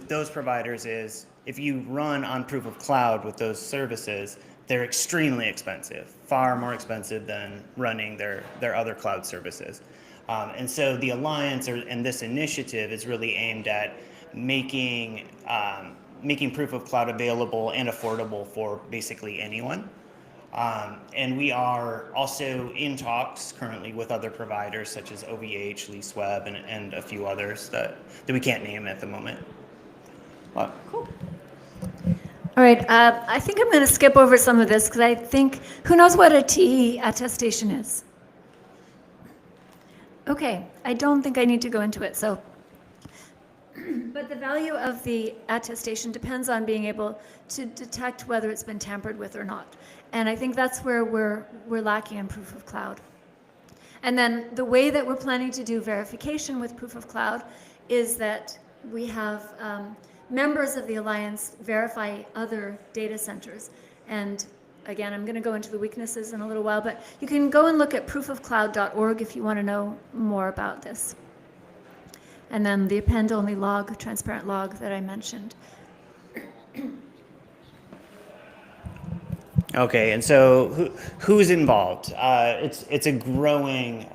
those providers is if you run on Proof of Cloud with those services, they're extremely expensive, far more expensive than running their other cloud services. And so the alliance and this initiative is really aimed at making Proof of Cloud available and affordable for basically anyone. And we are also in talks currently with other providers such as OVH, LeaseWeb, and a few others that we can't name at the moment. Cool. All right, I think I'm going to skip over some of this because I think, who knows what a TE attestation is? Okay, I don't think I need to go into it. So, but the value of the attestation depends on being able to detect whether it's been tampered with or not. And I think that's where we're lacking in Proof of Cloud. And then the way that we're planning to do verification with Proof of Cloud is that we have members of the Alliance verify other data centers. And again, I'm going to go into the weaknesses in a little while, but you can go and look at proofofcloud.org if you want to know more about this. And then the append-only log, transparent log that I mentioned. Okay, and so who's involved? It's a growing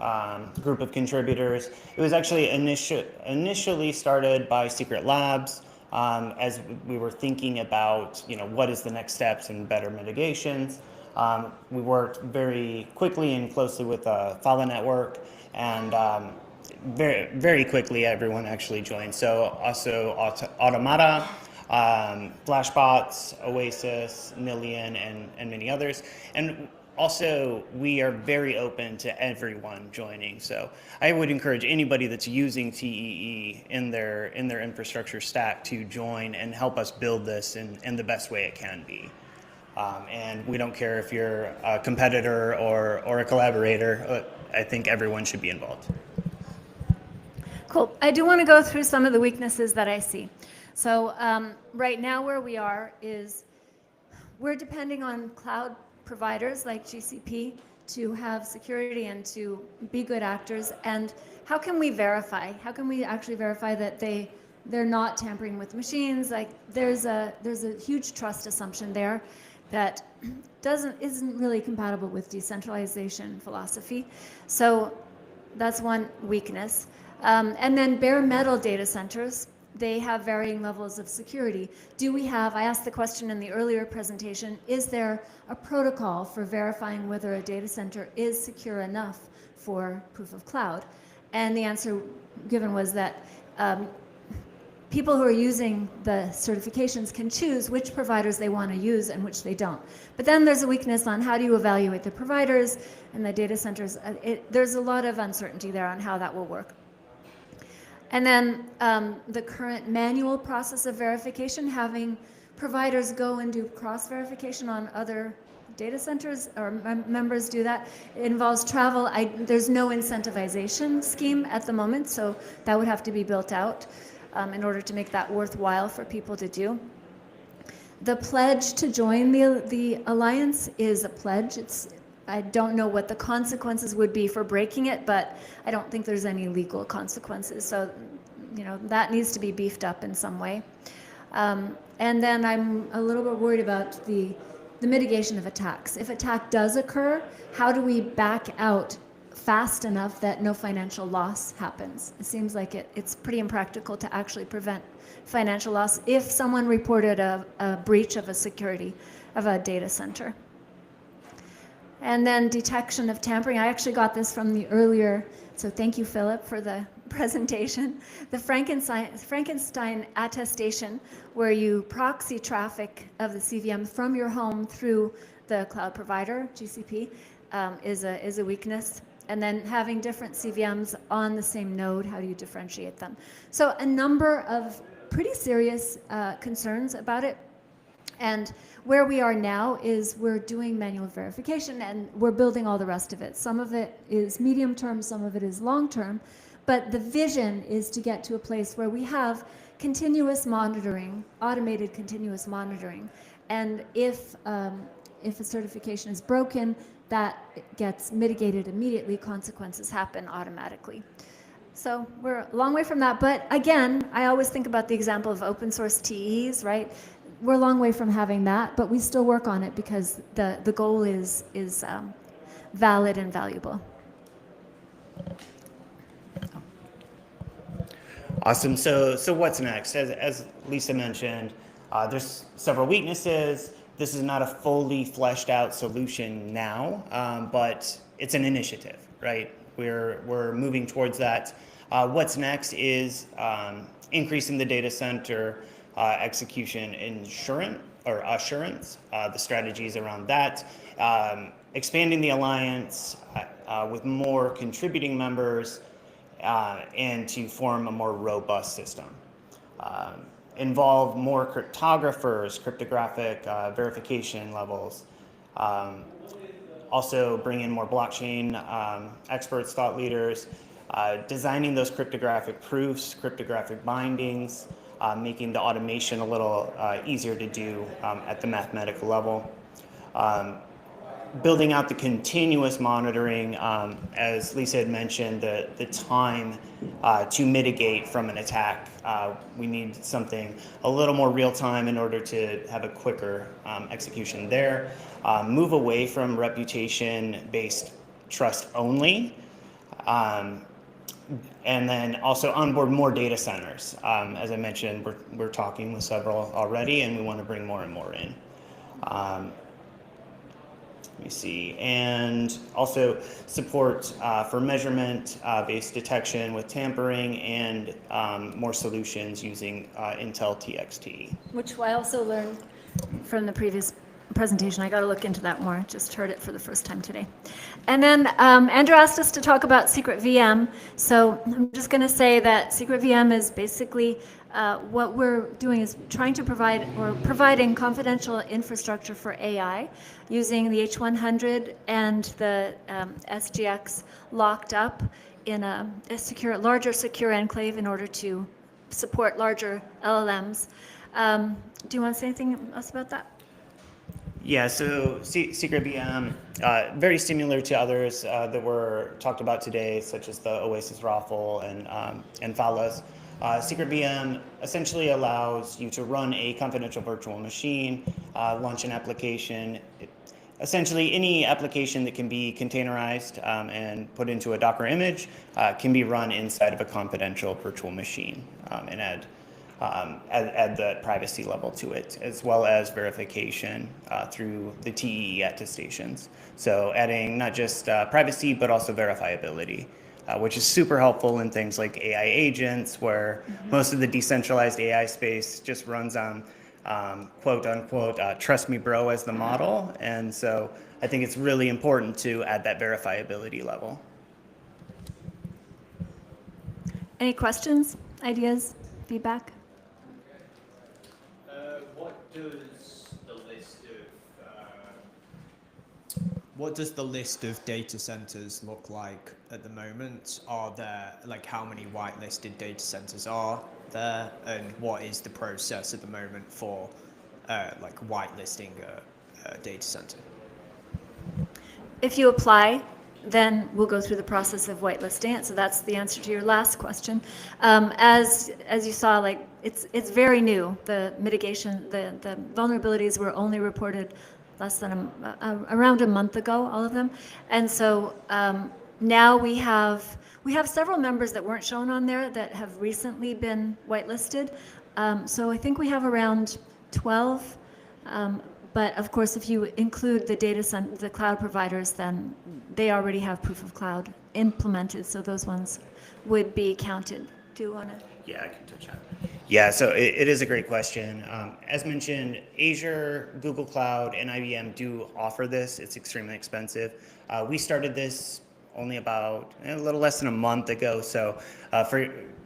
group of contributors. It was actually initially started by Secret Labs as we were thinking about, what is the next steps and better mitigations. We worked very quickly and closely with the Phala network, and very, very quickly everyone actually joined. So also Automata, Flashbots, Oasis, Million, and many others. And also, we are very open to everyone joining. So I would encourage anybody that's using TEE in their infrastructure stack to join and help us build this in the best way it can be. And we don't care if you're a competitor or a collaborator. I think everyone should be involved. Cool. I do want to go through some of the weaknesses that I see. So right now where we are is we're depending on cloud providers like GCP to have security and to be good actors. And how can we verify? How can we actually verify that they're not tampering with machines? Like there's a huge trust assumption there that isn't really compatible with decentralization philosophy. So that's one weakness. And then bare metal data centers, they have varying levels of security. I asked the question in the earlier presentation, is there a protocol for verifying whether a data center is secure enough for Proof of Cloud? And the answer given was that people who are using the certifications can choose which providers they want to use and which they don't. But then there's a weakness on how do you evaluate the providers and the data centers. There's a lot of uncertainty there on how that will work. And then the current manual process of verification, having providers go and do cross-verification on other data centers, or members do that, it involves travel. There's no incentivization scheme at the moment, so that would have to be built out. in order to make that worthwhile for people to do. The pledge to join the alliance is a pledge. I don't know what the consequences would be for breaking it, but I don't think there's any legal consequences. So, that needs to be beefed up in some way. And then I'm a little bit worried about the mitigation of attacks. If attack does occur, how do we back out fast enough that no financial loss happens? It seems like it's pretty impractical to actually prevent financial loss if someone reported a breach of a data center. And then detection of tampering. I actually got this from the earlier, so thank you, Filip, for the presentation. The Frankenstein attestation, where you proxy traffic of the CVM from your home through the cloud provider, GCP, is a weakness. And then having different CVMs on the same node, how do you differentiate them? So a number of pretty serious concerns about it. And where we are now is we're doing manual verification and we're building all the rest of it. Some of it is medium term, some of it is long term, but the vision is to get to a place where we have continuous monitoring, automated continuous monitoring. And if a certification is broken, that gets mitigated immediately, consequences happen automatically. So we're a long way from that, but again, I always think about the example of open source TEs, right? We're a long way from having that, but we still work on it because the goal is valid and valuable. Awesome. So what's next? As Lisa mentioned, there's several weaknesses. This is not a fully fleshed out solution now, but it's an initiative, right? We're moving towards that. What's next is increasing the data center execution assurance, the strategies around that, expanding the alliance with more contributing members, and to form a more robust system. Involve more cryptographers, cryptographic verification levels. Also bring in more blockchain experts, thought leaders, designing those cryptographic proofs, cryptographic bindings, making the automation a little easier to do at the mathematical level. Building out the continuous monitoring, as Lisa had mentioned, the time to mitigate from an attack. We need something a little more real time in order to have a quicker execution there. Move away from reputation-based trust only. And then also onboard more data centers. As I mentioned, we're talking with several already, and we want to bring more and more in. Let me see, and also support for measurement-based detection with tampering and more solutions using Intel TXT. Which I also learned from the previous presentation. I got to look into that more. Just heard it for the first time today. And then Andrew asked us to talk about Secret VM. So I'm just going to say that Secret VM is basically what we're doing is trying to providing confidential infrastructure for AI using the H100 and the SGX locked up in a larger secure enclave in order to support larger LLMs. Do you want to say anything else about that? Yeah, so Secret VM, very similar to others that were talked about today, such as the Oasis ROFL and Phala's. Secret VM essentially allows you to run a confidential virtual machine, launch an application. Essentially, any application that can be containerized and put into a Docker image can be run inside of a confidential virtual machine and add the privacy level to it, as well as verification through the TEE attestations. So adding not just privacy, but also verifiability, which is super helpful in things like AI agents, where most of the decentralized AI space just runs on quote unquote, trust me bro as the model. And so I think it's really important to add that verifiability level. Any questions, ideas, feedback? What does the list of what does the list of data centers look like at the moment? Are there, like, how many whitelisted data centers are there, and what is the process at the moment for like whitelisting a data center? If you apply, then we'll go through the process of whitelisting it. So that's the answer to your last question. As you saw, like it's very new. The mitigation, the vulnerabilities were only reported less than around a month ago, all of them. And so now we have several members that weren't shown on there that have recently been whitelisted. So I think we have around 12. But of course, if you include the cloud providers, then they already have proof of cloud implemented. So those ones would be counted. Do you want to? Yeah, I can touch on it. Yeah, so it is a great question. As mentioned, Azure, Google Cloud, and IBM do offer this. It's extremely expensive. We started this only about a little less than a month ago, so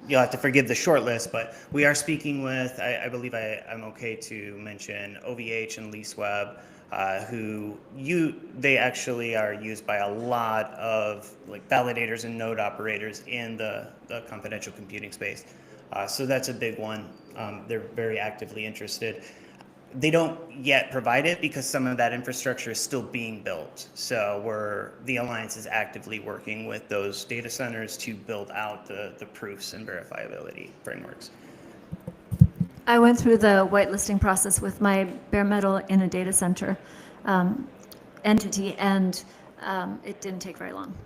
you'll have to forgive the short list, but we are speaking with, I believe I'm okay to mention OVH and LeaseWeb, they actually are used by a lot of like validators and node operators in the confidential computing space. So that's a big one. They're very actively interested. They don't yet provide it because some of that infrastructure is still being built. So the Alliance is actively working with those data centers to build out the proofs and verifiability frameworks. I went through the whitelisting process with my bare metal in a data center entity, and it didn't take very long.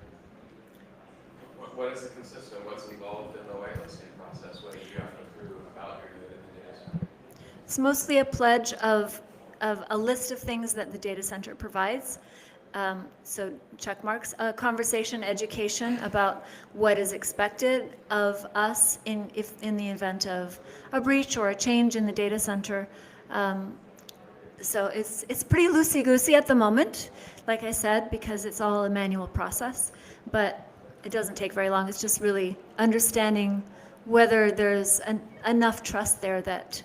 What does it consist of? What's involved in the whitelisting process? What do you have to prove about your data in the data center? It's mostly a pledge of a list of things that the data center provides. So check marks, conversation, education about what is expected of us in the event of a breach or a change in the data center. So it's pretty loosey-goosey at the moment, like I said, because it's all a manual process, but it doesn't take very long. It's just really understanding whether there's enough trust there that,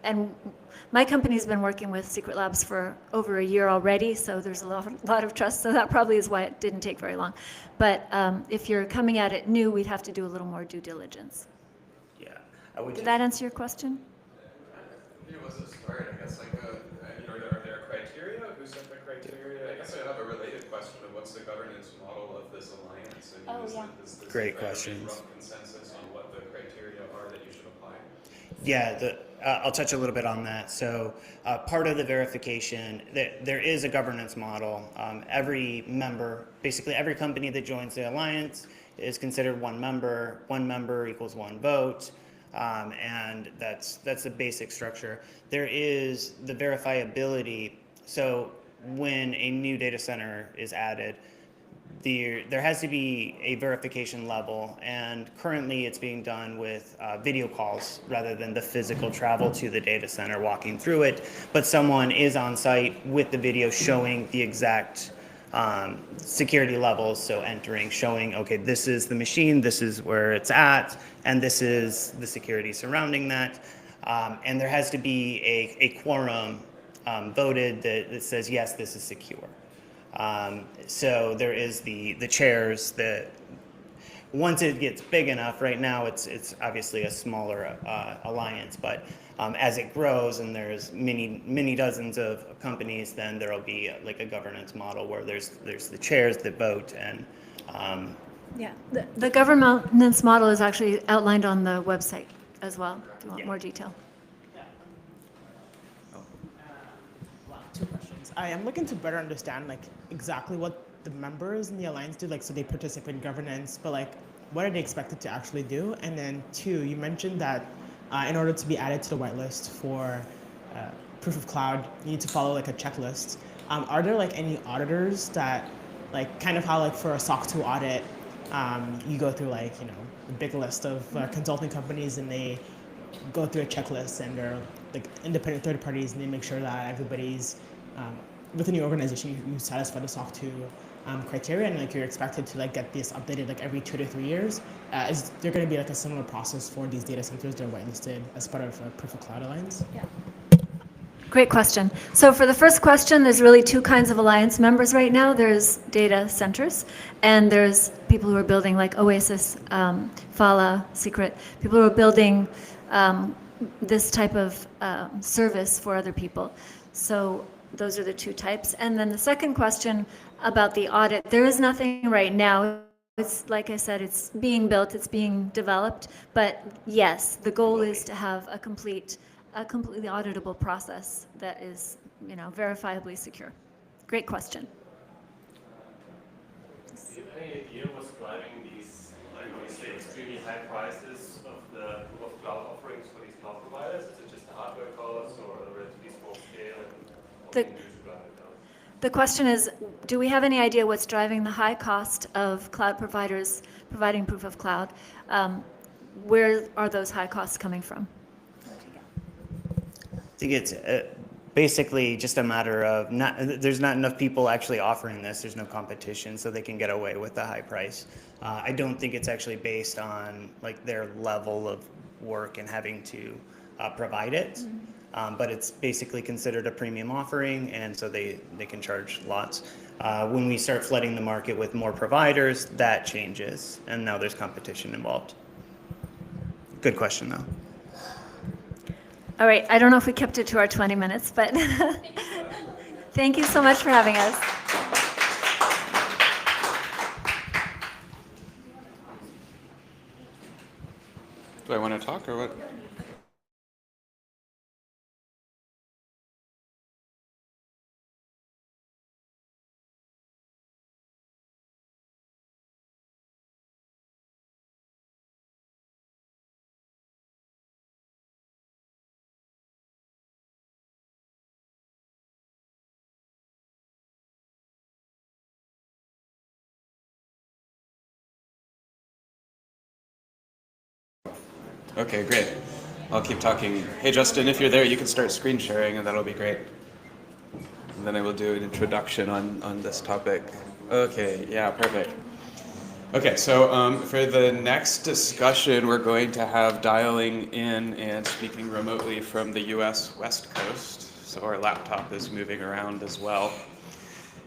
and my company's been working with Secret Labs for over a year already, so there's a lot of trust, so that probably is why it didn't take very long. But if you're coming at it new, we'd have to do a little more due diligence. Yeah. Did that answer your question? It was a start, I guess, like, are there criteria? Who set the criteria? I guess I have a related question of what's the governance model of this alliance? And Great questions. Rough consensus on what the criteria are that you should apply? Yeah, I'll touch a little bit on that. So part of the verification, there is a governance model. Every member, basically every company that joins the alliance is considered one member. One member equals one vote. And that's the basic structure. There is the verifiability. So when a new data center is added, there has to be a verification level, and currently it's being done with video calls rather than the physical travel to the data center, walking through it, but someone is on site with the video showing the exact security levels, so showing, okay, this is the machine, this is where it's at, and this is the security surrounding that. And there has to be a quorum voted that says, yes, this is secure. So there is the chairs that once it gets big enough, right now it's obviously a smaller alliance, but as it grows and there's many dozens of companies, then there'll be like a governance model where there's the chairs that vote and yeah, the governance model is actually outlined on the website as well, if you want more detail. Two questions. I am looking to better understand like exactly what the members in the alliance do, like so they participate in governance, but like what are they expected to actually do? And then two, you mentioned that in order to be added to the whitelist for proof of cloud, you need to follow like a checklist. Are there like any auditors that like kind of how like for a SOC 2 audit, you go through like, a big list of consulting companies and they go through a checklist and they're like independent third parties and they make sure that everybody's within your organization, you satisfy the SOC 2 criteria and like you're expected to like get this updated like every 2 to 3 years. Is there going to be like a similar process for these data centers that are whitelisted as part of a proof of cloud alliance? Yeah. Great question. So for the first question, there's really two kinds of alliance members right now. There's data centers, and there's people who are building like Oasis, Phala, Secret, people who are building this type of service for other people. So those are the two types. And then the second question about the audit, there is nothing right now. It's like I said, it's being built, it's being developed, but yes, the goal is to have a completely auditable process that is, verifiably secure. Great question. Do you have any idea what's driving these, like when you say extremely high prices of the proof of cloud offerings for these cloud providers? Is it just the hardware costs or a relatively small scale? The question is, do we have any idea what's driving the high cost of cloud providers providing proof of cloud? Where are those high costs coming from? I think it's basically just a matter of there's not enough people actually offering this. There's no competition, so they can get away with the high price. I don't think it's actually based on like their level of work and having to provide it. But it's basically considered a premium offering, and so they can charge lots. When we start flooding the market with more providers, that changes, and now there's competition involved. Good question, though. All right, I don't know if we kept it to our 20 minutes, but thank you so much for having us. Do I want to talk or what? Okay, great. I'll keep talking. Hey, Justin, if you're there, you can start screen sharing, and that'll be great. And then I will do an introduction on this topic. Okay, yeah, perfect. Okay, so for the next discussion, we're going to have dialing in and speaking remotely from the US West Coast. So our laptop is moving around as well.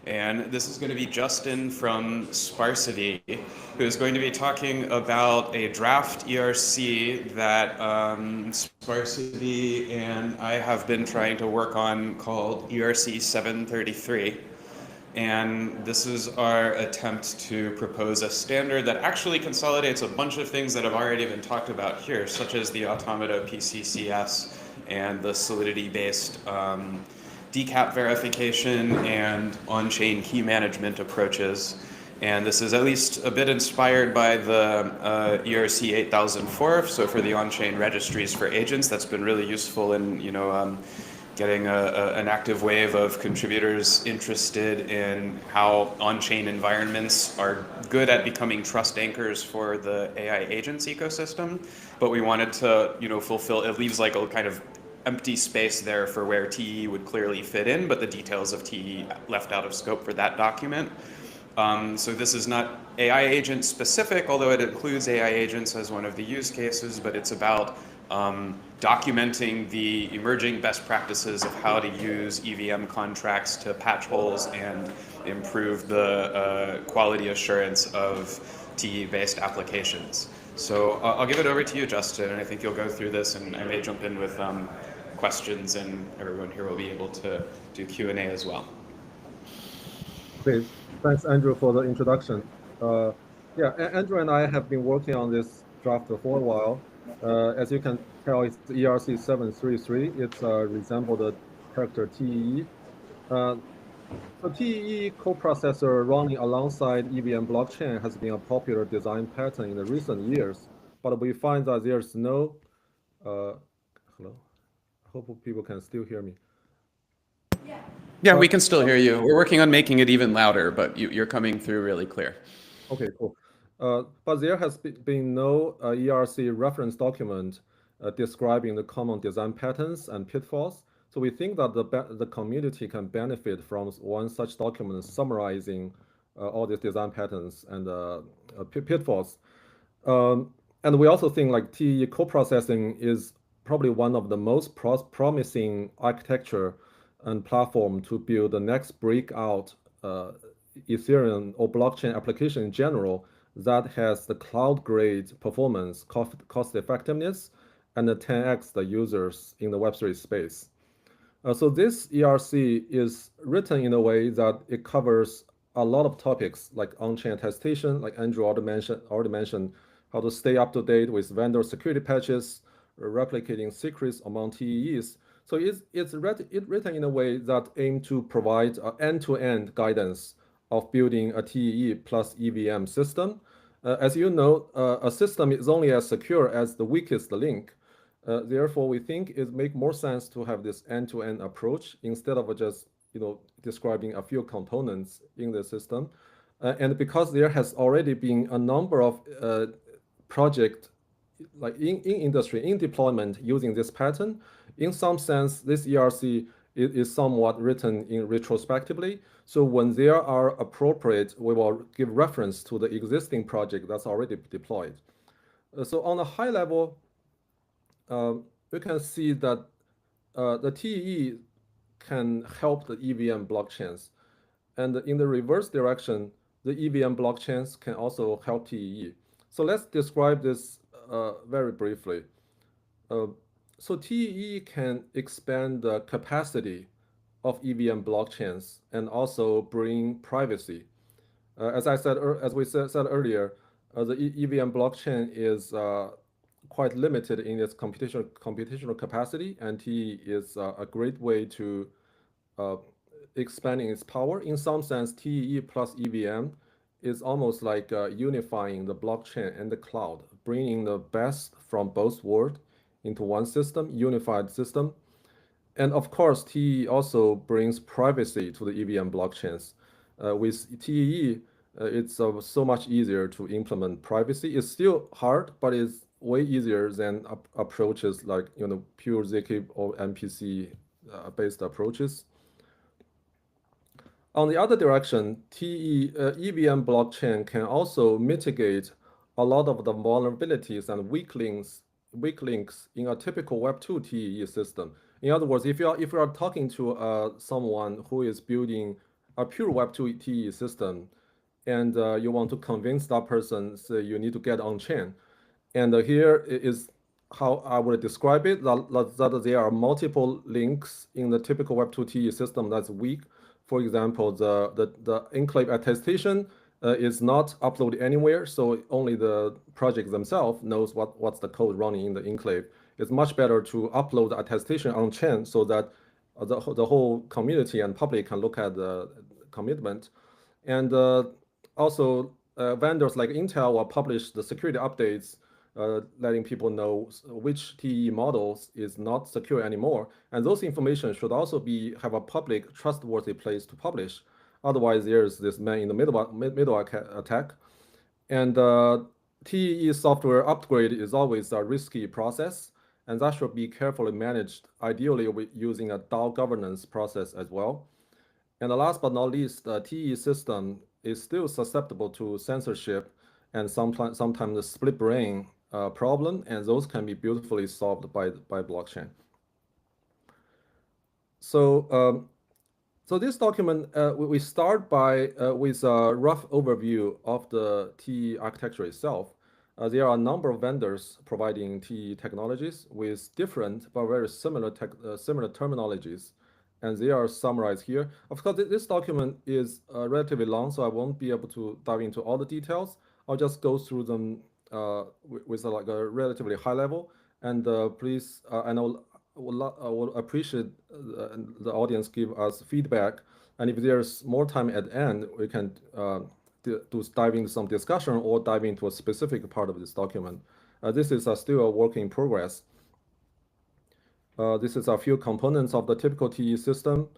And this is going to be Justin from Sparsity, who is going to be talking about a draft ERC that Sparsity and I have been trying to work on called ERC 733. And this is our attempt to propose a standard that actually consolidates a bunch of things that have already been talked about here, such as the Automata PCCS and the solidity-based decap verification and on-chain key management approaches. And this is at least a bit inspired by the ERC 8004. So for the on-chain registries for agents, that's been really useful in getting an active wave of contributors interested in how on-chain environments are good at becoming trust anchors for the AI agents ecosystem. But we wanted to fulfill, it leaves like a kind of empty space there for where TE would clearly fit in, but the details of TE left out of scope for that document. So this is not AI agent specific, although it includes AI agents as one of the use cases, but it's about documenting the emerging best practices of how to use EVM contracts to patch holes and improve the quality assurance of TE-based applications. So I'll give it over to you, Justin, and I think you'll go through this, and I may jump in with questions, and everyone here will be able to do Q&A as well. Okay, thanks, Andrew, for the introduction. Yeah, Andrew and I have been working on this draft for a while. As you can tell, it's the ERC 733. It's resembled the character TEE. So TEE coprocessor running alongside EVM blockchain has been a popular design pattern in the recent years, but we find that there's no, hello? I hope people can still hear me. Yeah, we can still hear you. We're working on making it even louder, but you're coming through really clear. Okay, cool. But there has been no ERC reference document describing the common design patterns and pitfalls. So we think that the community can benefit from one such document summarizing all these design patterns and pitfalls. And we also think like TEE coprocessing is probably one of the most promising architecture and platform to build the next breakout Ethereum or blockchain application in general that has the cloud-grade performance, cost effectiveness, and the 10x the users in the Web3 space. So this ERC is written in a way that it covers a lot of topics like on-chain attestation, like Andrew already mentioned how to stay up to date with vendor security patches, replicating secrets among TEEs. So it's written in a way that aim to provide end-to-end guidance of building a TEE plus EVM system. As you know, a system is only as secure as the weakest link. Therefore, we think it makes more sense to have this end-to-end approach instead of just describing a few components in the system. And because there has already been a number of projects like in industry, in deployment using this pattern, in some sense, this ERC is somewhat written in retrospectively. So when there are appropriate, we will give reference to the existing project that's already deployed. So on a high level, we can see that the TEE can help the EVM blockchains. And in the reverse direction, the EVM blockchains can also help TEE. So let's describe this very briefly. So TEE can expand the capacity of EVM blockchains and also bring privacy. As we said earlier, the EVM blockchain is quite limited in its computational capacity, and TEE is a great way to expanding its power. In some sense, TEE plus EVM is almost like unifying the blockchain and the cloud, bringing the best from both worlds into one system, unified system. And of course, TEE also brings privacy to the EVM blockchains. With TEE, it's so much easier to implement privacy. It's still hard, but it's way easier than approaches like pure ZK or MPC based approaches. On the other direction, EVM blockchain can also mitigate a lot of the vulnerabilities and weak links in a typical Web2 TEE system. In other words, if you are talking to someone who is building a pure Web2 TEE system, and you want to convince that person, say you need to get on chain, and here is how I would describe it: that there are multiple links in the typical Web2 TEE system that's weak. For example, the enclave attestation is not uploaded anywhere, so only the project themselves knows what's the code running in the enclave. It's much better to upload the attestation on chain so that the whole community and public can look at the commitment. And also, vendors like Intel will publish the security updates, letting people know which TEE models is not secure anymore. And those information should also have a public, trustworthy place to publish. Otherwise, there's this man in the middle attack. And TEE software upgrade is always a risky process, and that should be carefully managed, ideally using a DAO governance process as well. And last but not least, the TEE system is still susceptible to censorship and sometimes the split brain problem, and those can be beautifully solved by blockchain. So this document, we start with a rough overview of the TEE architecture itself. There are a number of vendors providing TEE technologies with different but very similar terminologies, and they are summarized here. Of course, this document is relatively long, so I won't be able to dive into all the details. I'll just go through them with like a relatively high level. And please, I will appreciate the audience give us feedback. And if there's more time at the end, we can dive into some discussion or dive into a specific part of this document. This is still a work in progress. This is a few components of the typical TEE system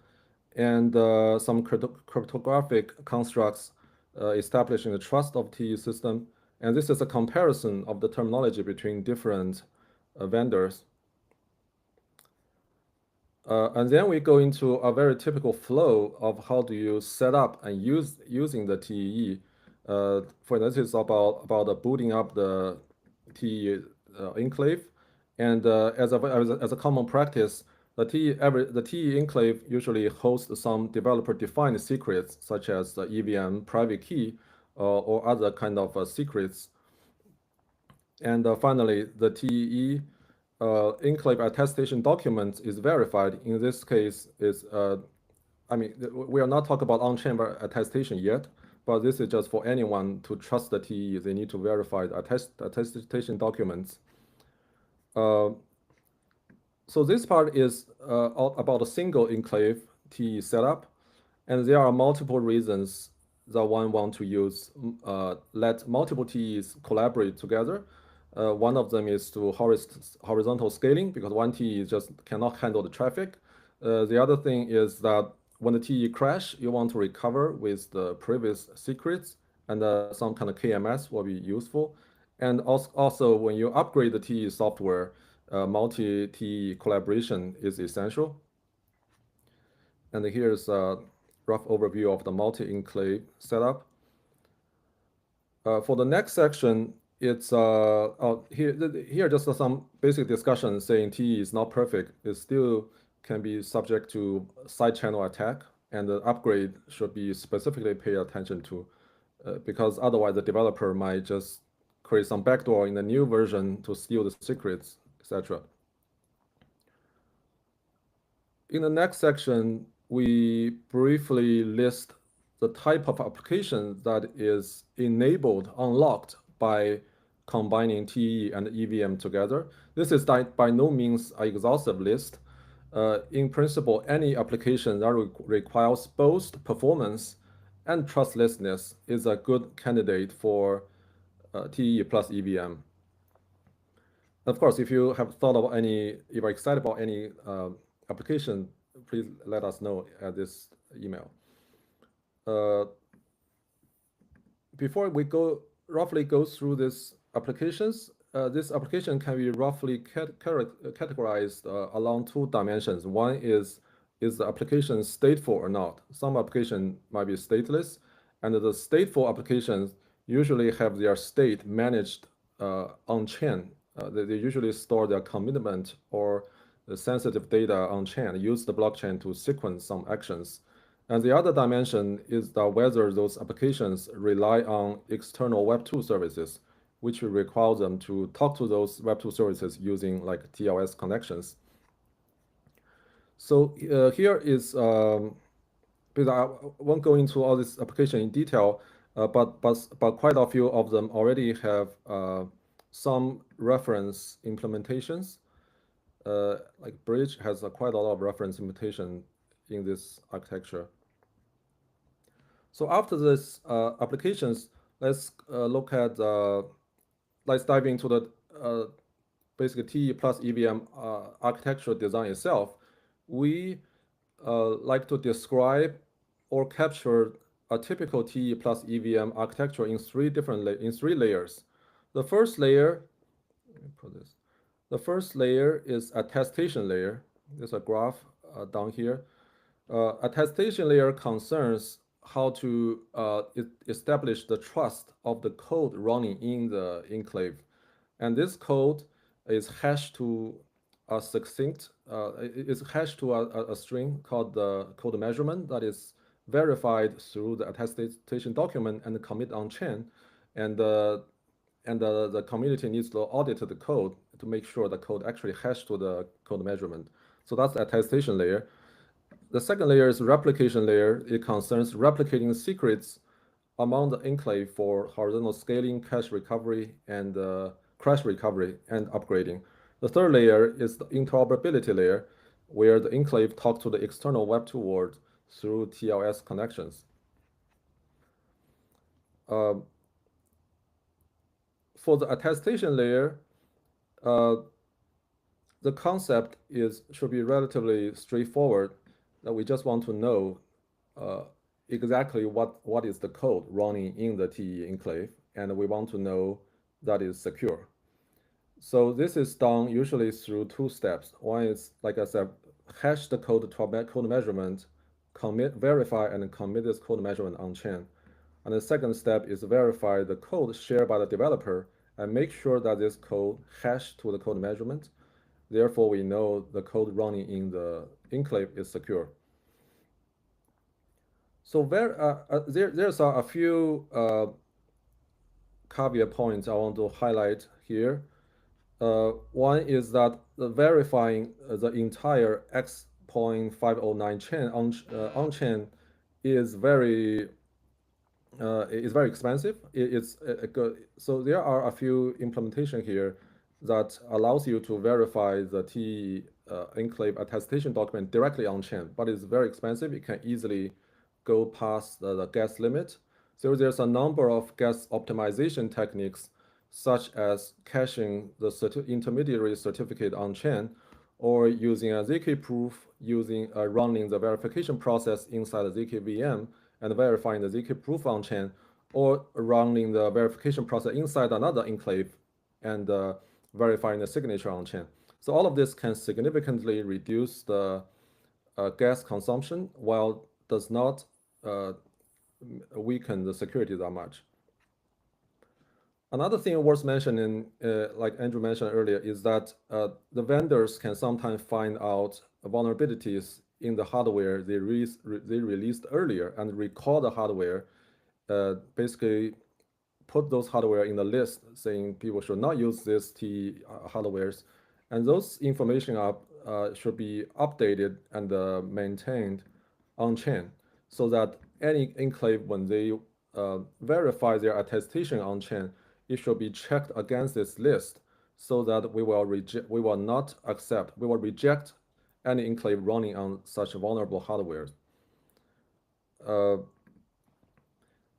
and some cryptographic constructs establishing the trust of TEE system. And this is a comparison of the terminology between different vendors. And then we go into a very typical flow of how do you set up and using the TEE. For this is about booting up the TEE enclave And as a common practice, the TEE enclave usually hosts some developer-defined secrets, such as the EVM private key or other kind of secrets. And finally, the TEE enclave attestation document is verified. In this case, I mean, we are not talking about on-chain attestation yet, but this is just for anyone to trust the TEE. They need to verify the attestation documents. So this part is about a single enclave TEE setup, and there are multiple reasons that one want to use let multiple TEs collaborate together. One of them is to horizontal scaling, because one TE just cannot handle the traffic. The other thing is that when the TE crash, you want to recover with the previous secrets, and some kind of KMS will be useful. And also when you upgrade the TE software, multi-TE collaboration is essential. And here's a rough overview of the multi-enclave setup. For the next section, it's here just some basic discussion saying TE is not perfect. It still can be subject to side channel attack, and the upgrade should be specifically pay attention to, because otherwise the developer might just create some backdoor in the new version to steal the secrets, etc. In the next section, we briefly list the type of application that is enabled, unlocked by combining TE and EVM together. This is by no means an exhaustive list. In principle, any application that requires both performance and trustlessness is a good candidate for TE plus EVM. Of course, if you have thought of if you're excited about any application, please let us know at this email. Before we roughly go through these applications, this application can be roughly categorized along two dimensions. One is the application stateful or not? Some application might be stateless, and the stateful applications usually have their state managed on-chain. They usually store their commitment or the sensitive data on-chain, use the blockchain to sequence some actions. And the other dimension is that whether those applications rely on external Web2 services, which will require them to talk to those Web2 services using like TLS connections. So here is, because I won't go into all this application in detail, but quite a few of them already have some reference implementations. Like Bridge has quite a lot of reference implementation in this architecture. So after this applications, let's look at, let's dive into the basically TE plus EVM architecture design itself. We like to describe or capture a typical TE plus EVM architecture in three layers. The first layer, let me put this. The first layer is attestation layer. There's a graph down here. Attestation layer concerns how to establish the trust of the code running in the enclave. And this code is hashed to a succinct, it's hashed to a string called the code measurement that is verified through the attestation document and the commit on chain. And the community needs to audit the code to make sure the code actually hashed to the code measurement. So that's the attestation layer. The second layer is replication layer. It concerns replicating secrets among the enclave for horizontal scaling, cache recovery, and crash recovery and upgrading. The third layer is the interoperability layer, where the enclave talks to the external Web2 world through TLS connections. For the attestation layer, the concept should be relatively straightforward. That we just want to know exactly what is the code running in the TE enclave, and we want to know that is secure. So this is done usually through two steps. One is, like I said, hash the code to a code measurement, verify and commit this code measurement on chain. And the second step is verify the code shared by the developer and make sure that this code hashed to the code measurement. Therefore, we know the code running in the enclave is secure. So there's a few caveat points I want to highlight here. One is that verifying the entire X.509 chain on chain is very expensive. So there are a few implementation here that allows you to verify the TEE enclave attestation document directly on chain, but it's very expensive. It can easily go past the gas limit. So there's a number of gas optimization techniques, such as caching the intermediary certificate on chain, or using a ZK proof, running the verification process inside the ZK VM and verifying the ZK proof on chain, or running the verification process inside another enclave and verifying the signature on chain. So all of this can significantly reduce the gas consumption while does not weaken the security that much. Another thing worth mentioning, like Andrew mentioned earlier, is that the vendors can sometimes find out vulnerabilities in the hardware they released earlier and recall the hardware, basically put those hardware in the list saying people should not use this TEE hardwares. And those information should be updated and maintained on chain so that any enclave, when they verify their attestation on chain, it should be checked against this list so that we will reject any enclave running on such vulnerable hardware.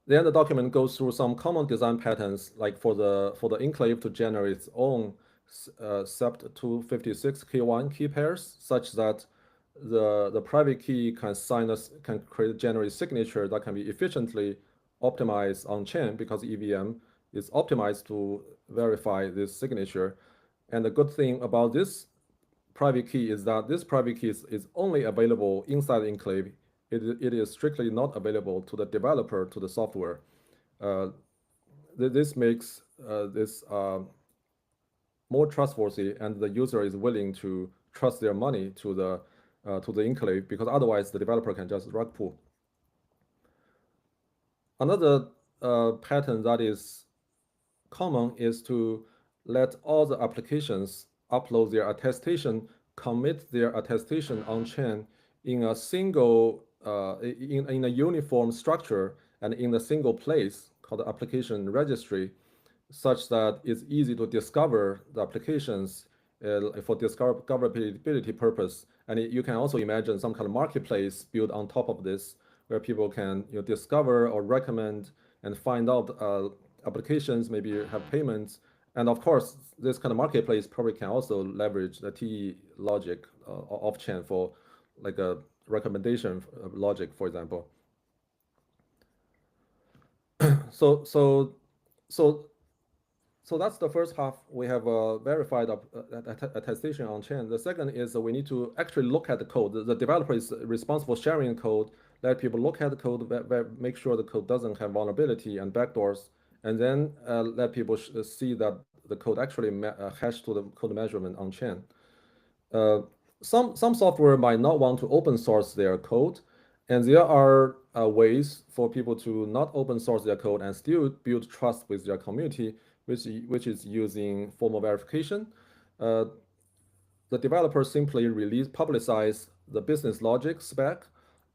Then the document goes through some common design patterns, like for the enclave to generate its own SEPT256 key1 key pairs, such that the private key can generate signature that can be efficiently optimized on chain, because EVM is optimized to verify this signature. And the good thing about this private key is that this private key is only available inside the enclave. It is strictly not available to the developer, to the software. This makes this more trustworthy, and the user is willing to trust their money to the enclave, because otherwise the developer can just rug pull. Another pattern that is common is to let all the applications upload their attestation, commit their attestation on chain in a single, in a uniform structure and in a single place called the application registry, such that it's easy to discover the applications for discoverability purpose. And you can also imagine some kind of marketplace built on top of this, where people can discover or recommend and find out applications, maybe have payments. And of course, this kind of marketplace probably can also leverage the TEE logic off-chain for like a recommendation logic, for example. So that's the first half. We have verified attestation on chain. The second is we need to actually look at the code. The developer is responsible for sharing the code, let people look at the code, make sure the code doesn't have vulnerability and backdoors, and then let people see that the code actually hashed to the code measurement on chain. Some software might not want to open source their code, and there are ways for people to not open source their code and still build trust with their community, which is using formal verification. The developer simply publicize the business logic spec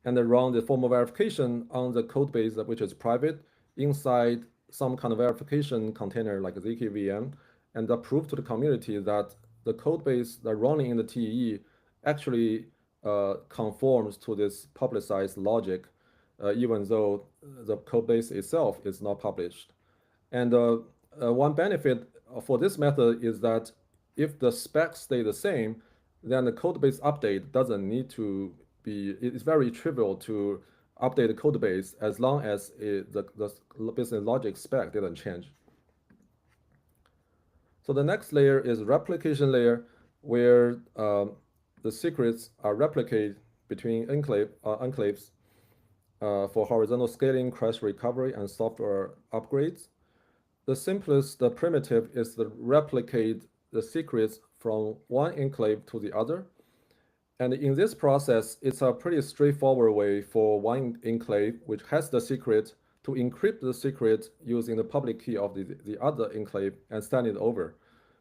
and then run the formal verification on the code base, which is private, inside some kind of verification container like a ZK VM, and prove to the community that the code base that running in the TEE actually conforms to this publicized logic, even though the code base itself is not published. And one benefit for this method is that if the specs stay the same, then the code base update doesn't need to be, it's very trivial to update the code base as long as the business logic spec didn't change. So the next layer is replication layer, where the secrets are replicated between enclaves for horizontal scaling, crash recovery, and software upgrades. The simplest primitive is to replicate the secrets from one enclave to the other. And in this process, it's a pretty straightforward way for one enclave, which has the secret, to encrypt the secret using the public key of the other enclave and send it over.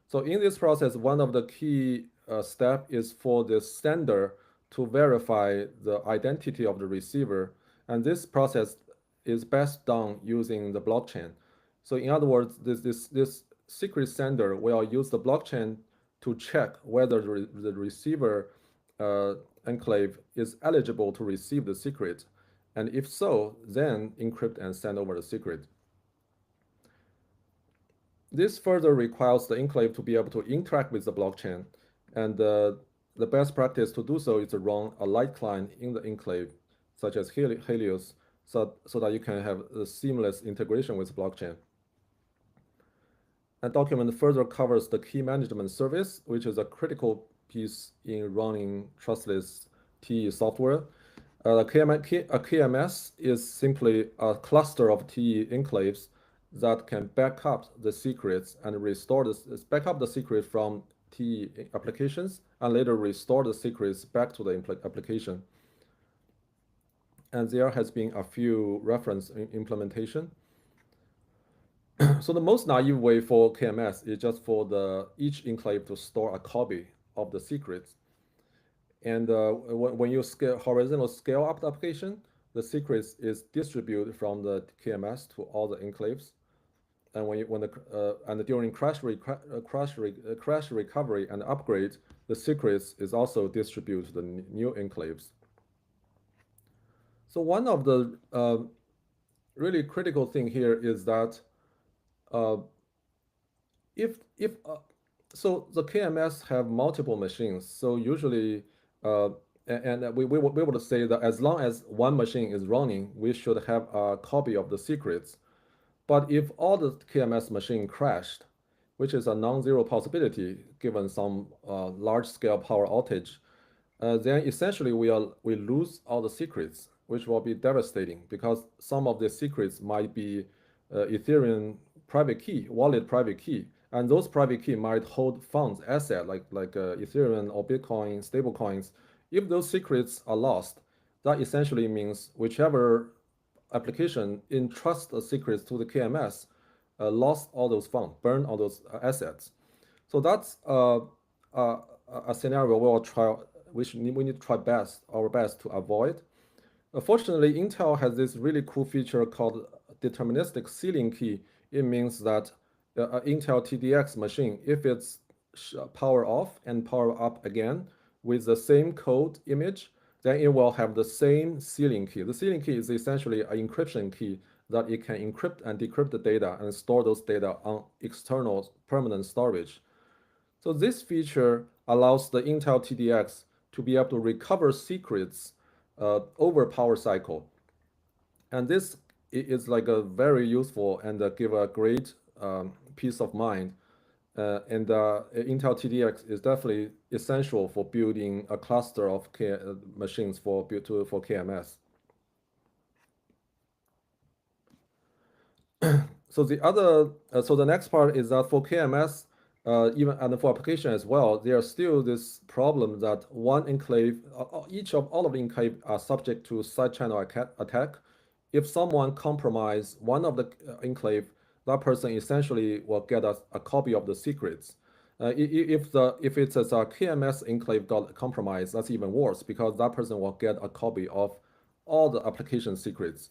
So in this process, one of the key step is for the sender to verify the identity of the receiver. And this process is best done using the blockchain. So in other words, this secret sender will use the blockchain to check whether the receiver enclave is eligible to receive the secret. And if so, then encrypt and send over the secret. This further requires the enclave to be able to interact with the blockchain. And the best practice to do so is to run a light client in the enclave, such as Helios, so that you can have a seamless integration with blockchain. And document further covers the key management service, which is a critical piece in running trustless TEE software. A KMS is simply a cluster of TEE enclaves that can back up the secrets and restore back up the secret from TEE applications and later restore the secrets back to the application. And there has been a few reference implementation. So the most naive way for KMS is just for each enclave to store a copy of the secrets. And when you horizontal scale up the application, the secrets is distributed from the KMS to all the enclaves. And and during crash recovery and upgrade, the secrets is also distributed to the new enclaves. So one of the really critical thing here is that so the KMS have multiple machines. So usually, and we would say that as long as one machine is running, we should have a copy of the secrets. But if all the KMS machine crashed, which is a non-zero possibility given some large-scale power outage, then essentially we lose all the secrets, which will be devastating because some of the secrets might be Ethereum private key, wallet private key, and those private key might hold funds, asset like Ethereum or Bitcoin stablecoins. If those secrets are lost, that essentially means whichever application entrusts the secrets to the KMS lost all those funds, burned all those assets. So that's a scenario we need to try our best to avoid. Fortunately, Intel has this really cool feature called deterministic sealing key. It means that Intel TDX machine, if it's power off and power up again with the same code image, then it will have the same sealing key. The sealing key is essentially an encryption key that it can encrypt and decrypt the data and store those data on external permanent storage. So this feature allows the Intel TDX to be able to recover secrets over power cycle. And this is like a very useful and give a great peace of mind. And Intel TDX is definitely essential for building a cluster of machines for KMS. So the next part is that for KMS, even and for application as well, there are still this problem that one enclave, all of the enclave are subject to side channel attack. If someone compromise one of the enclave, that person essentially will get a copy of the secrets. If it's a KMS enclave got compromised, that's even worse because that person will get a copy of all the application secrets.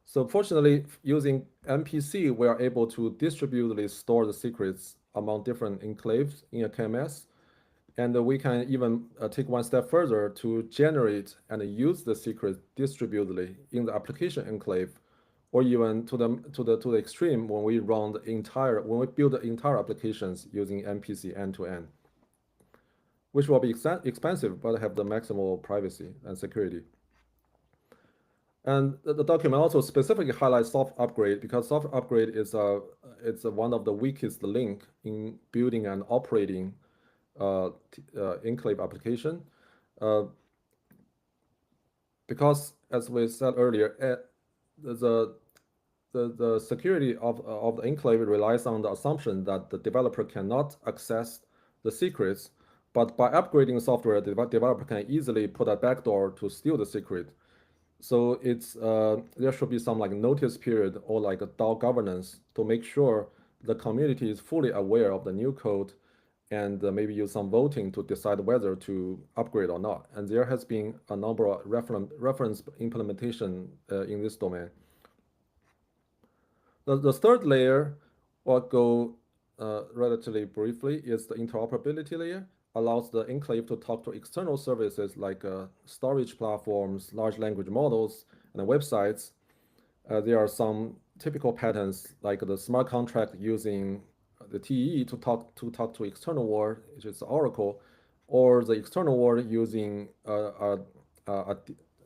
So fortunately, using MPC, we are able to distributedly store the secrets among different enclaves in a KMS. And we can even take one step further to generate and use the secret distributedly in the application enclave, or even to the extreme when we build the entire applications using MPC end-to-end, which will be expensive but have the maximal privacy and security. And the document also specifically highlights soft upgrade because soft upgrade is one of the weakest link in building and operating enclave application, because as we said earlier, the security of the enclave relies on the assumption that the developer cannot access the secrets, but by upgrading the software, the developer can easily put a backdoor to steal the secret. So it's there should be some like notice period or like a DAO governance to make sure the community is fully aware of the new code, and maybe use some voting to decide whether to upgrade or not. And there has been a number of reference implementation in this domain. The third layer, I'll go relatively briefly, is the interoperability layer. Allows the enclave to talk to external services like storage platforms, large language models, and websites. There are some typical patterns like the smart contract using the TEE to talk to external world, which is Oracle, or the external world using a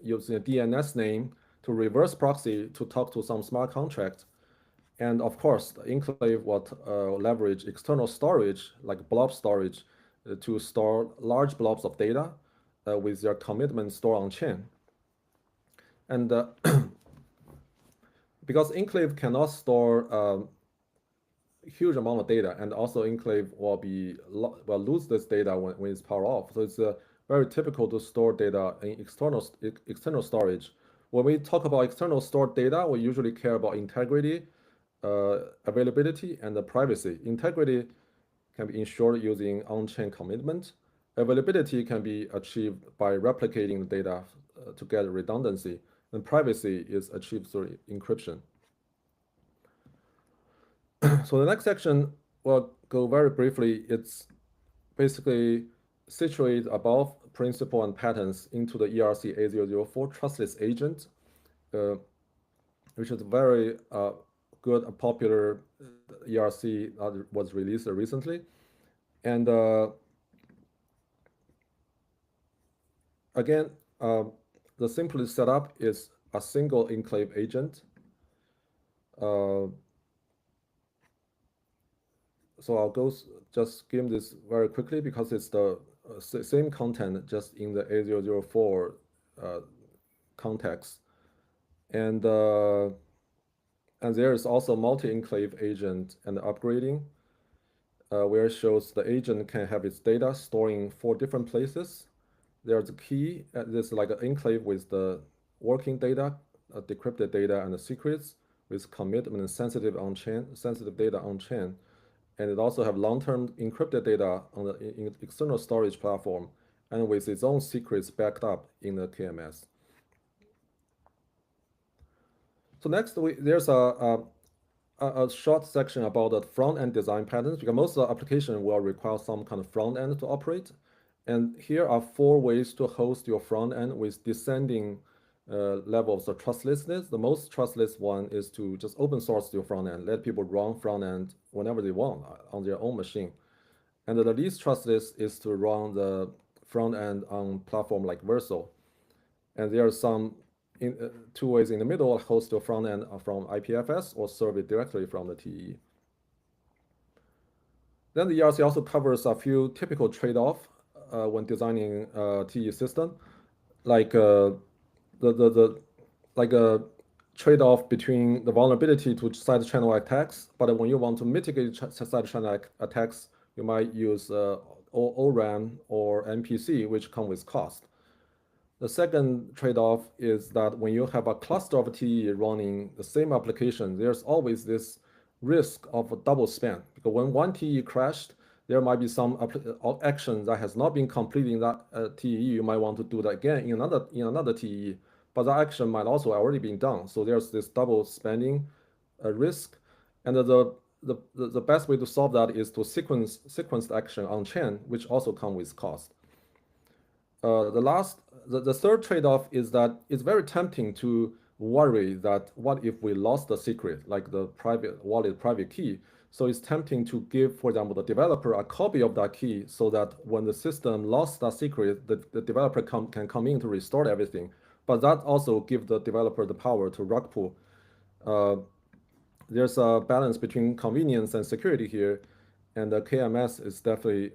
DNS name to reverse proxy to talk to some smart contract. And of course, the enclave would leverage external storage like blob storage to store large blobs of data with their commitment stored on chain. And because enclave cannot store a huge amount of data, and also enclave will lose this data when it's powered off. So it's very typical to store data in external storage. When we talk about external stored data, we usually care about integrity, availability, and the privacy. Integrity can be ensured using on-chain commitment. Availability can be achieved by replicating the data to get redundancy. And privacy is achieved through encryption. So the next section will go very briefly. It's basically situated above principle and patterns into the ERC 8004 trustless agent, which is very good and popular ERC that was released recently. And again, the simplest setup is a single enclave agent. So I'll just skim this very quickly because it's the same content just in the 8004 context. And there is also multi-enclave agent and upgrading, where it shows the agent can have its data stored in 4 different places. There's a key, there's like an enclave with the working data, decrypted data, and the secrets with commitment and sensitive data on chain. And it also have long-term encrypted data on the external storage platform, and with its own secrets backed up in the KMS. So next, there's a short section about the front-end design patterns, because most of the application will require some kind of front-end to operate. And here are 4 ways to host your front-end with descending levels of trustlessness. The most trustless one is to just open source your front-end, let people run front-end whenever they want on their own machine. And the least trustless is to run the front-end on platform like Vercel. And there are some 2 ways in the middle: host your front-end from IPFS or serve it directly from the TEE. Then the ERC also covers a few typical trade-off when designing a TEE system, like a trade-off between the vulnerability to side channel attacks, but when you want to mitigate side channel attacks, you might use ORAN or MPC, which come with cost. The second trade-off is that when you have a cluster of TEE running the same application, there's always this risk of a double spend, because when one TEE crashed, there might be some action that has not been completed in that TEE. You might want to do that again in another TEE, but that action might also already been done. So there's this double spending risk, and the best way to solve that is to sequence the action on chain, which also come with cost. The third trade-off is that it's very tempting to worry that what if we lost the secret, like the private wallet private key. So it's tempting to give, for example, the developer a copy of that key, so that when the system lost that secret, the developer can come in to restore everything. But that also gives the developer the power to rug pull. There's a balance between convenience and security here, and the KMS is definitely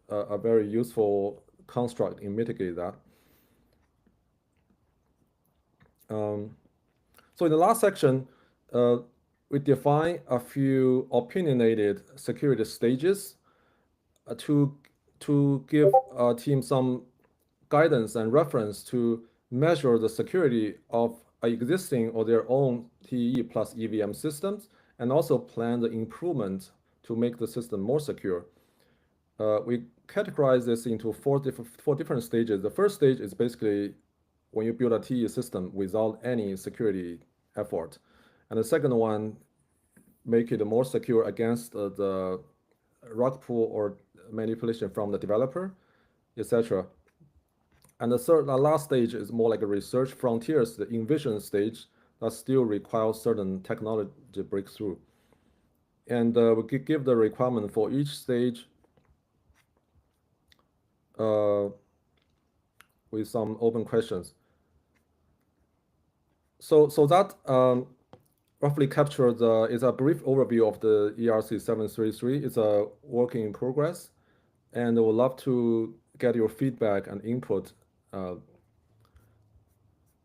a very useful construct in mitigate that. So in the last section, we define a few opinionated security stages. to give a team some guidance and reference to measure the security of existing or their own TEE plus EVM systems, and also plan the improvement to make the system more secure. We categorize this into four different stages. The first stage is basically when you build a TEE system without any security effort. And the second one, make it more secure against the rug pull or manipulation from the developer, etc. And the last stage is more like a research frontiers, the envision stage that still requires certain technology breakthrough. And we give the requirement for each stage with some open questions. So that roughly captures is a brief overview of the ERC 733. It's a work in progress, and I would love to get your feedback and input.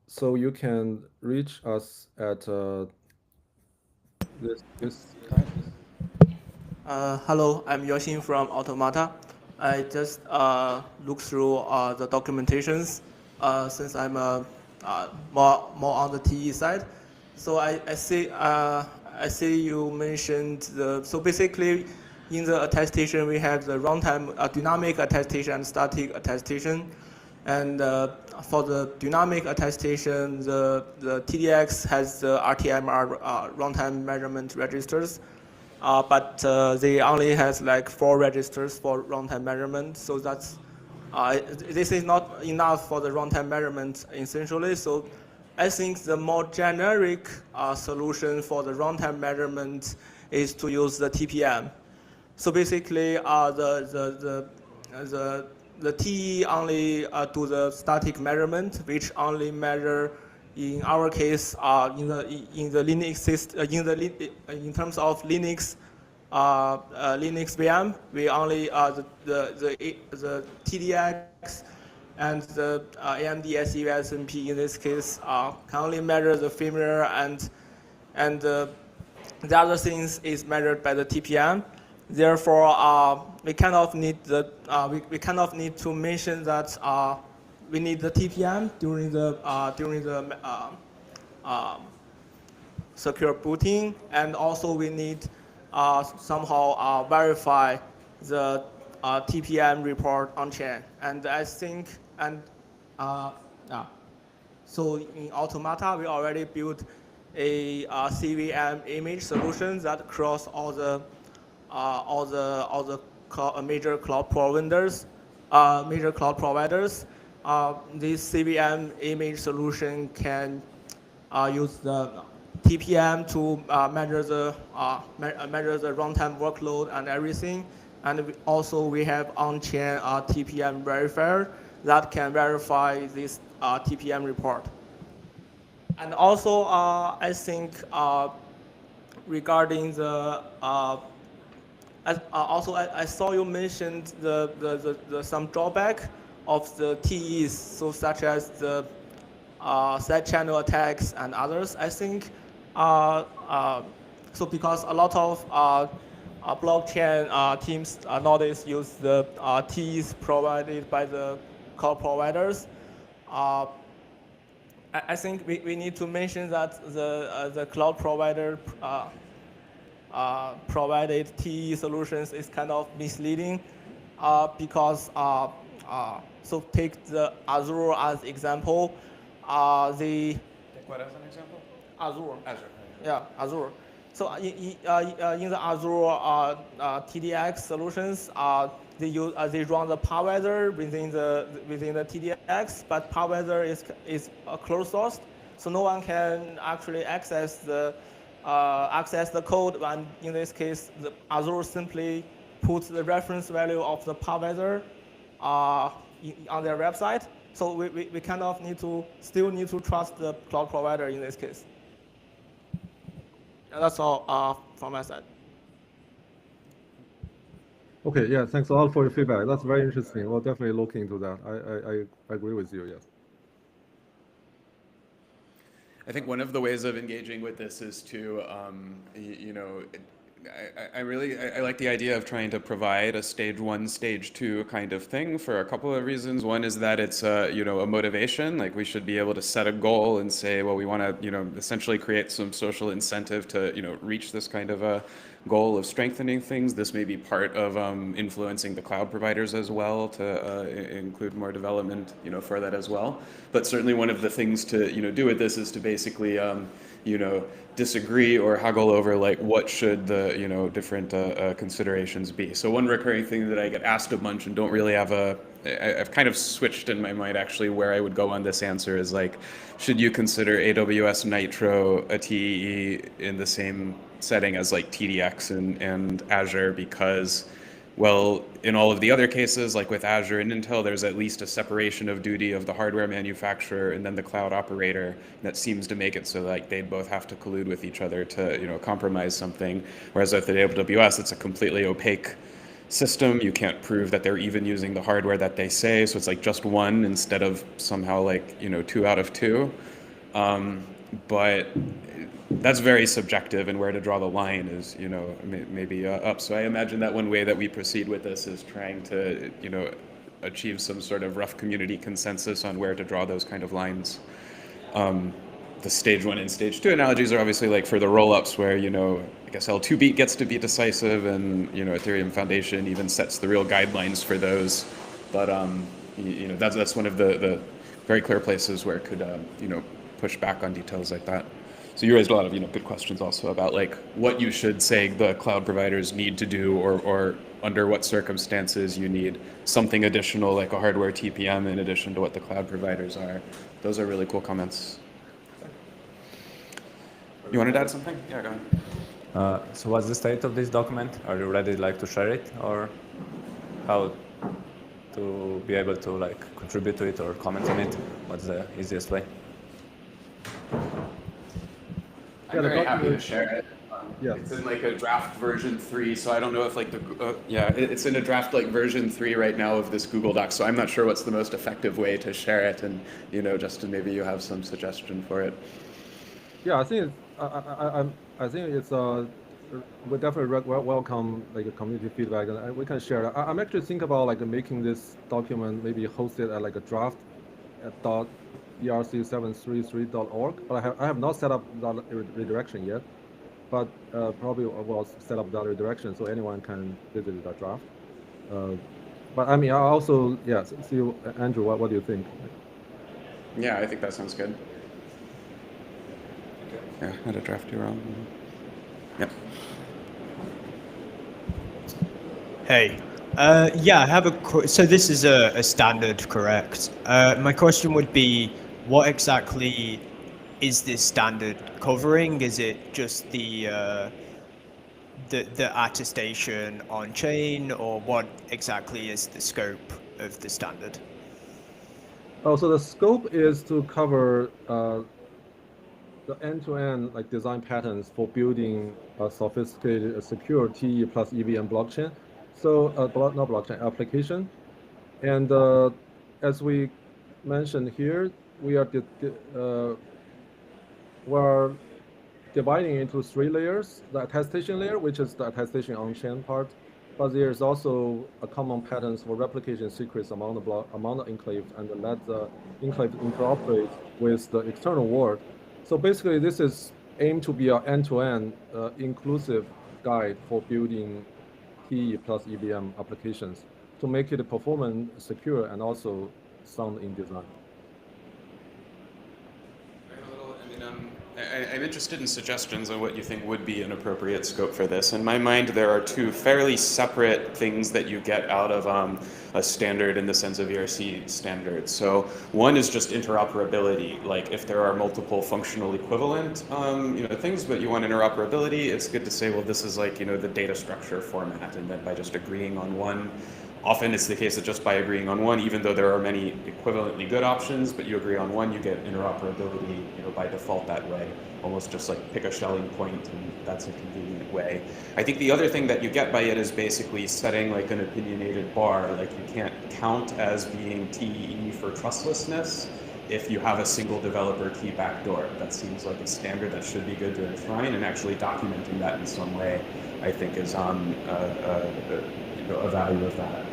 So you can reach us at this time. Hello, I'm Yaoxin from Automata. I just looked through the documentations since I'm more on the TE side. So I see you mentioned so basically in the attestation we have the runtime dynamic attestation and static attestation. And for the dynamic attestation, the TDX has the RTMR runtime measurement registers, but they only has like 4 registers for runtime measurement. So that's this is not enough for the runtime measurement essentially. So I think the more generic solution for the runtime measurement is to use the TPM. So basically, the TE only do the static measurement, which only measure, in our case, in the Linux system, in terms of Linux Linux VM, we only the TDX and the AMD SUSMP in this case can only measure the firmware, and the other things is measured by the TPM. Therefore, we kind of need we kind of need to mention that we need the TPM during the secure booting, and also we need somehow verify the TPM report on chain. And I think so in Automata we already built a CVM image solution that cross all the major cloud providers. This CVM image solution can use the TPM to measure the runtime workload and everything. And also we have on-chain TPM verifier that can verify this TPM report. And also I think regarding the I saw you mentioned some drawback of the TEs, so such as the side channel attacks and others. I think so because a lot of blockchain teams nowadays use the TEs provided by the cloud providers. I think we need to mention that the cloud provider provided TE solutions is kind of misleading because so take the Azure as example. Take what as an example? Azure. Yeah, Azure. So in the Azure TDX solutions, they run the PowerWeather within the TDX, but PowerWeather is closed source, so no one can actually access the code. And in this case, the Azure simply puts the reference value of the PowerWeather on their website. So we kind of still need to trust the cloud provider in this case. And that's all from my side. Okay, yeah, thanks a lot for your feedback. That's very interesting. We'll definitely look into that. I agree with you, yes. I think one of the ways of engaging with this is to, I like the idea of trying to provide a stage 1, stage 2 kind of thing for a couple of reasons. One is that it's you know, a motivation. Like we should be able to set a goal and say, well, we want to, you know, essentially create some social incentive to, you know, reach this kind of a goal of strengthening things. This may be part of influencing the cloud providers as well to include more development, you know, for that as well. But certainly one of the things to, you know, do with this is to basically you know, disagree or haggle over like what should the, you know, different considerations be. So one recurring thing that I get asked a bunch and don't really have I've kind of switched in my mind actually where I would go on this answer is like, should you consider AWS Nitro a TEE in the same setting as like TDX and Azure? Because, well, in all of the other cases, like with Azure and Intel, there's at least a separation of duty of the hardware manufacturer and then the cloud operator that seems to make it so like they both have to collude with each other to, you know, compromise something. Whereas with the AWS, it's a completely opaque system. You can't prove that they're even using the hardware that they say. So it's like just one instead of somehow like, you know, 2 out of 2. But that's very subjective, and where to draw the line is, you know, maybe up. So I imagine that one way that we proceed with this is trying to, you know, achieve some sort of rough community consensus on where to draw those kind of lines. The stage 1 and stage 2 analogies are obviously like for the roll-ups where, you know, I guess L2 gets to be decisive, and, you know, Ethereum Foundation even sets the real guidelines for those. But, you know, that's one of the very clear places where it could, you know, push back on details like that. So you raised a lot of, you know, good questions also about like what you should say the cloud providers need to do, or under what circumstances you need something additional like a hardware TPM in addition to what the cloud providers are. Those are really cool comments. You wanted to add something? Yeah, go ahead. So what's the state of this document? Are you ready like to share it, or how to be able to like contribute to it or comment on it? What's the easiest way? I'm very happy to share it. Yeah. It's in like a draft version 3, so I don't know if like it's in a draft like version 3 right now of this Google Doc. So I'm not sure what's the most effective way to share it, and, you know, Justin, maybe you have some suggestion for it. Yeah, I think I think it's we definitely welcome like a community feedback, and we can share it. I'm actually thinking about like making this document maybe hosted at like a draft at erc733.org, but I have not set up that redirection yet, but probably will set up that redirection so anyone can visit the draft. But I mean, I also, yeah, see you, Andrew, what do you think? Yeah, I think that sounds good. Yeah, I had a draft you wrong. Yep. Hey. Yeah, I have so this is a standard, correct? My question would be, what exactly is this standard covering? Is it just the attestation on chain, or what exactly is the scope of the standard? Oh, so the scope is to cover the end-to-end like design patterns for building a sophisticated, secure TE plus EVM blockchain. So not blockchain, application. And as we mentioned here, we are we're dividing into 3 layers. The attestation layer, which is the attestation on-chain part, but there's also a common patterns for replication secrets among the enclaves, and let the enclave interoperate with the external world. So basically, this is aimed to be an end-to-end inclusive guide for building TE plus EVM applications to make it performant, secure, and also sound in design. I'm interested in suggestions on what you think would be an appropriate scope for this. In my mind, there are 2 fairly separate things that you get out of a standard in the sense of ERC standards. So one is just interoperability. Like if there are multiple functional equivalent you know, things, but you want interoperability, it's good to say, well, this is like, you know, the data structure format, and then by just agreeing on one. Often it's the case that just by agreeing on one, even though there are many equivalently good options, but you agree on one, you get interoperability, you know, by default that way. Almost just like pick a shelling point, and that's a convenient way. I think the other thing that you get by it is basically setting like an opinionated bar. Like you can't count as being TEE for trustlessness if you have a single developer key backdoor. That seems like a standard that should be good to enshrine, and actually documenting that in some way I think is a value of that.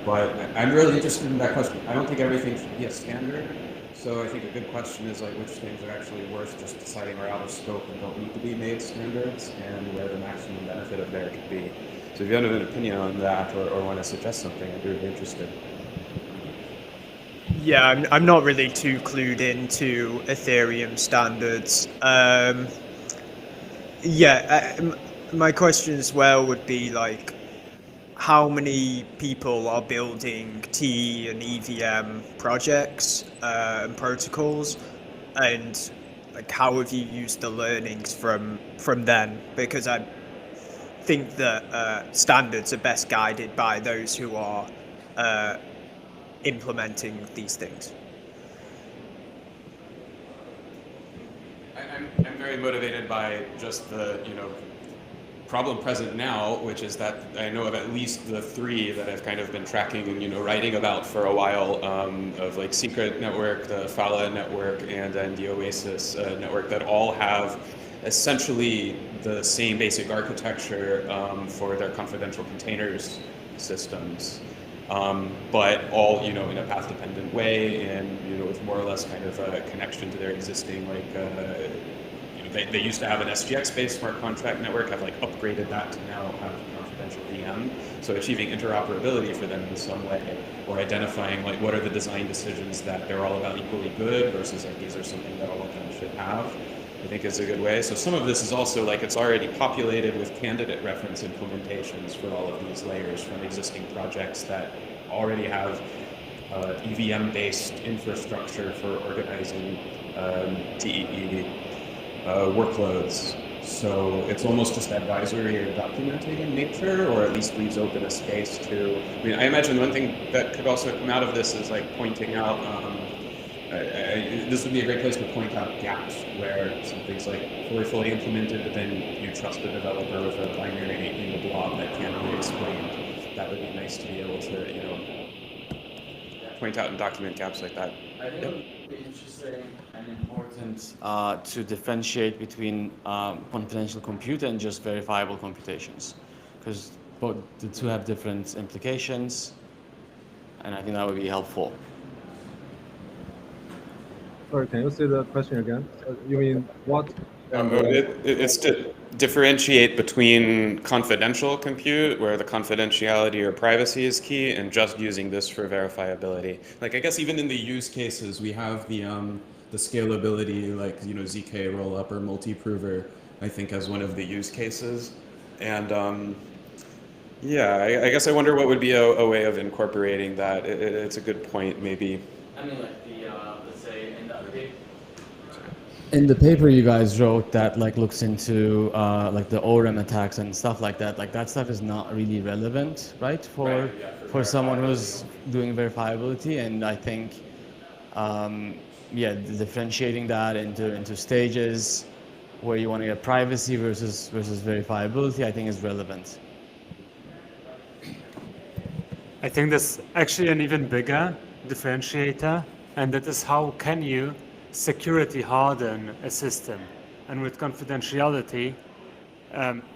But I'm really interested in that question. I don't think everything should be a standard. So I think a good question is like which things are actually worth just deciding are out of scope and don't need to be made standards, and where the maximum benefit of there could be. So if you have an opinion on that or want to suggest something, I'd be really interested. Yeah, I'm not really too clued into Ethereum standards. My question as well would be like, how many people are building TEE and EVM projects and protocols, and like how have you used the learnings from then? Because I think that standards are best guided by those who are implementing these things. I'm very motivated by just the problem present now, which is that I know of at least the three that I've kind of been tracking and writing about for a while, of like Secret Network, the Phala network, and then the Oasis network, that all have essentially the same basic architecture for their confidential containers systems, but all in a path-dependent way, and with more or less kind of a connection to their existing They used to have an SGX-based smart contract network, have upgraded that to now have confidential VM. So achieving interoperability for them in some way, or identifying what are the design decisions that they're all about equally good versus these are something that all of them should have, I think is a good way. So some of this is also it's already populated with candidate reference implementations for all of these layers from existing projects that already have EVM-based infrastructure for organizing TEE workloads. So it's almost just advisory or documenting in nature, or at least leaves open a space to, I imagine one thing that could also come out of this is pointing out, this would be a great place to point out gaps where something's fully implemented, but then you trust the developer with a binary in the blob that can't be explained. That would be nice to be able to, point out and document gaps like that. I think it would be interesting and important to differentiate between confidential compute and just verifiable computations, because the two have different implications, and I think that would be helpful. Sorry, can you say the question again? You mean what? It's to differentiate between confidential compute, where the confidentiality or privacy is key, and just using this for verifiability. I guess even in the use cases, we have the scalability, ZK rollup or multi-prover, I think, as one of the use cases. And yeah, I guess I wonder what would be a way of incorporating that. It's a good point, maybe. I mean, let's say in the paper you guys wrote that looks into the ORM attacks and stuff like that. That stuff is not really relevant, right? For someone who's doing verifiability, and I think differentiating that into stages where you want to get privacy versus verifiability, I think is relevant. I think there's actually an even bigger differentiator, and that is how can you security harden a system. And with confidentiality,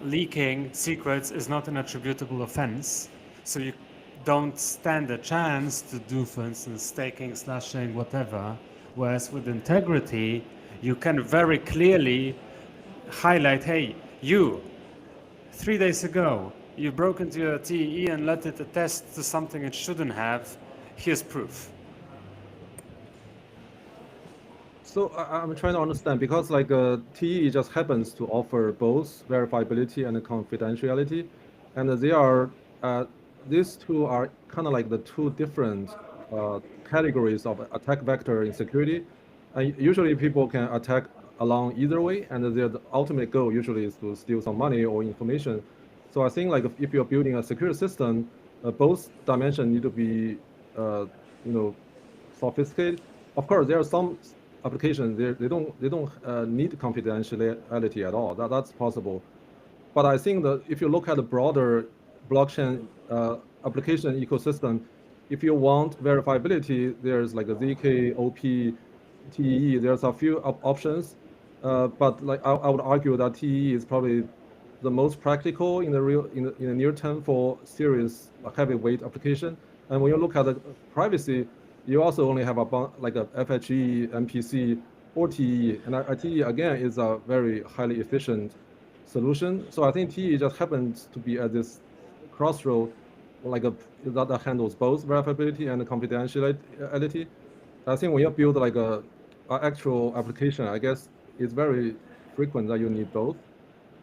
leaking secrets is not an attributable offense, so you don't stand a chance to do, for instance, staking, slashing, whatever. Whereas with integrity, you can very clearly highlight, hey, 3 days ago, you broke into your TEE and let it attest to something it shouldn't have. Here's proof. So I'm trying to understand, because TEE just happens to offer both verifiability and confidentiality, and they are these two are kind of the two different categories of attack vector in security. Usually people can attack along either way, and their ultimate goal usually is to steal some money or information. So I think if you're building a secure system, both dimensions need to be sophisticated. Of course, there are some applications they don't need confidentiality at all. That's possible, but I think that if you look at the broader blockchain application ecosystem, if you want verifiability, there's a ZK, OP, TEE. There's a few options, but I would argue that TEE is probably the most practical in the near term for serious heavyweight application. And when you look at the privacy, you also only have like a FHE, MPC, or TE, and TE again is a very highly efficient solution. So I think TE just happens to be at this crossroad, that handles both verifiability and confidentiality. I think when you build like a actual application, I guess it's very frequent that you need both.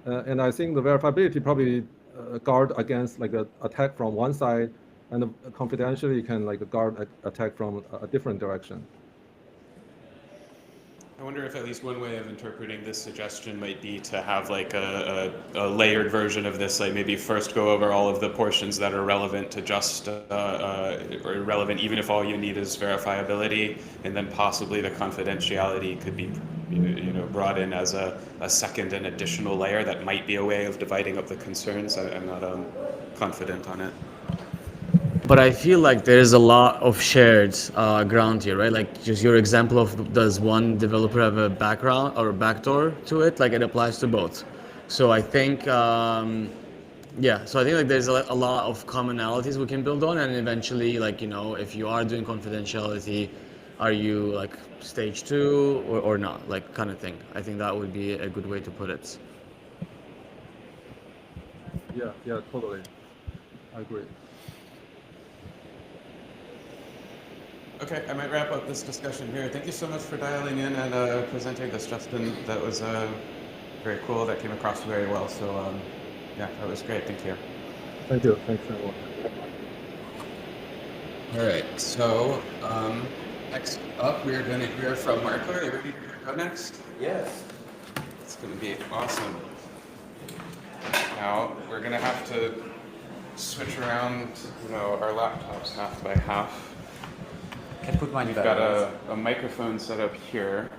And I think the verifiability probably guard against like an attack from one side, and the confidentiality can like guard attack from a different direction. I wonder if at least one way of interpreting this suggestion might be to have like a layered version of this, like maybe first go over all of the portions that are relevant to just, or relevant even if all you need is verifiability, and then possibly the confidentiality could be brought in as a second and additional layer. That might be a way of dividing up the concerns. I'm not confident on it. But I feel like there's a lot of shared ground here, right? Like just your example of does one developer have a background or a backdoor to it? Like it applies to both. So I think, yeah. So I think like there's a lot of commonalities we can build on, and eventually, like if you are doing confidentiality, are you like stage 2 or not? Like kind of thing. I think that would be a good way to put it. Yeah, totally. I agree. Okay, I might wrap up this discussion here. Thank you so much for dialing in and presenting this, Justin. That was very cool. That came across very well. So yeah, that was great. Thank you. Thank you. Thanks everyone. All right. So next up, we're going to hear from Marco. Are you ready to go next? Yes. It's going to be awesome. Now we're going to have to switch around, our laptops half by half. Can put mine We've back. got a microphone set up here.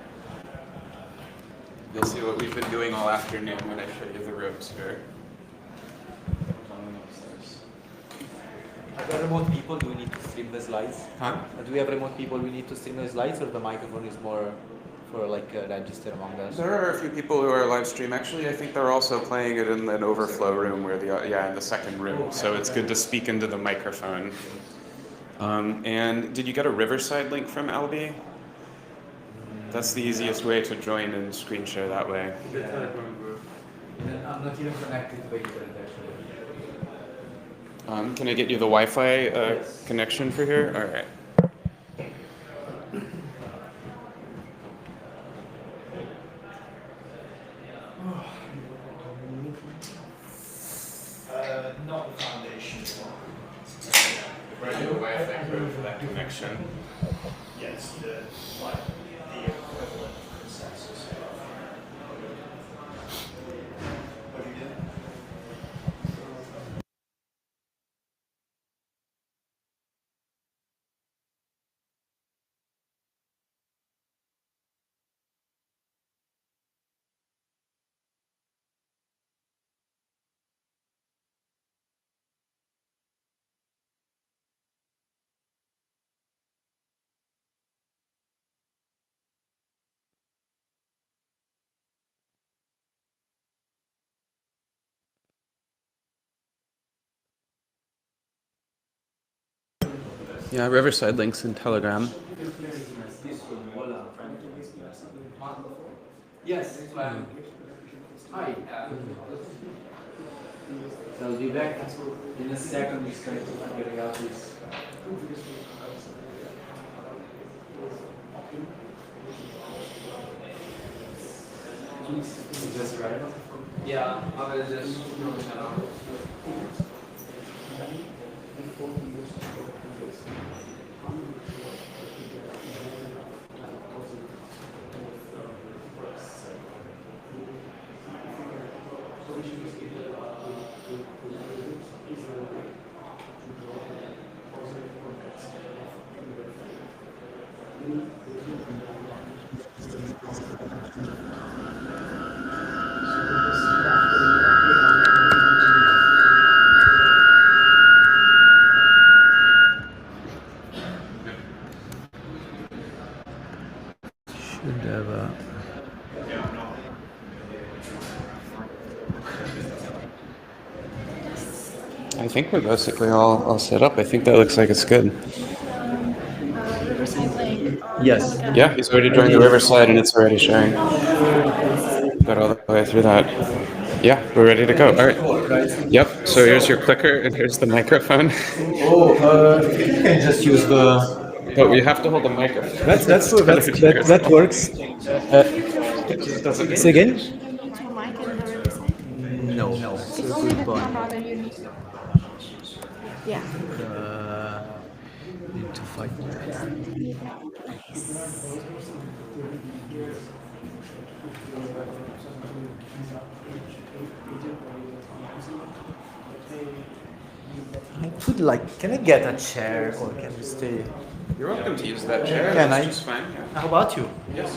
You'll see what we've been doing all afternoon when I show you the ropes here. Are there remote people? Do we need to stream the slides? Huh? Do we have remote people we need to stream the slides, or the microphone is more for like register among us? There are a few people who are live stream. Actually, I think they're also playing it in an overflow room where in the second room. So it's good to speak into the microphone. And did you get a Riverside link from Albi? That's the easiest way to join and screen share that way. Yeah. I'm not even connected to the internet actually. Can I get you the Wi-Fi connection for here? All right. Not the foundation. Where do the Wi-Fi code for that connection? Yes, the equivalent consensus. What do you do? Yeah, Riverside links in Telegram. Yes. Hi. So I'll be back in a second. We're trying to figure out this. Just right? Yeah, I will just. I think we're basically all set up. I think that looks like it's good. Yes. Yeah, he's already joined the Riverside and it's already sharing. Got all the way through that. Yeah, we're ready to go. All right. Yep, so here's your clicker and here's the microphone. You can just use the... But you have to hold the microphone. That works. Say again? No, that's a good point. Yeah. Need to fight. I could can I get a chair or can we stay? You're welcome to use that chair. Can That's I? just fine. Yeah. How about you? Yes.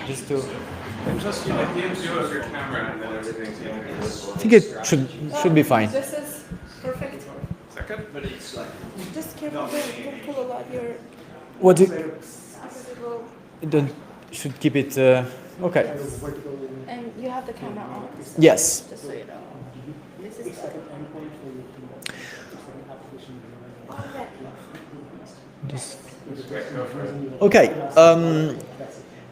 Just to... And just you let him do of your camera and then everything's I think it should be fine. This is perfect. Second? Just careful, don't pull a lot your... What do It don't should keep it okay. And you have the camera on. So Yes. Just so you know. This is good. Okay.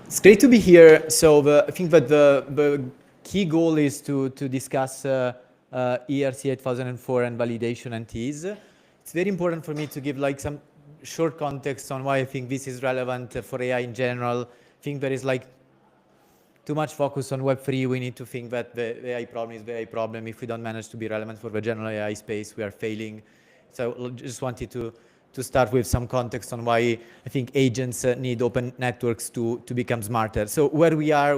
It's great to be here. So I think that the key goal is to discuss ERC 8004 and validation and TEEs. It's very important for me to give some short context on why I think this is relevant for AI in general. I think there is too much focus on Web3. We need to think that the AI problem is the AI problem. If we don't manage to be relevant for the general AI space, we are failing. So I just wanted to start with some context on why I think agents need open networks to become smarter. So where we are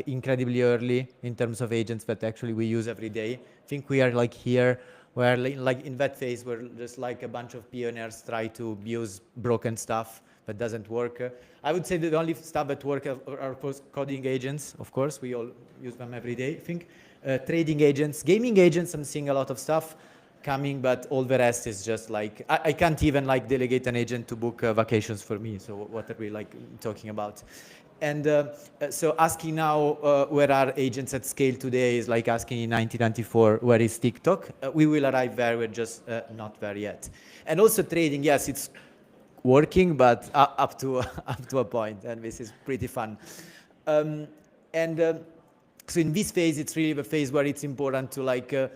incredibly early in terms of agents that actually we use every day. I think we are here, where in that phase, where just a bunch of pioneers try to use broken stuff that doesn't work. I would say that the only stuff that work are coding agents. Of course, we all use them every day. I think trading agents, gaming agents, I'm seeing a lot of stuff coming, but all the rest is just I can't even delegate an agent to book vacations for me. So what are we talking about? And so asking now where are agents at scale today is like asking in 1994 where is TikTok. We will arrive there, we're just not there yet. And also trading, yes, it's working, but up to a point, and this is pretty fun. So in this phase, it's really the phase where it's important to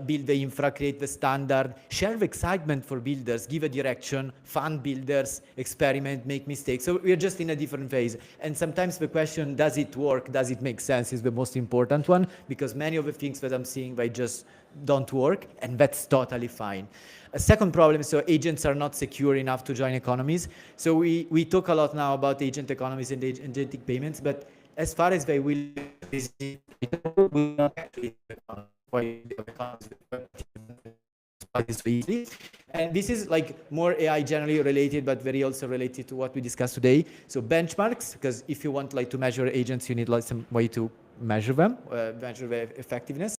build the infra, create the standard, share the excitement for builders, give a direction, fund builders, experiment, make mistakes. So we're just in a different phase. And sometimes the question, does it work? Does it make sense? Is the most important one, because many of the things that I'm seeing, they just don't work, and that's totally fine. A second problem, so agents are not secure enough to join economies. So we talk a lot now about agent economies and agentic payments, but as far as they will not actually and this is more AI generally related, but very also related to what we discussed today. So benchmarks, because if you want to measure agents, you need some way to measure them, measure their effectiveness.